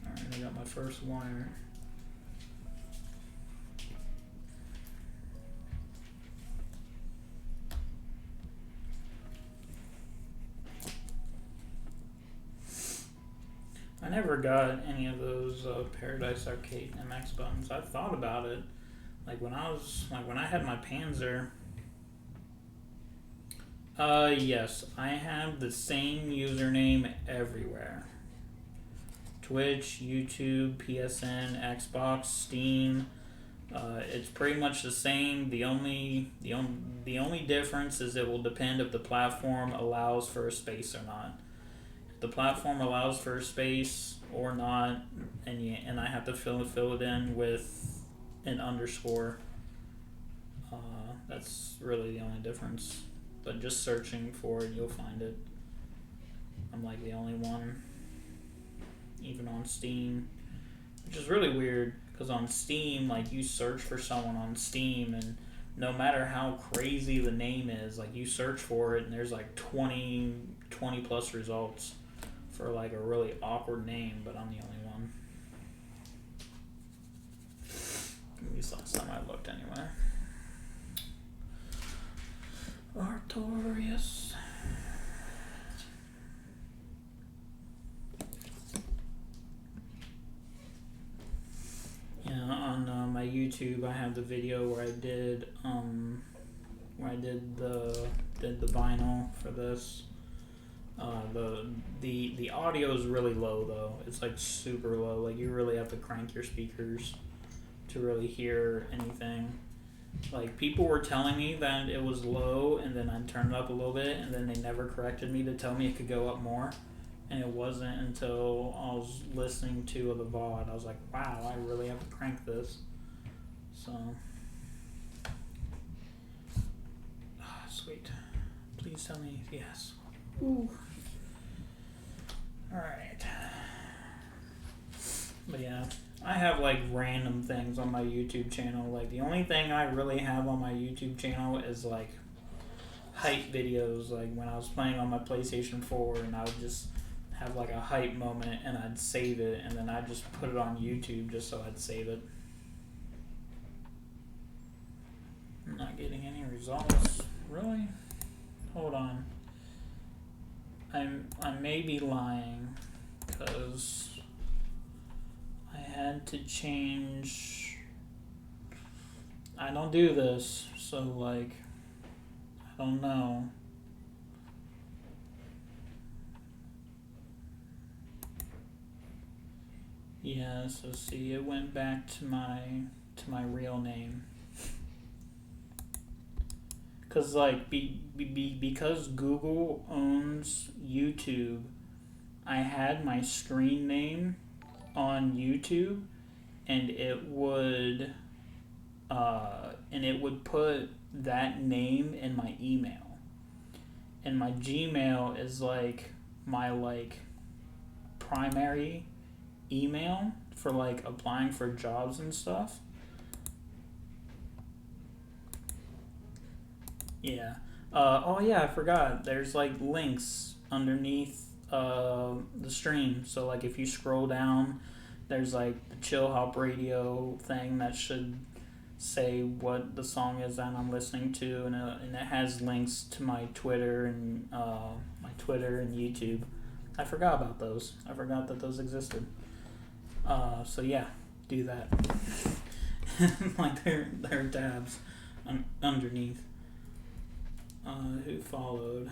Alright, I got my first wire. I never got any of those Paradise Arcade MX buttons. I've thought about it. Like when I had my Panzer. Yes, I have the same username everywhere. Twitch, YouTube, PSN, Xbox, Steam. It's pretty much the same. The only difference is it will depend if the platform allows for a space or not. The platform allows for a space or not, and I have to fill it in with an underscore. That's really the only difference. But just searching for it, you'll find it. I'm like the only one, even on Steam, which is really weird because on Steam, like you search for someone on Steam, and no matter how crazy the name is, like you search for it, and there's like 20 plus results for like a really awkward name, but I'm the only one. At least last time I looked anyway. Artorias. Yeah, on my YouTube I have the video where I did the vinyl for this. The audio is really low though. It's like super low. Like you really have to crank your speakers to really hear anything. Like people were telling me that it was low, and then I'd turn it up a little bit, and then they never corrected me to tell me it could go up more. And it wasn't until I was listening to the VOD, I was like, wow, I really have to crank this. So, sweet. Please tell me yes. Ooh. Alright. But yeah, I have like random things on my YouTube channel. Like the only thing I really have on my YouTube channel is like hype videos. Like when I was playing on my PlayStation 4 and I would just have like a hype moment and I'd save it and then I'd just put it on YouTube just so I'd save it. I'm not getting any results. Really? Hold on. I may be lying because I had to change. I don't do this, so like I don't know. Yeah, so see, it went back to my real name. Cause like because Google owns YouTube, I had my screen name on YouTube, and it would put that name in my email, and my Gmail is like my like primary email for like applying for jobs and stuff. Yeah. Oh yeah, I forgot. There's like links underneath the stream. So like if you scroll down, there's like the Chill Hop Radio thing that should say what the song is that I'm listening to, and it has links to my Twitter and YouTube. I forgot about those. I forgot that those existed. So yeah, do that. Like they're tabs underneath. Who followed?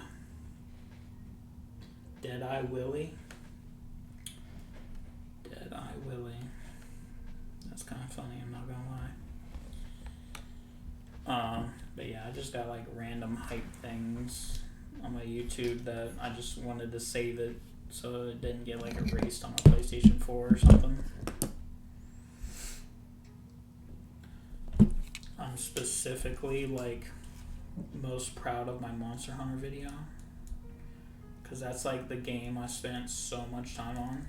Deadeye Willie. Deadeye Willie. That's kind of funny, I'm not gonna lie. But yeah, I just got like random hype things on my YouTube that I just wanted to save it so it didn't get like erased on my PlayStation 4 or something. I'm specifically like most proud of my Monster Hunter video, because that's like the game I spent so much time on.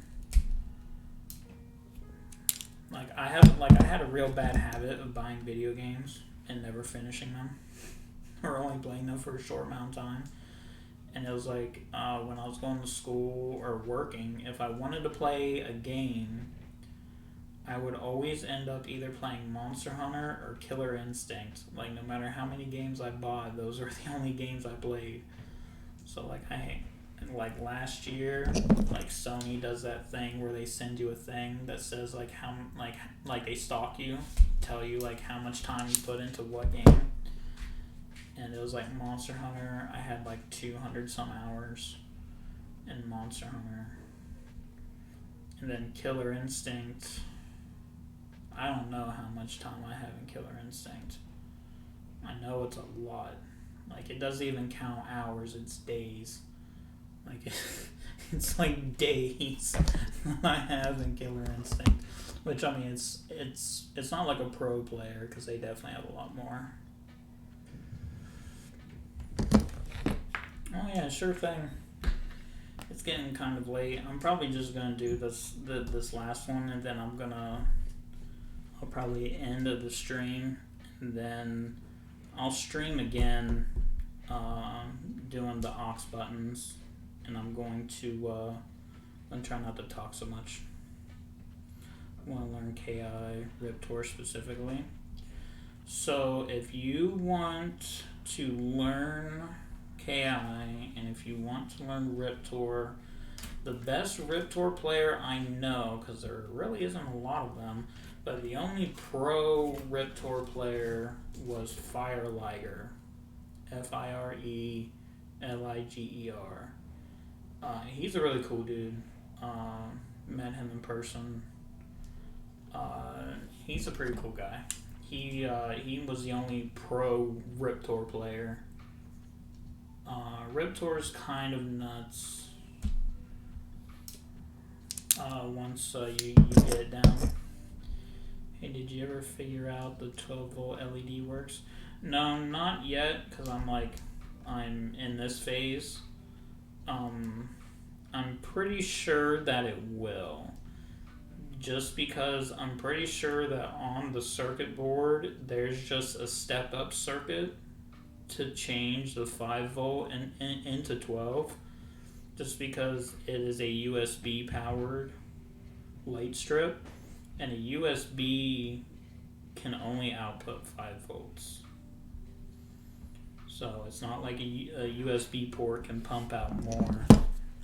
Like I had a real bad habit of buying video games and never finishing them or only playing them for a short amount of time. And it was like when I was going to school or working, if I wanted to play a game, I would always end up either playing Monster Hunter or Killer Instinct. Like no matter how many games I bought, those were the only games I played. So like last year, like Sony does that thing where they send you a thing that says like how like they stalk you, tell you like how much time you put into what game. And it was like Monster Hunter, I had like 200 some hours in Monster Hunter. And then Killer Instinct, I don't know how much time I have in Killer Instinct. I know it's a lot. Like, it doesn't even count hours, it's days. Like, it's like days I have in Killer Instinct. Which, I mean, it's not like a pro player, because they definitely have a lot more. Oh yeah, sure thing. It's getting kind of late. I'm probably just gonna do this last one, and then I'll probably end of the stream, and then I'll stream again, doing the aux buttons, and I'm going to try not to talk so much. I want to learn KI Riptor specifically. So if you want to learn KI, and if you want to learn Riptor, the best Riptor player I know, because there really isn't a lot of them, but the only pro Riptor player was Fireliger, Fireliger, He's a really cool dude. Met him in person. He's a pretty cool guy. He was the only pro Riptor player. Riptor's kind of nuts. Once you get it down. Hey, did you ever figure out the 12-volt LED works? No, not yet, because I'm in this phase. I'm pretty sure that it will. Just because I'm pretty sure that on the circuit board, there's just a step-up circuit to change the 5-volt into 12. Just because it is a USB-powered light strip, and a USB can only output 5 volts. So it's not like a USB port can pump out more,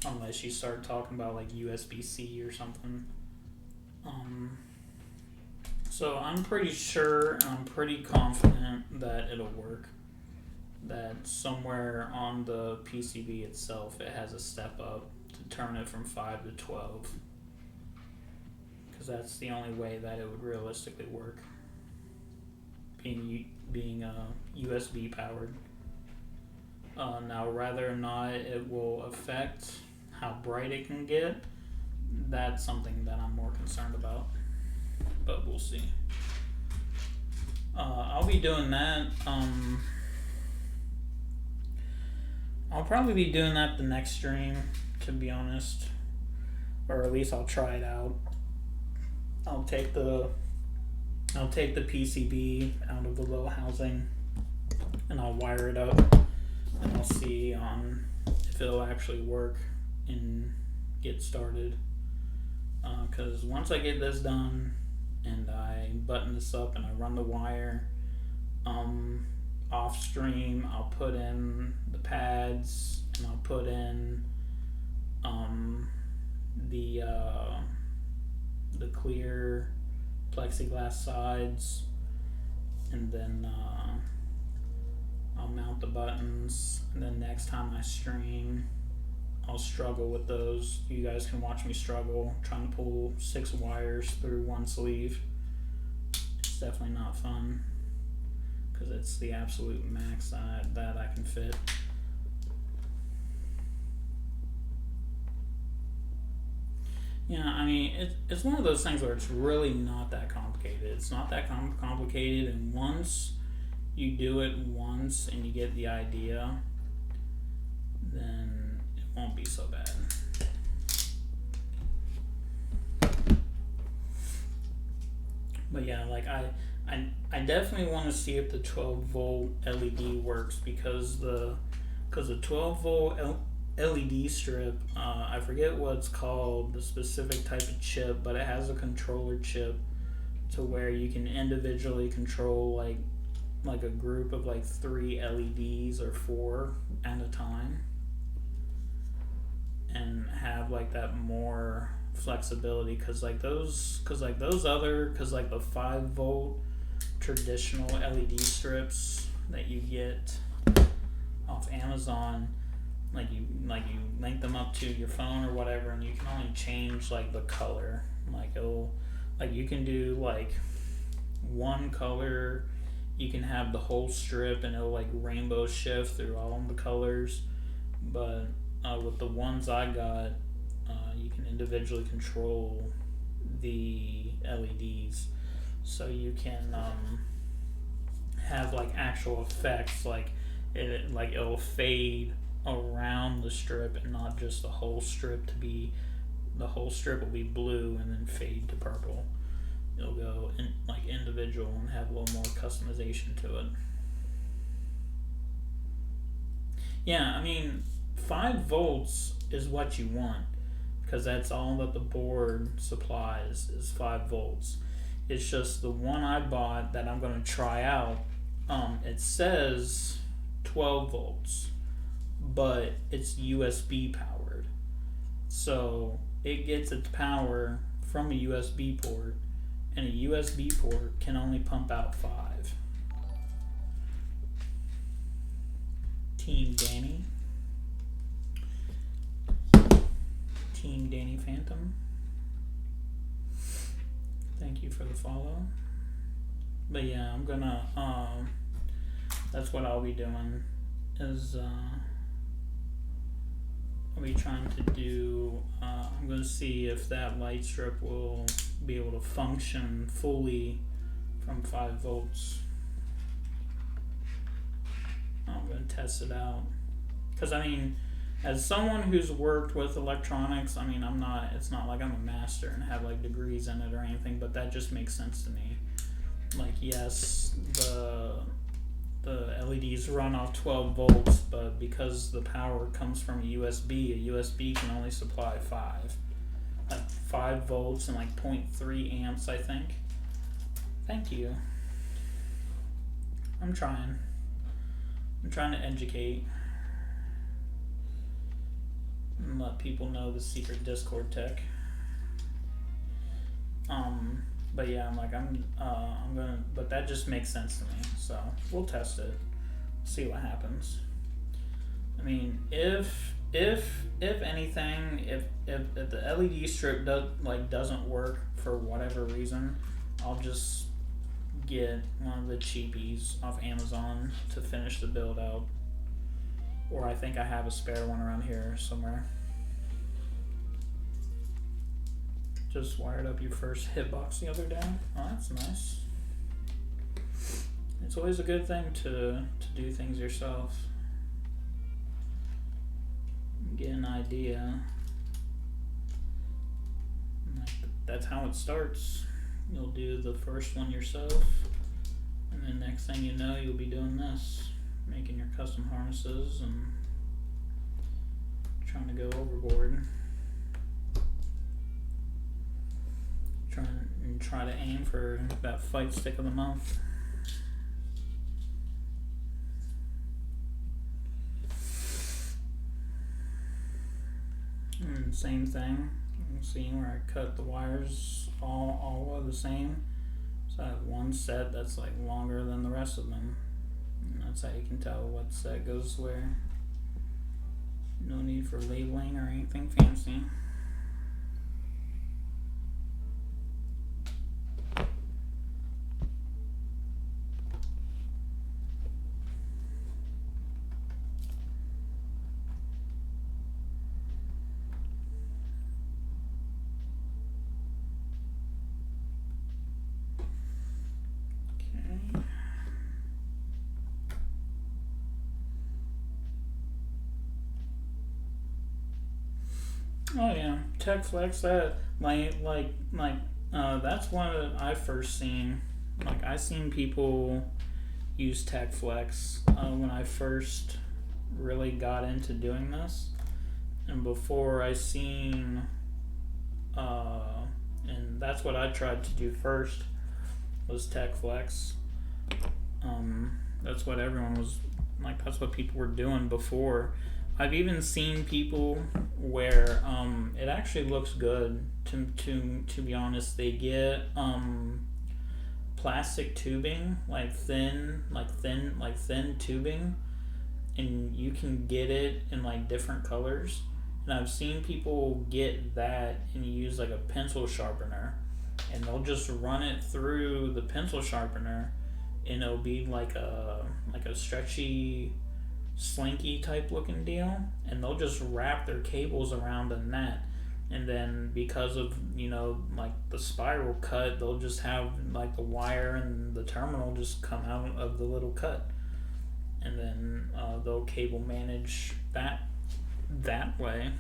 unless you start talking about like USB-C or something. So I'm pretty sure, and I'm pretty confident that it'll work. That somewhere on the PCB itself, it has a step up to turn it from 5 to 12. Because that's the only way that it would realistically work. Being USB powered. Now, whether or not it will affect how bright it can get, that's something that I'm more concerned about. But we'll see. I'll be doing that. I'll probably be doing that the next stream, to be honest. Or at least I'll try it out. I'll take the PCB out of the little housing and I'll wire it up and I'll see if it'll actually work and get started. Because once I get this done and I button this up and I run the wire, off stream I'll put in the pads and I'll put in the clear plexiglass sides, and then I'll mount the buttons, and then next time I stream I'll struggle with those. You guys can watch me struggle trying to pull 6 wires through one sleeve. It's definitely not fun because it's the absolute max that I can fit. Yeah, I mean, it's one of those things where it's really not that complicated. It's not that complicated, and once you do it once and you get the idea, then it won't be so bad. But yeah, like I definitely want to see if the 12-volt LED works, because the 12-volt LED strip, I forget what it's called, the specific type of chip, but it has a controller chip to where you can individually control like a group of like 3 LEDs or 4 at a time, and have like that more flexibility, because like the 5-volt traditional LED strips that you get off Amazon, like you link them up to your phone or whatever, and you can only change like the color. Like you can do like one color, you can have the whole strip and it'll like rainbow shift through all the colors. But with the ones I got, you can individually control the LEDs, so you can have like actual effects, like it'll fade around the strip and not just the whole strip will be blue and then fade to purple. It'll go in like individual and have a little more customization to it. Yeah, I mean 5 volts is what you want, because that's all that the board supplies is 5 volts. It's just the one I bought that I'm going to try out, it says 12 volts, but it's USB powered. So it gets its power from a USB port, and a USB port can only pump out 5. Team Danny. Team Danny Phantom. Thank you for the follow. But yeah, I'm gonna, that's what I'll be doing, is, I'll be trying to do, I'm gonna see if that light strip will be able to function fully from 5 volts. I'm gonna test it out. Cause I mean, as someone who's worked with electronics, I mean, it's not like I'm a master and have like degrees in it or anything, but that just makes sense to me. Like, yes, the LEDs run off 12 volts, but because the power comes from a USB can only supply 5 volts and like 0.3 amps, I think. Thank you. I'm trying to educate and let people know the secret Discord tech. But yeah, I'm gonna, but that just makes sense to me. So we'll test it, see what happens. I mean, if anything, if the LED strip doesn't work for whatever reason, I'll just get one of the cheapies off Amazon to finish the build out. Or I think I have a spare one around here somewhere. Just wired up your first hitbox the other day. Oh, that's nice. It's always a good thing to do things yourself. Get an idea. That's how it starts. You'll do the first one yourself, and then next thing you know, you'll be doing this, making your custom harnesses and trying to go overboard. Try to aim for that fight stick of the month. And same thing. You can see where I cut the wires all the same. So I have one set that's like longer than the rest of them. And that's how you can tell what set goes where. No need for labeling or anything fancy. Oh yeah, Tech Flex. That that's one that I first seen. Like I seen people use Tech Flex when I first really got into doing this, and before I seen, and that's what I tried to do first was Tech Flex. That's what everyone was like. That's what people were doing before. I've even seen people where it actually looks good. To be honest, they get plastic tubing, like thin tubing, and you can get it in like different colors. And I've seen people get that and use like a pencil sharpener, and they'll just run it through the pencil sharpener, and it'll be like a stretchy, slinky type looking deal, and they'll just wrap their cables around in that, and then because of like the spiral cut, they'll just have like the wire and the terminal just come out of the little cut, and then they'll cable manage that way.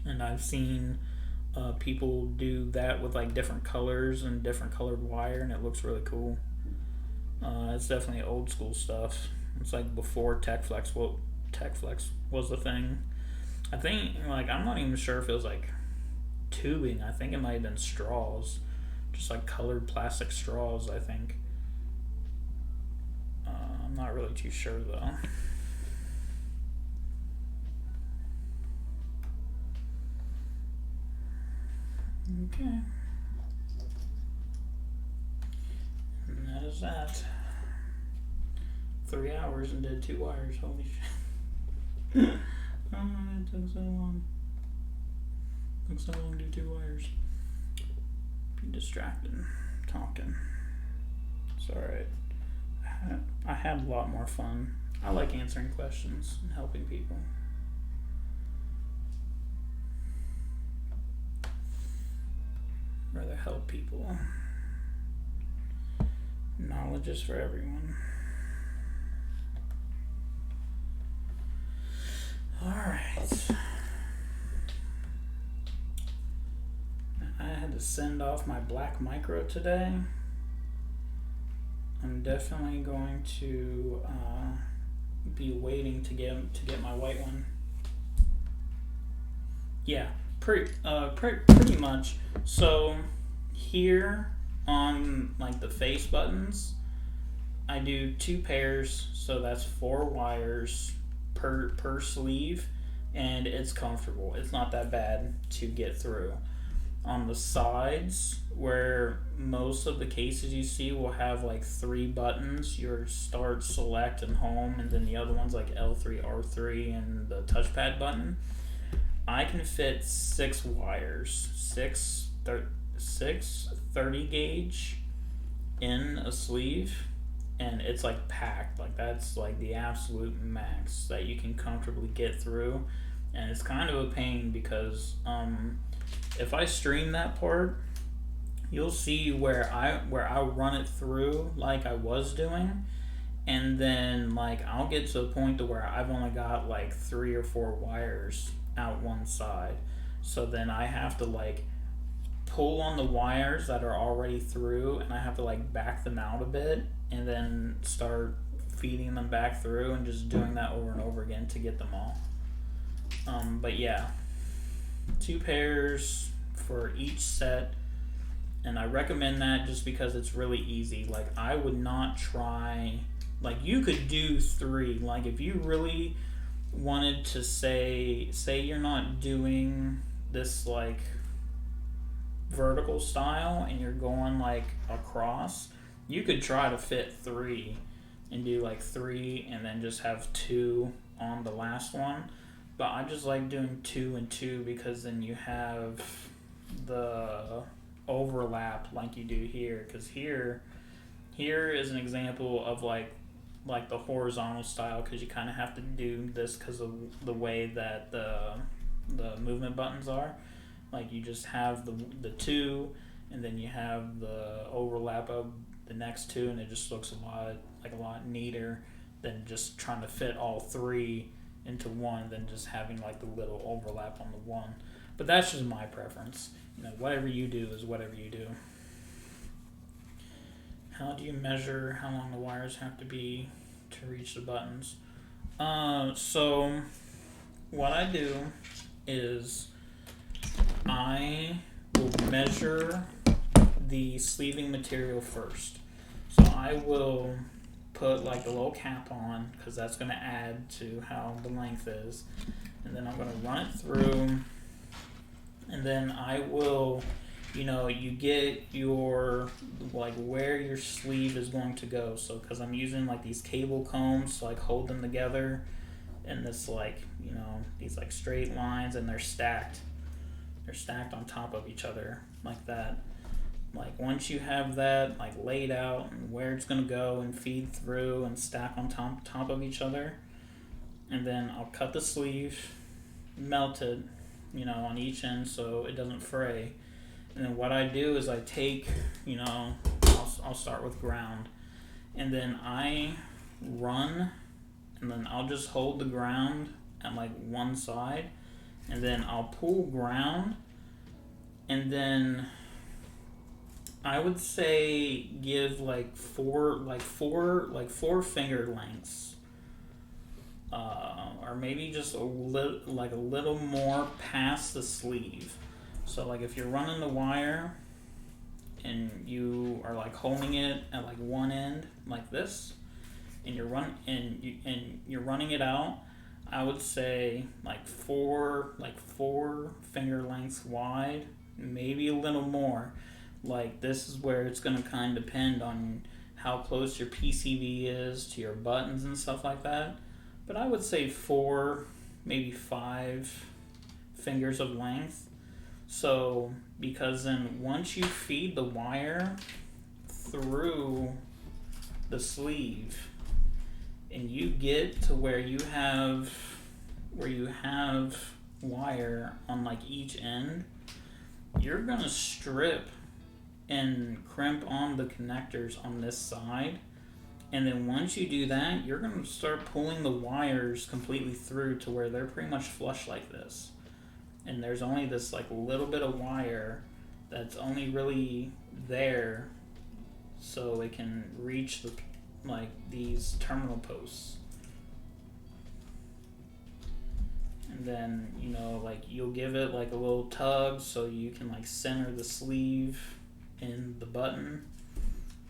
And I've seen people do that with like different colors and different colored wire, and it looks really cool. It's definitely old school stuff. It's like before Tech Flex was the thing. I think, like, I'm not even sure if it was like tubing. I think it might have been straws, just like colored plastic straws, I think. I'm not really too sure though. Okay. And that is that. 3 hours and did 2 wires. Holy shit. Oh, it took so long. Looks like I only do 2 wires. Be distracted talking. It's alright. I had a lot more fun. I like answering questions and helping people. Rather help people. Knowledge is for everyone. Alright. I had to send off my black micro today. I'm definitely going to be waiting to get my white one. Yeah, pretty much. So here on like the face buttons, I do 2 pairs, so that's 4 wires per sleeve, and it's comfortable. It's not that bad to get through. On the sides, where most of the cases you see will have like 3 buttons, your start, select, and home, and then the other ones like L3, R3, and the touchpad button, I can fit 6 wires, 6 30 gauge in a sleeve, and it's like packed. Like that's like the absolute max that you can comfortably get through. And it's kind of a pain because if I stream that part, you'll see where I run it through like I was doing, and then like I'll get to a point to where I've only got like 3 or 4 wires out one side. So then I have to like pull on the wires that are already through, and I have to like back them out a bit and then start feeding them back through and just doing that over and over again to get them all. But yeah, 2 pairs for each set, and I recommend that just because it's really easy. Like I would not try, like you could do 3, like if you really wanted to say you're not doing this like vertical style and you're going like across, you could try to fit 3 and do like 3 and then just have 2 on the last one. But I just like doing 2 and 2 because then you have the overlap like you do here. Because here is an example of like the horizontal style, because you kind of have to do this because of the way that the movement buttons are. Like you just have the 2, and then you have the overlap of the next 2, and it just looks a lot neater than just trying to fit all 3 into one, than just having like the little overlap on the one. But that's just my preference. You know, whatever you do is whatever you do. How do you measure how long the wires have to be to reach the buttons? So what I do is I will measure the sleeving material first. So I will put like the little cap on, because that's going to add to how the length is, and then I'm going to run it through, and then I will, you get your like where your sleeve is going to go. So because I'm using like these cable combs to like hold them together in this like these like straight lines, and they're stacked on top of each other like that. Like once you have that like laid out and where it's going to go and feed through and stack on top of each other, and then I'll cut the sleeve, melt it, on each end so it doesn't fray. And then what I do is I take, I'll start with ground, and then I run, and then I'll just hold the ground at like one side, and then I'll pull ground, and then I would say give like four finger lengths, or maybe just a little more past the sleeve. So like if you're running the wire and you are like holding it at like one end like this, and you're running it out, I would say like four finger lengths wide, maybe a little more. Like this is where it's going to kind of depend on how close your PCB is to your buttons and stuff like that. But I would say 4, maybe 5 fingers of length. So, because then once you feed the wire through the sleeve and you get to where you have wire on like each end, you're gonna strip and crimp on the connectors on this side. And then once you do that, you're going to start pulling the wires completely through to where they're pretty much flush like this. And there's only this like little bit of wire that's only really there so it can reach the like these terminal posts. And then, you know, like you'll give it like a little tug so you can like center the sleeve in the button.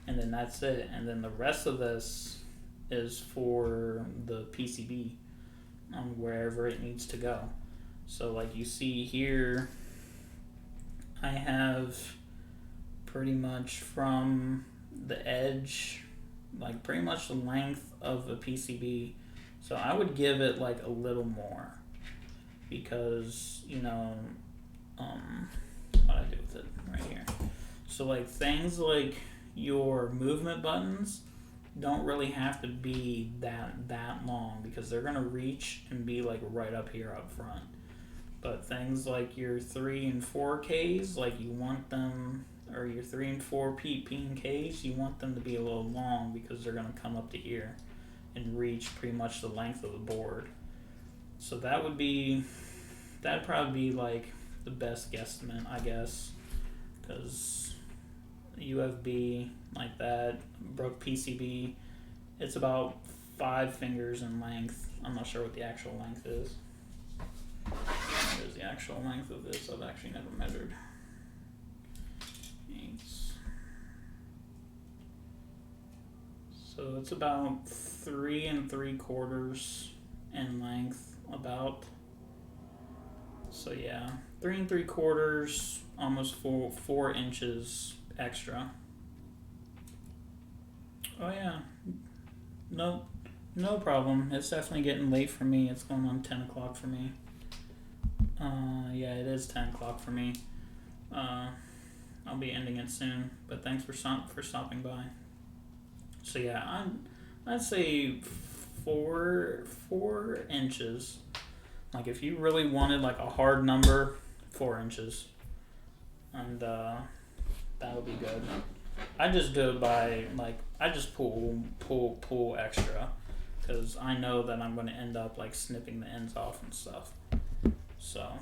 And then that's it. And then the rest of this is for the PCB on wherever it needs to go. So like you see here, I have pretty much from the edge, like pretty much the length of a PCB. So I would give it like a little more because, you know, what I do with it right here. So like things like your movement buttons don't really have to be that long because they're gonna reach and be like right up here up front. But things like your 3 and 4 Ks, like you want them, or your 3 and 4 P and Ks, you want them to be a little long because they're gonna come up to here and reach pretty much the length of the board. So that'd probably be like the best guesstimate, I guess, because UFB like that, broke PCB, it's about 5 fingers in length. I'm not sure what the actual length is. What is the actual length of this? I've actually never measured. So it's about 3 3/4 in length, about. So yeah, 3 3/4, almost 4 inches extra. Oh yeah, no problem. It's definitely getting late for me. It's going on 10 o'clock for me. Yeah, it is 10 o'clock for me. I'll be ending it soon, but thanks for stopping by. So yeah, I'd say 4 inches. Like if you really wanted like a hard number, 4 inches, and that would be good. I just do it by like I just pull extra, because I know that I'm going to end up like snipping the ends off and stuff. So,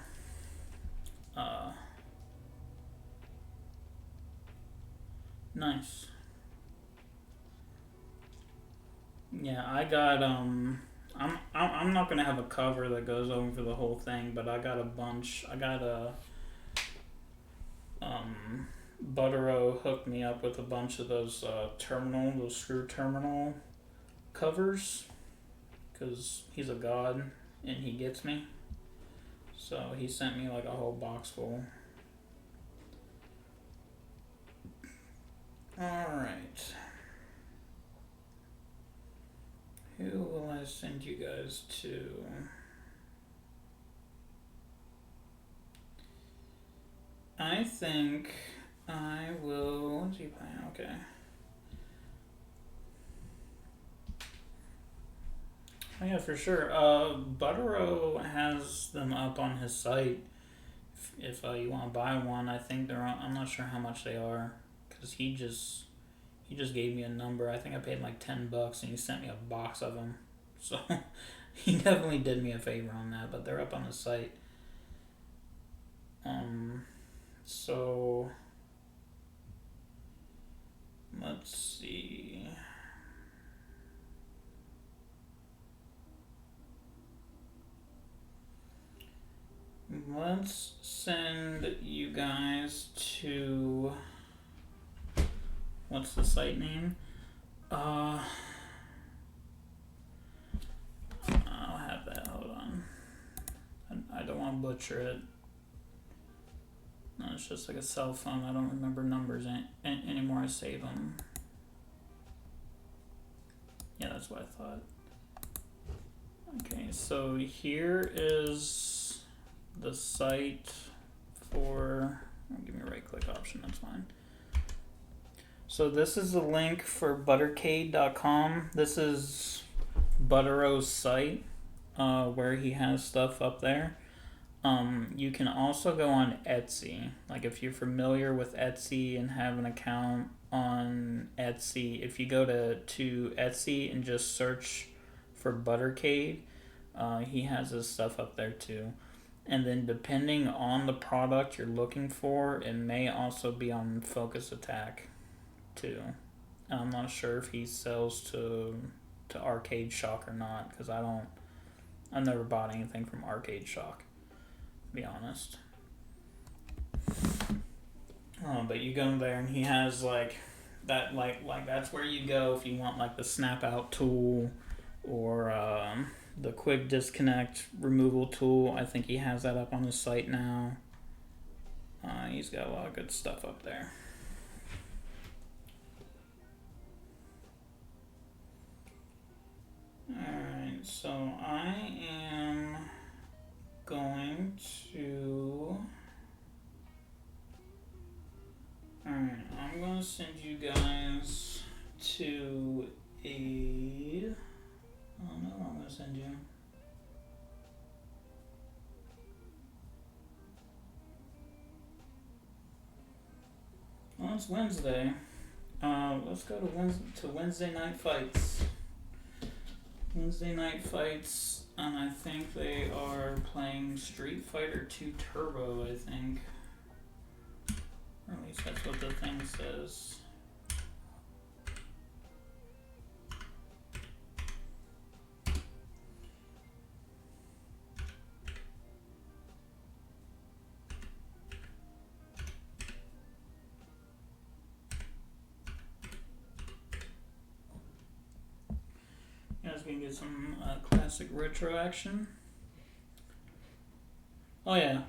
nice. Yeah, I got I'm not gonna have a cover that goes over the whole thing, but I got a bunch. I got a Buttero hooked me up with a bunch of those those screw terminal covers, because he's a god and he gets me. So he sent me like a whole box full. Alright. Who will I send you guys to? I think I will. What's he playing? Okay. Oh yeah, for sure. Buttero has them up on his site. If you want to buy one, I think they're on. I'm not sure how much they are, because he just gave me a number. I think I paid like $10, and he sent me a box of them. So he definitely did me a favor on that. But they're up on his site. So let's see. Let's send you guys to, what's the site name? I'll have that. Hold on. I don't want to butcher it. No, it's just like a cell phone. I don't remember numbers anymore. I save them. Yeah, that's what I thought. Okay, so here is the site or give me a right click option, that's fine. So this is the link for buttercade.com. This is Buttero's site where he has stuff up there. You can also go on Etsy. Like if you're familiar with Etsy and have an account on Etsy, if you go to Etsy and just search for Buttercade, he has his stuff up there too. And then depending on the product you're looking for, it may also be on Focus Attack too. I'm not sure if he sells to Arcade Shock or not, because I've never bought anything from Arcade Shock, to be honest. But you go there and he has like that, like that's where you go if you want like the snap out tool or the quick disconnect removal tool. I think he has that up on his site now. He's got a lot of good stuff up there. Alright, so I am going to... Alright, I'm going to send you guys to a... I don't know where I'm going to send you. Well, it's Wednesday. Let's go to Wednesday Night Fights. Wednesday Night Fights, and I think they are playing Street Fighter 2 Turbo, I think. Or at least that's what the thing says. You guys can get some classic retro action. Oh yeah,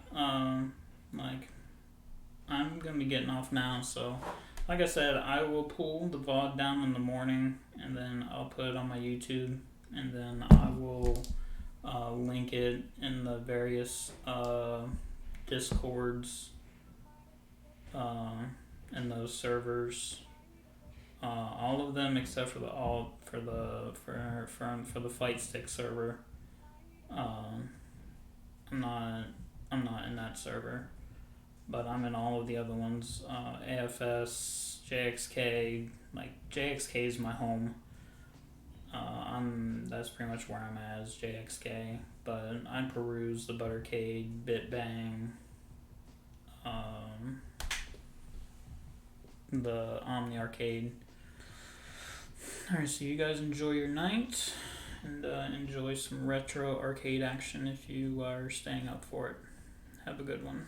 like I'm gonna be getting off now, so like I said, I will pull the VOD down in the morning and then I'll put it on my YouTube, and then I will link it in the various Discords and those servers. All of them except for the Fight Stick server. I'm not in that server, but I'm in all of the other ones. AFS, JXK. Like JXK is my home. That's pretty much where I'm at, is JXK. But I peruse the Buttercade, BitBang, the Omni Arcade. Alright, so you guys enjoy your night, and enjoy some retro arcade action if you are staying up for it. Have a good one.